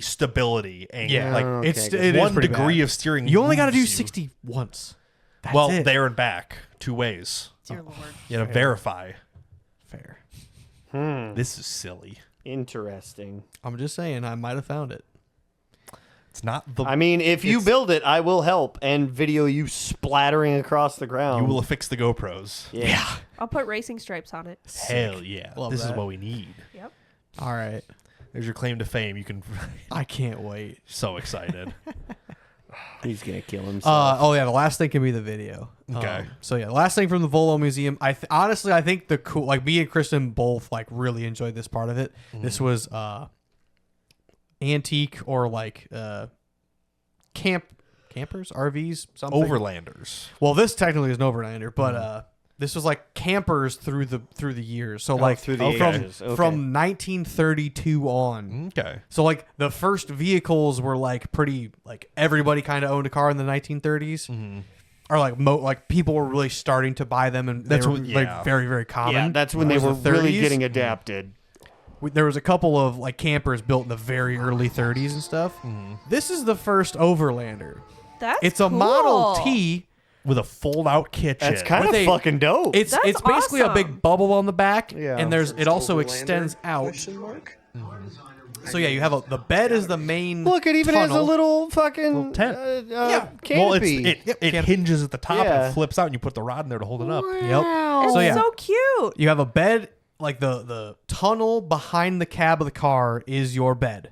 stability angle. Yeah, like Okay, it's good. it is one pretty degree bad. of steering. You only got to do moves you. 60 once. That's Well, it. there and back, 2 ways. Dear Lord. You gotta verify. Fair. This is silly. Interesting. I'm just saying, I might have found it. It's not the. I mean, if you build it, I will help and video you splattering across the ground. you will affix the GoPros. Yeah. I'll put racing stripes on it. Hell yeah! Love this is that. what we need. Yep. All right. There's your claim to fame. You can. I can't wait. So excited. He's gonna kill himself. Oh yeah, the last thing can be the video. Okay. So yeah, the last thing from the Volo Museum. Honestly, I think the cool, like me and Kristen both like really enjoyed this part of it. This was antique or like campers, RVs, something. Overlanders. Well, this technically is an overlander, but this was like campers through the years. So like through the from ages. Okay. from 1932 on. Okay. So like the first vehicles were like pretty like everybody kind of owned a car in the 1930s. Or like people were really starting to buy them, and That's they were what- like yeah. very very common. yeah, that's when they Was were the really 30s. getting adapted. There was a couple of like campers built in the very early 30s and stuff. This is the first overlander. That's It's a cool. Model T. With a fold-out kitchen. That's kind With of a- fucking dope. It's That's it's basically a awesome. big bubble on the back, Yeah. and it also extends out. So yeah, you have the bed is the main. Look, it even has a tunnel. little fucking Little tent. canopy. Well, it Canopy. hinges at the top Yeah. and flips out, and you put the rod in there to hold it up. Yep. It's So yeah, so cute. you have a bed. Like the tunnel behind the cab of the car is your bed.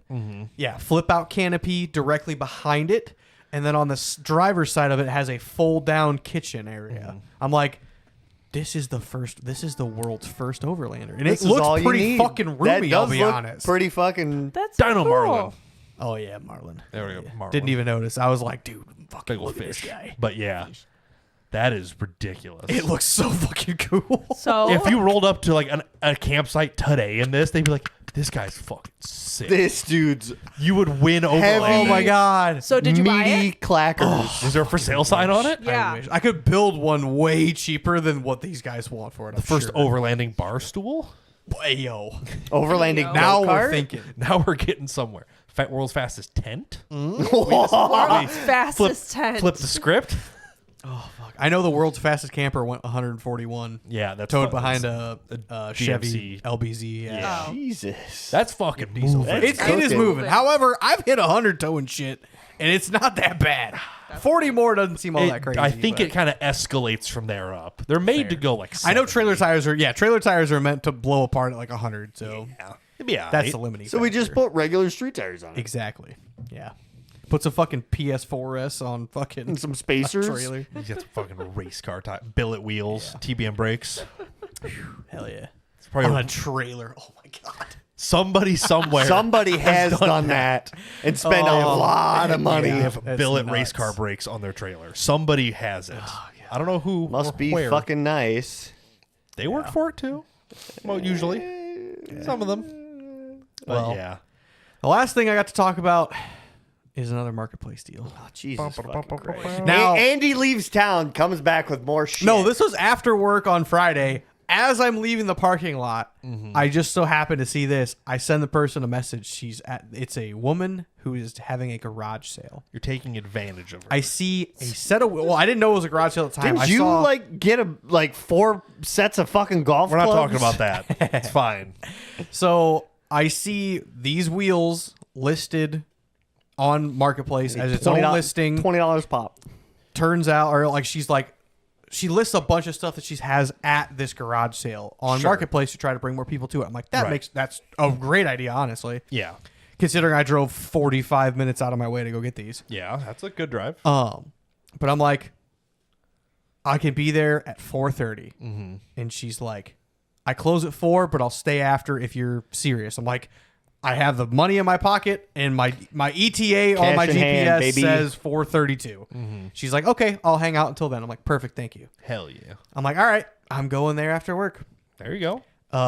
Yeah, flip out canopy directly behind it, and then on the driver's side of it has a fold down kitchen area. I'm like, this is the world's first overlander, and This it is all looks you pretty need. fucking That roomy. I'll does be look honest. Pretty fucking. That's so Dino cool. Marlin. Oh yeah, Marlin. There we go. Marlin. Didn't even notice. I was like, dude, fucking Big old look at this fish. guy. But yeah, that is ridiculous. It looks so fucking cool. So If you rolled up to like a campsite today in this, they'd be like, "This guy's fucking sick." This dude's You would win over. Heavy. Oh my god. So did you buy meaty it? clackers. Is there a for sale sign on it? Yeah. I wish. I could build one way cheaper than what these guys want for it. The first overlanding bar stool. Yo. Overlanding Yo. Now go-kart? we're thinking. Now we're getting somewhere. World's fastest tent. Fastest tent. Flip the script. I know the world's fastest camper went 141. Yeah, that's Towed fun. behind a Chevy GMC. LBZ. Yeah. Oh. Jesus. That's fucking diesel. That's It is cooking. moving. However, I've hit 100 towing shit, and it's not that bad. 40 more doesn't seem all that crazy. I think but- it kind of escalates from there up. They're made to go like. I know 70. trailer tires are meant to blow apart at like 100, so Yeah, it'd be all that's right. the limiting So we just factor. put regular street tires on it. Exactly. Yeah. Put some fucking PS4S on fucking And some spacers. trailer. You got some fucking race car type billet wheels, TBM brakes. Hell yeah. It's probably On a trailer. Oh my god. somebody somewhere. Somebody has done that and spent a lot of money. They have That's billet nuts. race car brakes on their trailer. Somebody has it. I don't know who. Must or be where. fucking nice. They work for it too. Well, usually, some of them. But Well, yeah. The last thing I got to talk about is another marketplace deal. Oh, Jesus fucking Christ. Now- Andy leaves town, comes back with more shit. No, this was after work on Friday. as I'm leaving the parking lot, I just so happen to see this. I send the person a message. It's a woman who is having a garage sale. You're taking advantage of her. I see a set of. Well, I didn't know it was a garage sale at the time. Didn't you get 4 sets of fucking golf We're not clubs? talking about that. It's fine. So I see these wheels listed on Marketplace as its own listing. $20 pop. Turns out, or like she lists a bunch of stuff that she has at this garage sale on Marketplace to try to bring more people to it. I'm like, that's a great idea, honestly. Yeah. Considering I drove 45 minutes out of my way to go get these. Yeah, that's a good drive. But I'm like, I can be there at 4:30, and she's like, I close at 4, but I'll stay after if you're serious. I'm like, I have the money in my pocket, and my ETA on my Cash in GPS hand, baby. says 4:32. She's like, okay, I'll hang out until then. I'm like, perfect, thank you. Hell yeah. I'm like, all right, I'm going there after work. There you go.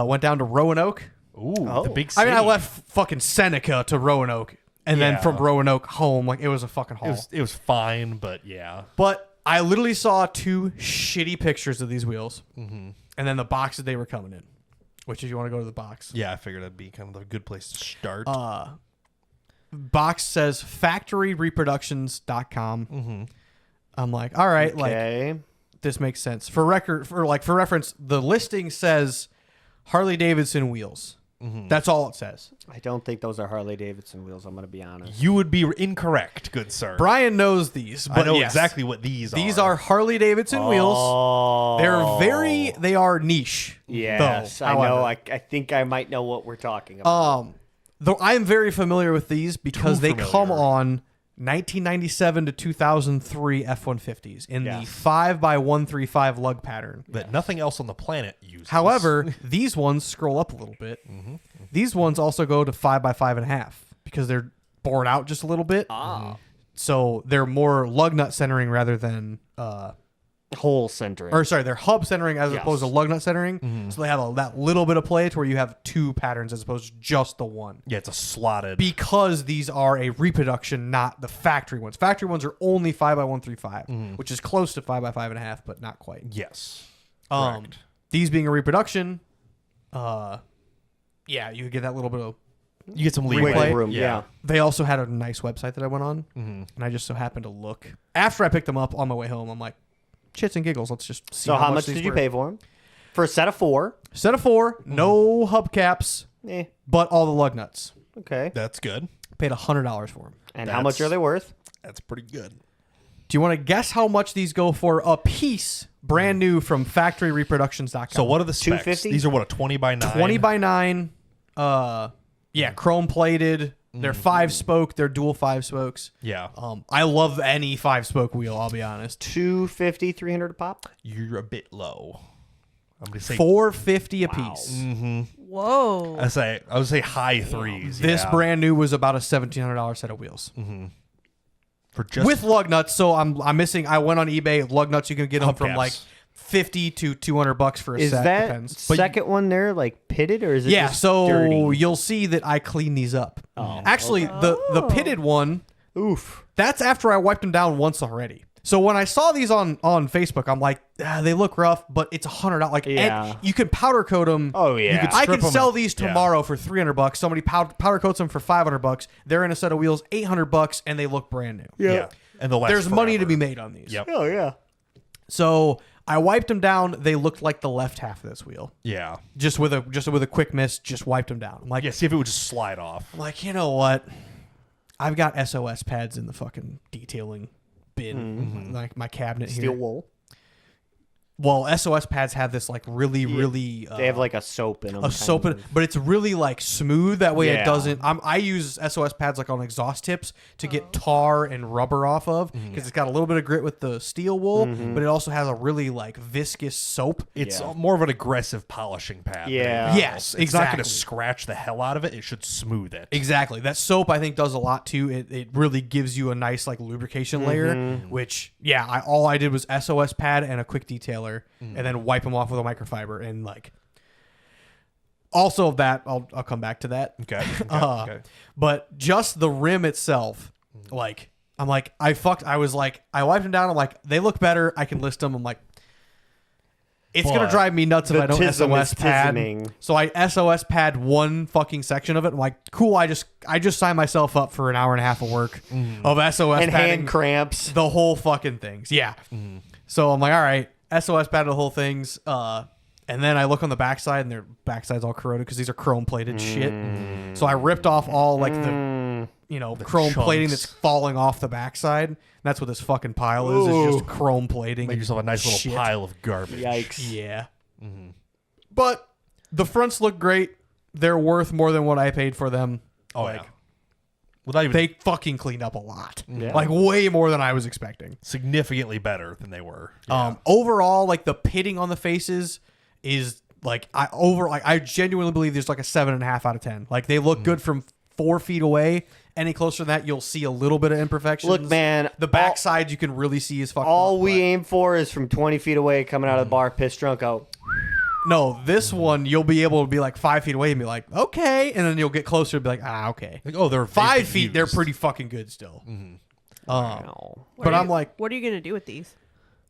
Went down to Roanoke. Ooh, Oh. the big I city. mean, I left fucking Seneca to Roanoke, and then Yeah. from Roanoke home. Like, it was a fucking haul. It was fine, but yeah. But I literally saw 2 shitty pictures of these wheels, and then the boxes they were coming in. Which, if you want to go to the box, Yeah, I figured that'd be kind of a good place to start. box says factoryreproductions.com. I'm like, all right, Okay. like this makes sense. For reference, the listing says Harley Davidson wheels. That's all it says. I don't think those are Harley Davidson wheels. I'm going to be honest. You would be incorrect, good sir. Brian knows these, but I know yes, exactly what these are. These are Harley Davidson wheels. Oh. They are niche. Yes, though, I know. however. I think I might know what we're talking about. Though I am very familiar with these because Too they familiar. come on 1997 to 2003 F-150s in the Yes. 5x135 lug pattern. that nothing else on the planet uses. However, these ones scroll up a little bit. These ones also go to 5x5.5 because they're bored out just a little bit. So they're more lug nut centering rather than Hole centering. they're hub centering as opposed to lug nut centering. So they have that little bit of play to where you have 2 patterns as opposed to just the one. yeah, it's a slotted. Because these are a reproduction, not the factory ones. Factory ones are only 5x135, which is close to 5x5.5, but not quite. yes. Correct. These being a reproduction, you could get that little bit of. You get some Wiggle leeway. room, yeah. They also had a nice website that I went on, and I just so happened to look after I picked them up on my way home. I'm like, shits and giggles. Let's just see. So how much did you pay for them? For a set of 4? Set of 4, no hubcaps, but all the lug nuts. Okay. That's good. Paid $100 for them. And how much are they worth? That's pretty good. Do you want to guess how much these go for a piece, brand new from factoryreproductions.com? So what are the specs? 250? These are what, a 20 by 9? 20 by 9, chrome plated. They're 5-spoke. They're dual 5 spokes. Yeah. I love any 5-spoke wheel, I'll be honest. $250, $300 a pop? You're a bit low. I'm going to say $450 a piece. Whoa. I would say high threes. This yeah. brand new was about a $1,700 set of wheels. for just With lug nuts. So I'm missing. I went on eBay. Lug nuts, you can get them from Hubcaps. like $50 to $200 for a Is set. that Depends. second one there like pitted or is it Yeah, just so dirty? you'll see that I clean these up. Oh, Actually, the pitted one, Oof. that's after I wiped them down once already. So when I saw these on Facebook, I'm like, they look rough, but it's $100. Like, Yeah. and you can powder coat them. Oh, yeah. You could, I strip can 'em. sell these Yeah. tomorrow for $300. Somebody powder coats them for $500. They're in a set of wheels, $800, and they look brand new. yeah. And they'll last There's money to forever. be made on these. Yep. Oh, yeah. So I wiped them down. They looked like the left half of this wheel. Yeah. Just with a quick mist, just wiped them down. I'm like, Yeah. See if it would just slide off. I'm like, you know what? I've got SOS pads in the fucking detailing bin, like my cabinet Steel here. wool. Well, SOS pads have this like really. They have like a soap in them. a soap, but it's really like smooth. That way Yeah. it doesn't. I use SOS pads like on exhaust tips to get tar and rubber off of because it's got a little bit of grit with the steel wool, but it also has a really like viscous soap. It's Yeah. more of an aggressive polishing pad. than Yeah. anything Yes, else. It's not going exactly. to scratch the hell out of it. It should smooth it. Exactly. That soap I think does a lot too. It really gives you a nice like lubrication layer, which all I did was SOS pad and a quick detailer and then wipe them off with a microfiber and like also that I'll come back to that. Okay. Okay. But just the rim itself, like I'm like I wiped them down. I'm like they look better. I can list them. I'm like It's going to But drive me nuts if the I don't tism SOS is pad. tisming. So I SOS pad one fucking section of it. I'm like, cool, I just signed myself up for an hour and a half of work of SOS And padding hand cramps. the whole fucking things. Yeah. So I'm like, all right, SOS pad the whole things. And then I look on the backside, and their backside's all corroded because these are chrome plated shit. So I ripped off all like the chrome chunks. plating that's falling off the backside. That's what this fucking pile is. It's just chrome plating. Make yourself a nice little Shit. pile of garbage. Yikes. Yeah. But the fronts look great. They're worth more than what I paid for them. Oh, like, yeah. Without even they fucking cleaned up a lot. Yeah. Like way more than I was expecting. significantly better than they were. Yeah. Overall, like the pitting on the faces is like I genuinely believe there's like a 7.5 out of 10. Like they look good from 4 feet away. Any closer than that, you'll see a little bit of imperfections. Look, man, the backside you can really see is fucking. All up, we but- aim for is from 20 feet away, coming out of the bar, piss drunk. Oh, No, this one you'll be able to be like 5 feet away and be like, okay, and then you'll get closer and be like, okay. Like, oh, they're 5 feet, they're pretty fucking good still. wow. But I'm like, what are you gonna do with these?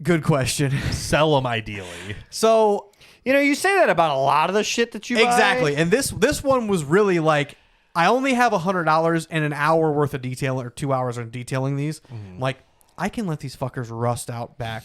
good question. Sell them ideally. So You know, you say that about a lot of the shit that you buy. exactly, and this one was really like, I only have $100 and an hour worth of detail or 2 hours of detailing these. Like, I can let these fuckers rust out back,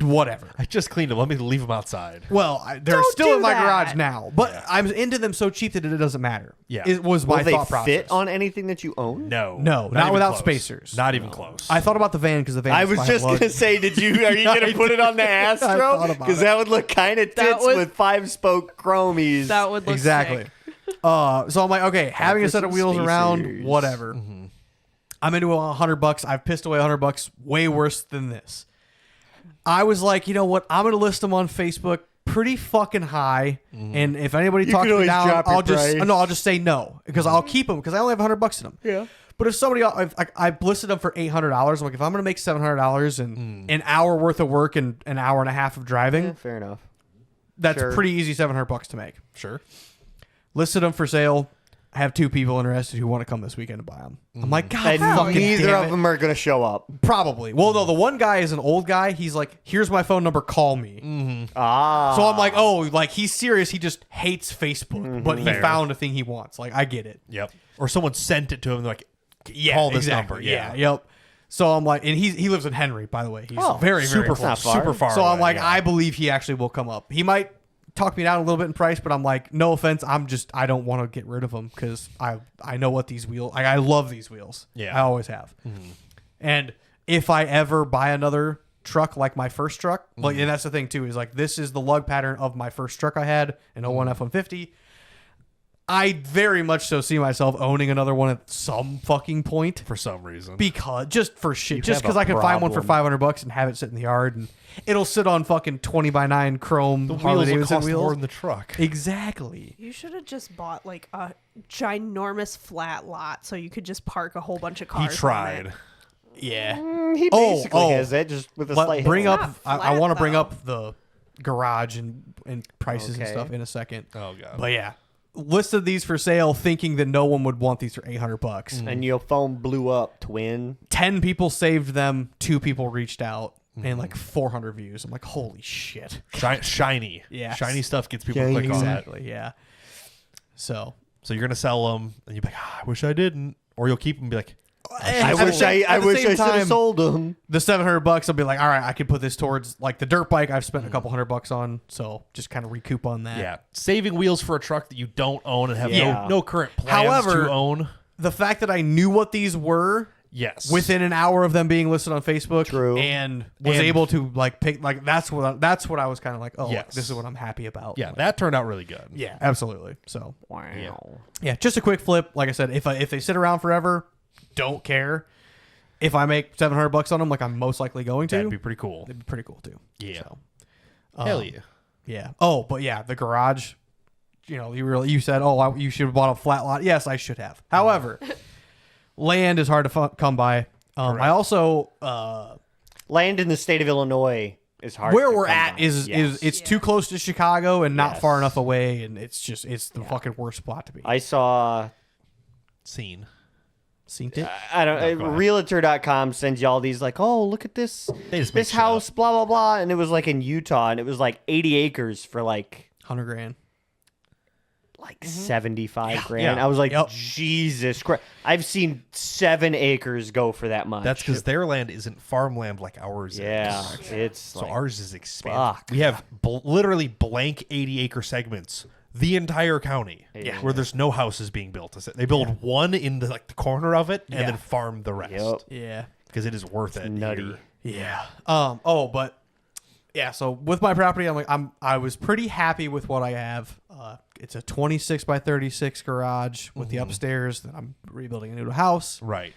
whatever. I just cleaned them. Let me leave them outside. Well, they're Don't still do in my that. garage now, but I'm into them so cheap that it doesn't matter. Yeah. It was Will my they thought process. fit on anything that you own? No. No, not even without close. spacers. Not even close. I thought about the van because the van. I is was by just lug. gonna say, are you gonna put it on the I Astro? thought about Because it. that would look kind of That tits would- with 5-spoke chromies. That would look Exactly. sick. So I'm like, okay, having a for set of some wheels around, spacers. whatever. I'm into $100. I've pissed away $100 way worse than this. I was like, you know what? I'm gonna list them on Facebook pretty fucking high, and if anybody talks can me always down, drop your price. I'll just say no because I'll keep them because I only have $100 in them. Yeah. But if somebody, I listed them for $800. I'm like, if I'm gonna make $700 and an hour worth of work and an hour and a half of driving, Yeah, fair enough. that's sure. pretty easy $700 to make. Sure. Listed them for sale. I have 2 people interested who want to come this weekend to buy them. I'm like, God, And fucking neither damn of it. them are gonna show up. Probably. Well, no, the one guy is an old guy. He's like, here's my phone number. Call me. Ah. So I'm like, oh, like he's serious. He just hates Facebook, but he Fair. found a thing he wants. Like, I get it. Yep. Or someone sent it to him. They're like, Yeah, call this exactly. number. Yeah. Yep. So I'm like, and he lives in Henry, by the way. He's very, very super close. far. Super far. So I'm away, like, yeah. I believe he actually will come up. He might talk me down a little bit in price, but I'm like, no offense, I don't want to get rid of them because I know what these wheels. I love these wheels. Yeah. I always have. And if I ever buy another truck like my first truck, like, and that's the thing too, is like this is the lug pattern of my first truck I had, an 01 F-150. I very much so see myself owning another one at some fucking point. For some reason. Because just for shit, just have because a I can find one for problem. $500 and have it sit in the yard, and it'll sit on fucking 20x9 chrome the Harley wheels will Davidson cost wheels. more than the truck. Exactly. You should have just bought like a ginormous flat lot so you could just park a whole bunch of cars. He tried. On it. Yeah. He basically has that just with a Let- slight bring hiccup. up. It's not I want to flat, bring though. up the garage and prices and Okay. stuff in a second. Oh, God. But yeah, listed these for sale, thinking that no one would want these for $800. And your phone blew up, twin. 10 people saved them. 2 people reached out. And like 400 views. I'm like, holy shit. Shiny. Yes. Shiny stuff gets people Shiny. click on it. Exactly. Yeah. So So you're going to sell them, and you'll be like, I wish I didn't. Or you'll keep them and be like, I wish I should have sold them. the $700, I'll be like, all right, I could put this towards like the dirt bike I've spent a couple $100 on. So just kind of recoup on that. yeah, saving wheels for a truck that you don't own and have Yeah. no current plans However, to own. The fact that I knew what these were Yes. within an hour of them being listed on Facebook, True. and was And- able to like pick like that's what I was kind of like, oh, Yes. this is what I'm happy about. Yeah, Like, that turned out really good. yeah, absolutely. So Wow. yeah, just a quick flip. Like I said, if they sit around forever, don't care. If I make $700 on them, like I'm most likely going to, That'd be pretty cool. it'd be pretty cool too. Yeah. So, Hell yeah. yeah. Oh, but yeah, the garage. You know, you said, oh, you should have bought a flat lot. Yes, I should have. However, land is hard to come by. I also Land in the state of Illinois is hard. where to we're come at by. is Yes. it's too close to Chicago and not Yes. far enough away, and it's the fucking worst spot to be. I saw Scene. Synced it. I don't. go ahead. Realtor.com sends you all these like, oh, look at this They just make this shit house, up. blah blah blah, and it was like in Utah, and it was like 80 acres for like $100,000. 75 grand. Yeah. I was like, Yep. Jesus Christ! I've seen 7 acres go for that much. That's because their land isn't farmland like ours yeah, is. it's So like, ours is expanded. fuck. We have literally blank 80-acre segments, the entire county, Yeah. where there's no houses being built. They build one in the the corner of it and Yeah. then farm the rest. Yep. Yeah. Because it is worth it. nutty. here. Yeah. But yeah, so with my property, I was pretty happy with what I have. It's a 26 by 36 garage with the upstairs that I'm rebuilding a new house. Right.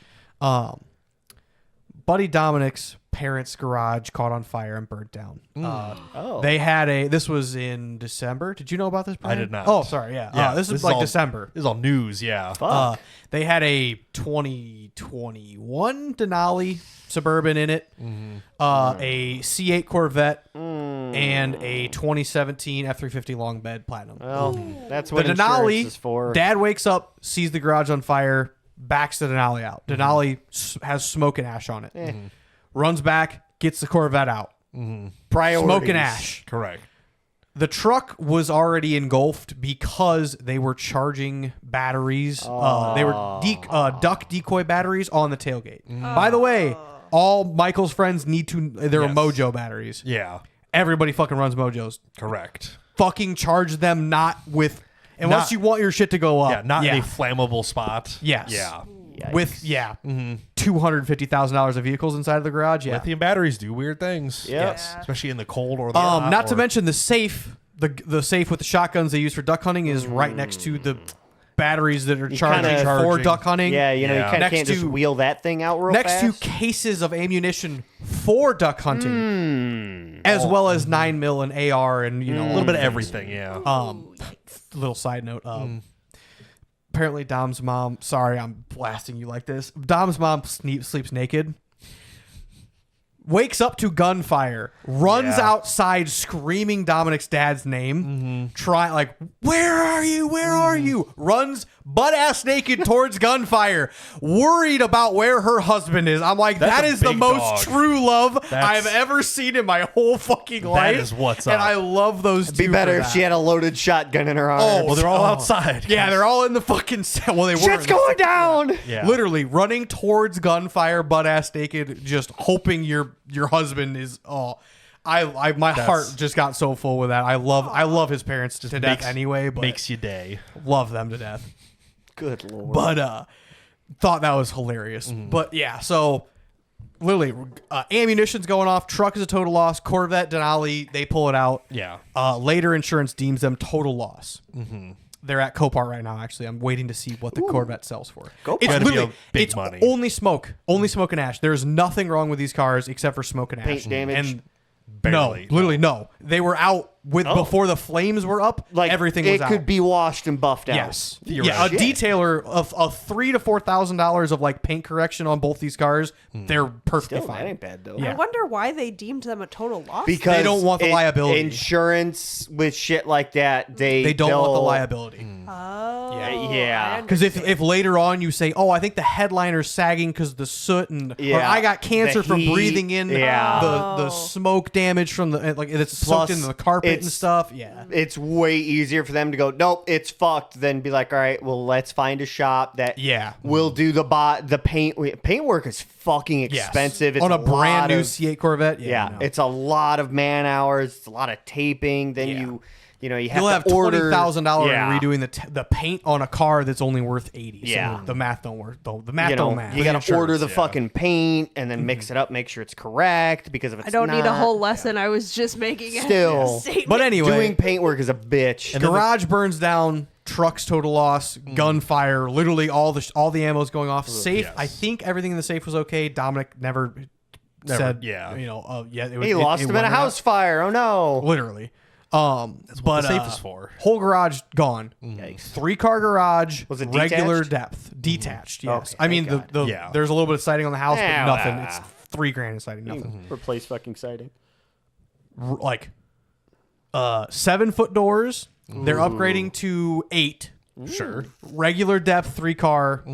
Buddy Dominic's parents' garage caught on fire and burnt down. Oh. They had this was in December. Did you know about this, Brian? I did not. Oh, sorry. Yeah. Yeah, This is like all, December. This is all news, yeah. Fuck. They had a 2021 Denali Suburban in it, a C8 Corvette, and a 2017 F350 long bed Platinum. Well, that's The what insurance Denali, is for. Dad wakes up, sees the garage on fire, backs the Denali out. Denali has smoke and ash on it. Runs back, gets the Corvette out. Priorities. Smoke and ash. Correct. The truck was already engulfed because they were charging batteries. They were duck decoy batteries on the tailgate. By the way, all Michael's friends need to. They're Yes. Mojo batteries. Yeah. Everybody fucking runs Mojos. Correct. Fucking charge them not with. Unless Not- you want your shit to go up. Yeah, not in a flammable spot. Yes. Yeah. Yikes. With $250,000 of vehicles inside of the garage. Yeah. Lithium batteries do weird things. Yep. Yes. Especially in the cold or the Not to or- mention the safe. The safe with the shotguns they use for duck hunting is right next to the batteries that are charging kinda- for Charging. duck hunting. Yeah, you know, you Yeah. kind of Next can't just to- wheel that thing out real Next to fast. cases of ammunition for duck hunting, as well as 9mm and AR and a little bit of everything, yeah. little side note. Apparently Dom's mom. Sorry, I'm blasting you like this. Dom's mom sleeps naked. Wakes up to gunfire, runs Yeah. outside screaming Dominic's dad's name. Where are you? Where are you? Runs butt ass naked towards gunfire, worried about where her husband is. I'm like, That's that a is the big most dog. true love That's- I've ever seen in my whole fucking life. is what's And up. I love those two. Be better for if that. she had a loaded shotgun in her arm. Oh, Well, they're all outside. Yeah, they're all in the fucking well, they were. shit's going down. Yeah. Literally running towards gunfire, butt ass naked, just hoping your husband is. Oh, my heart just got so full with that. I love his parents to death anyway, but makes you day. love them to death. Good lord. But thought that was hilarious. But yeah, so literally ammunition's going off. Truck is a total loss. Corvette, Denali, they pull it out. Yeah. Later insurance deems them total loss. They're at Copart right now. Actually, I'm waiting to see what the Corvette sells for. Copart. It's Gotta be literally a big it's money. only smoke and ash. There's nothing wrong with these cars except for smoke and ash. Paint damage? And Barely. no, literally no. They were out with before the flames were up. like everything it was out. could be washed and buffed out. Yes. Theoretically. Yeah, a Shit. detailer of $3,000 to $4,000 of like paint correction on both these cars. They're perfectly Still, that fine. ain't bad though. Yeah. I wonder why they deemed them a total loss. Because They don't want the liability. Insurance with shit like that, They don't want the they'll- liability. Yeah. Because if later on you say, "Oh, I think the headliner's sagging because the soot and or Yeah. I got cancer The from heat. breathing in Yeah. the smoke damage from the like it's Plus, soaked into the carpet and it's- stuff." Yeah, It's way easier for them to go, nope, it's fucked, than be like, all right, well, let's find a shop that Yeah. will do the paint. Paint work is fucking expensive. Yes. It's on a brand lot new of- C8 Corvette. Yeah, I know. it's a lot of man hours. It's a lot of taping. Then Yeah. you know, you have You'll to have order $20,000 Yeah. in redoing the paint on a car that's only worth $80. Yeah. So the math don't work. The math You know, don't math. you got to insurance, order the yeah. fucking paint and then mix it up, make sure it's correct. Because if it's I don't need a not- whole lesson. I was just making a Still. statement. But anyway, doing paint work is a bitch. garage burns down. Trucks total loss. Gunfire. Literally all the ammo's going off. Safe. yes. I think everything in the safe was okay. Dominic never said. yeah. You know. Yeah. It was, He lost him in a went out. house fire. Oh no! Literally. That's what the safe is for. Whole garage gone. Yikes. 3-car garage. Was it regular detached? depth? Detached. Yes. Okay, I mean thank the Yeah. there's a little bit of siding on the house, Yeah, but nothing. well, It's $3,000 in siding. Nothing. Replace fucking siding. Like 7-foot doors. They're upgrading to 8 Sure. Regular depth 3-car.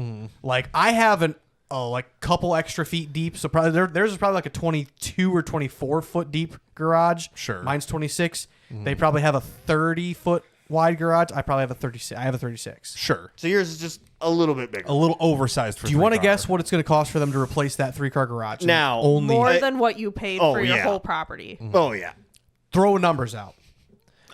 Like I have an like couple extra feet deep, so probably theirs is probably like a 22 or 24 foot deep garage. Sure. Mine's 26. They probably have a 30-foot wide garage. I probably have a 36. I have a 36. Sure. So yours is just a little bit bigger. A little oversized for Do you want to 3-car. guess what it's going to cost for them to replace that 3-car garage? Now, only More than what you paid Oh, for your yeah. whole property. Oh yeah. throw numbers out.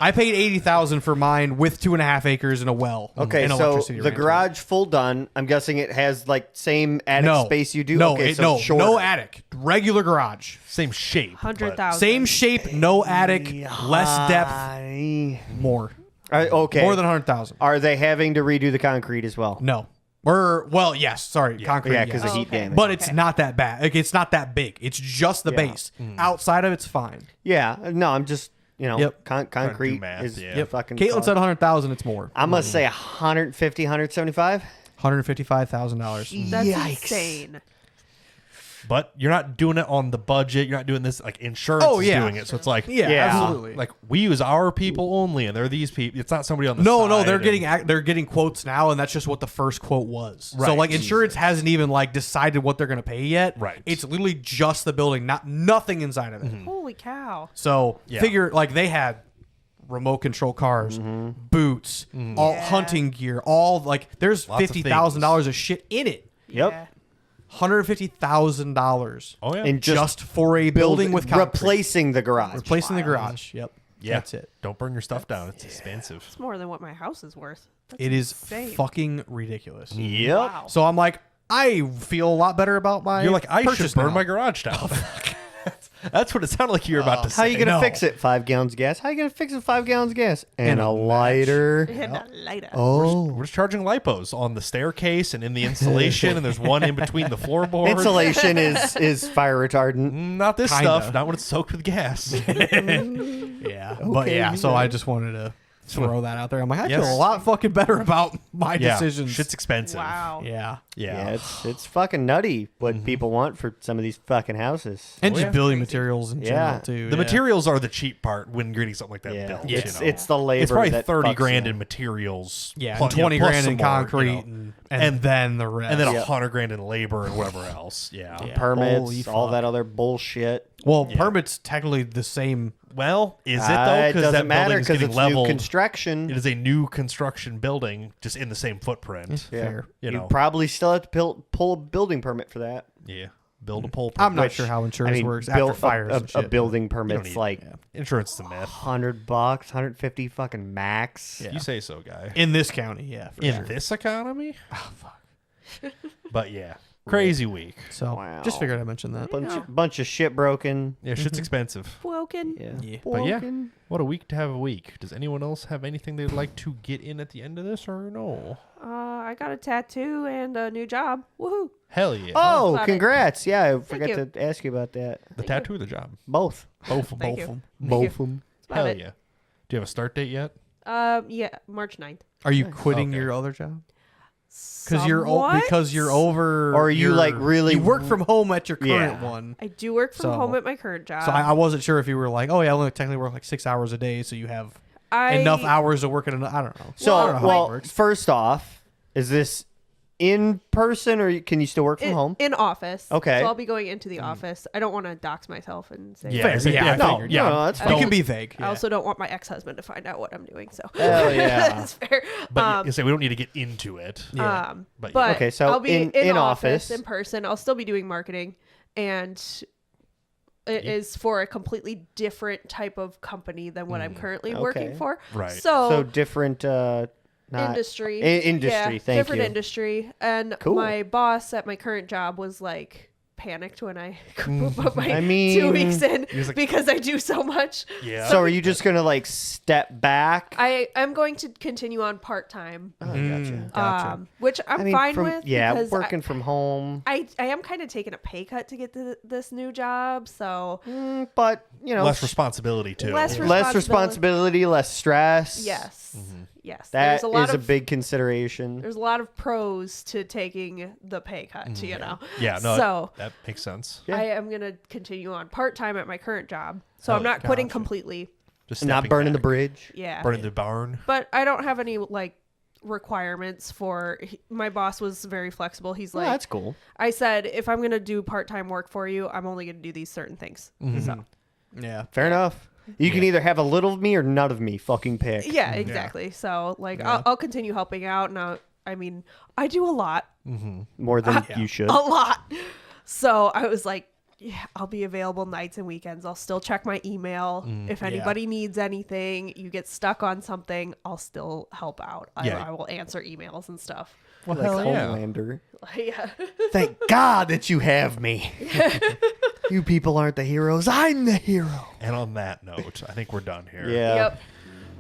I paid $80,000 for mine with 2.5 acres and a well. Okay, and so electricity the ran to it. garage full done. I'm guessing it has like same attic space you do. No, okay, so no, shorter. no attic. Regular garage. Same shape. 100,000. Same shape, no attic, less depth, more. Okay. More than 100,000. Are they having to redo the concrete as well? No. Well, yes. Sorry, concrete. Yeah, because yes. of heat okay. damage. But it's not that bad. Like, it's not that big. It's just the base. Outside of it's fine. yeah, no, I'm just Yep. concrete math, is yeah. fucking. Caitlin cost. said 100,000. It's more. I'm gonna say 150, 175. $155,000. That's Yikes. insane. But you're not doing it on the budget. You're not doing this like insurance Oh, is yeah. doing it. So it's like, Yeah, Yeah. absolutely. like we use our people only, and they're these people. It's not somebody on the No, side. they're and- getting quotes now, and that's just what the first quote was. So Right. like insurance hasn't even like decided what they're gonna pay yet. Right. It's literally just the building, nothing inside of it. Holy cow. So Yeah. figure like they had remote control cars, boots, all Yeah. hunting gear, all like there's Lots of $50,000 of shit in it. Yep. Yeah. $150,000 Oh yeah. And just for a building with concrete. replacing the garage. Replacing the garage. Yep. yeah. That's it. Don't burn your stuff down. It's expensive. It's more than what my house is worth. That's It is insane. fucking ridiculous. Yep. Wow. So I'm like, I feel a lot better about my. You're like, I should purchase burn now. my garage down. That's what it sounded like you were about to say. How you gonna No. fix it? 5 gallons of gas. How you gonna fix it? 5 gallons of gas and a lighter. And a lighter. Oh, We're just charging lipos on the staircase and in the insulation, and there's one in between the floorboards. insulation is fire retardant. Not this Kinda. stuff. Not when it's soaked with gas. Yeah, but yeah. So I just wanted to throw that out there. I'm like, I Yes. feel a lot fucking better about my yeah, decisions. shit's expensive. Wow. Yeah, Yeah. Yeah, it's fucking nutty what people want for some of these fucking houses. and Oh, just yeah. building materials in Yeah. general too. The yeah. materials are the cheap part when getting something like that Yeah, built. it's you know? it's the labor. It's probably that 30 fucks grand you. in materials. yeah, plus- and 20 plus grand some in more, concrete, you know. and then the rest. and then Yeah. 100 grand in labor and whatever else. Yeah. Yeah. permits, Holy all fuck. that other bullshit. well, permits technically the same. Well, is it though? It Because doesn't that matter building's because getting it's leveled. new construction. It is a new construction building, just in the same footprint. Yeah. Fair. You know. probably still have to pull a building permit for that. Yeah. Build a pole. I'm not which- sure how insurance works build after fires. and a shit, building You permit's don't need- like Insurance is a myth. $100, 150 fucking max. Yeah. You say so, guy. but in this county, yeah, for In sure. this economy? Oh, fuck. But yeah. Crazy week. So Wow. just figured I'd mention that. Bunch of shit broken. Yeah, shit's expensive. Broken. Yeah. Yeah. But yeah, Broken. what a week to have a week. Does anyone else have anything they'd like to get in at the end of this or no? I got a tattoo and a new job. Woohoo. Hell yeah. Oh, Got it. congrats. Yeah, I forgot you. to ask you about that. the tattoo or the job? Both. Both of Thank them. you. Both you. of them. That's about Hell it. yeah. Do you have a start date yet? Yeah, March 9th. Are you quitting Okay. your other job? Somewhat. Because you're over. Or are you, your- like, really- You work from home at your current Yeah. one. I do work from So- home at my current job. So I wasn't sure if you were like, oh yeah, I only technically work like 6 hours a day, so you have I enough hours to work at. I don't know. So, I don't know how it well, works. first off, is this in person or can you still work from home? in office. Okay. So I'll be going into the office. I don't want to dox myself and say. Yeah, Fair. so- Yeah, yeah, I No, figured. no, that's You fine. can be vague. I yeah. also don't want my ex-husband to find out what I'm doing. So Hell yeah. that's fair. But you say we don't need to get into it. Yeah. But But Okay, so I'll be in office office. in person. I'll still be doing marketing, and it is for a completely different type of company than what I'm currently working Okay. for. Right. So different not Industry. industry, Yeah, thank different you. industry. And Cool. my boss at my current job was like panicked when I put my I mean, 2 weeks in was like- because I do so much. Yeah. So are you just gonna like step back? I'm going to continue on part-time, Oh, gotcha. Gotcha. which I'm I mean, fine from, with. yeah, because working from home. I am kind of taking a pay cut to get to this new job, so But you know, less responsibility too. Less less responsibility, less stress. yes, yes. that there's a lot is a of big consideration. there's a lot of pros to taking the pay cut. You know, Yeah, no, So that makes sense. Yeah. I am gonna continue on part-time at my current job, so Oh, I'm not quitting gotcha. completely. Just Not stepping burning the back. bridge. Yeah, Burning the barn. but I don't have any like requirements for my boss was very flexible. He's Oh, like, that's cool. I said, if I'm going to do part-time work for you, I'm only going to do these certain things. So, Yeah. Fair enough. You can either have a little of me or none of me. Fucking pick. yeah, exactly. So like, Yeah. I'll continue helping out. And I mean, I do a lot. More than you should. A lot. So I was like, yeah, I'll be available nights and weekends. I'll still check my email. If anybody needs anything, you get stuck on something, I'll still help out. Yeah. I will answer emails and stuff. Well, Like hell yeah. Homelander. Yeah. Thank God that you have me. You people aren't the heroes. I'm the hero. And on that note, I think we're done here. Yeah. Yep.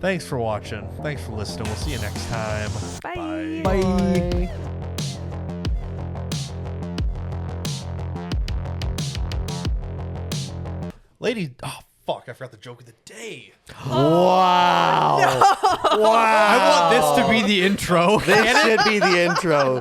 Thanks for watching. Thanks for listening. We'll see you next time. Bye. Bye. Lady, oh, fuck. I forgot the joke of the day. Wow. Wow. I want this to be the intro. This should be the intro.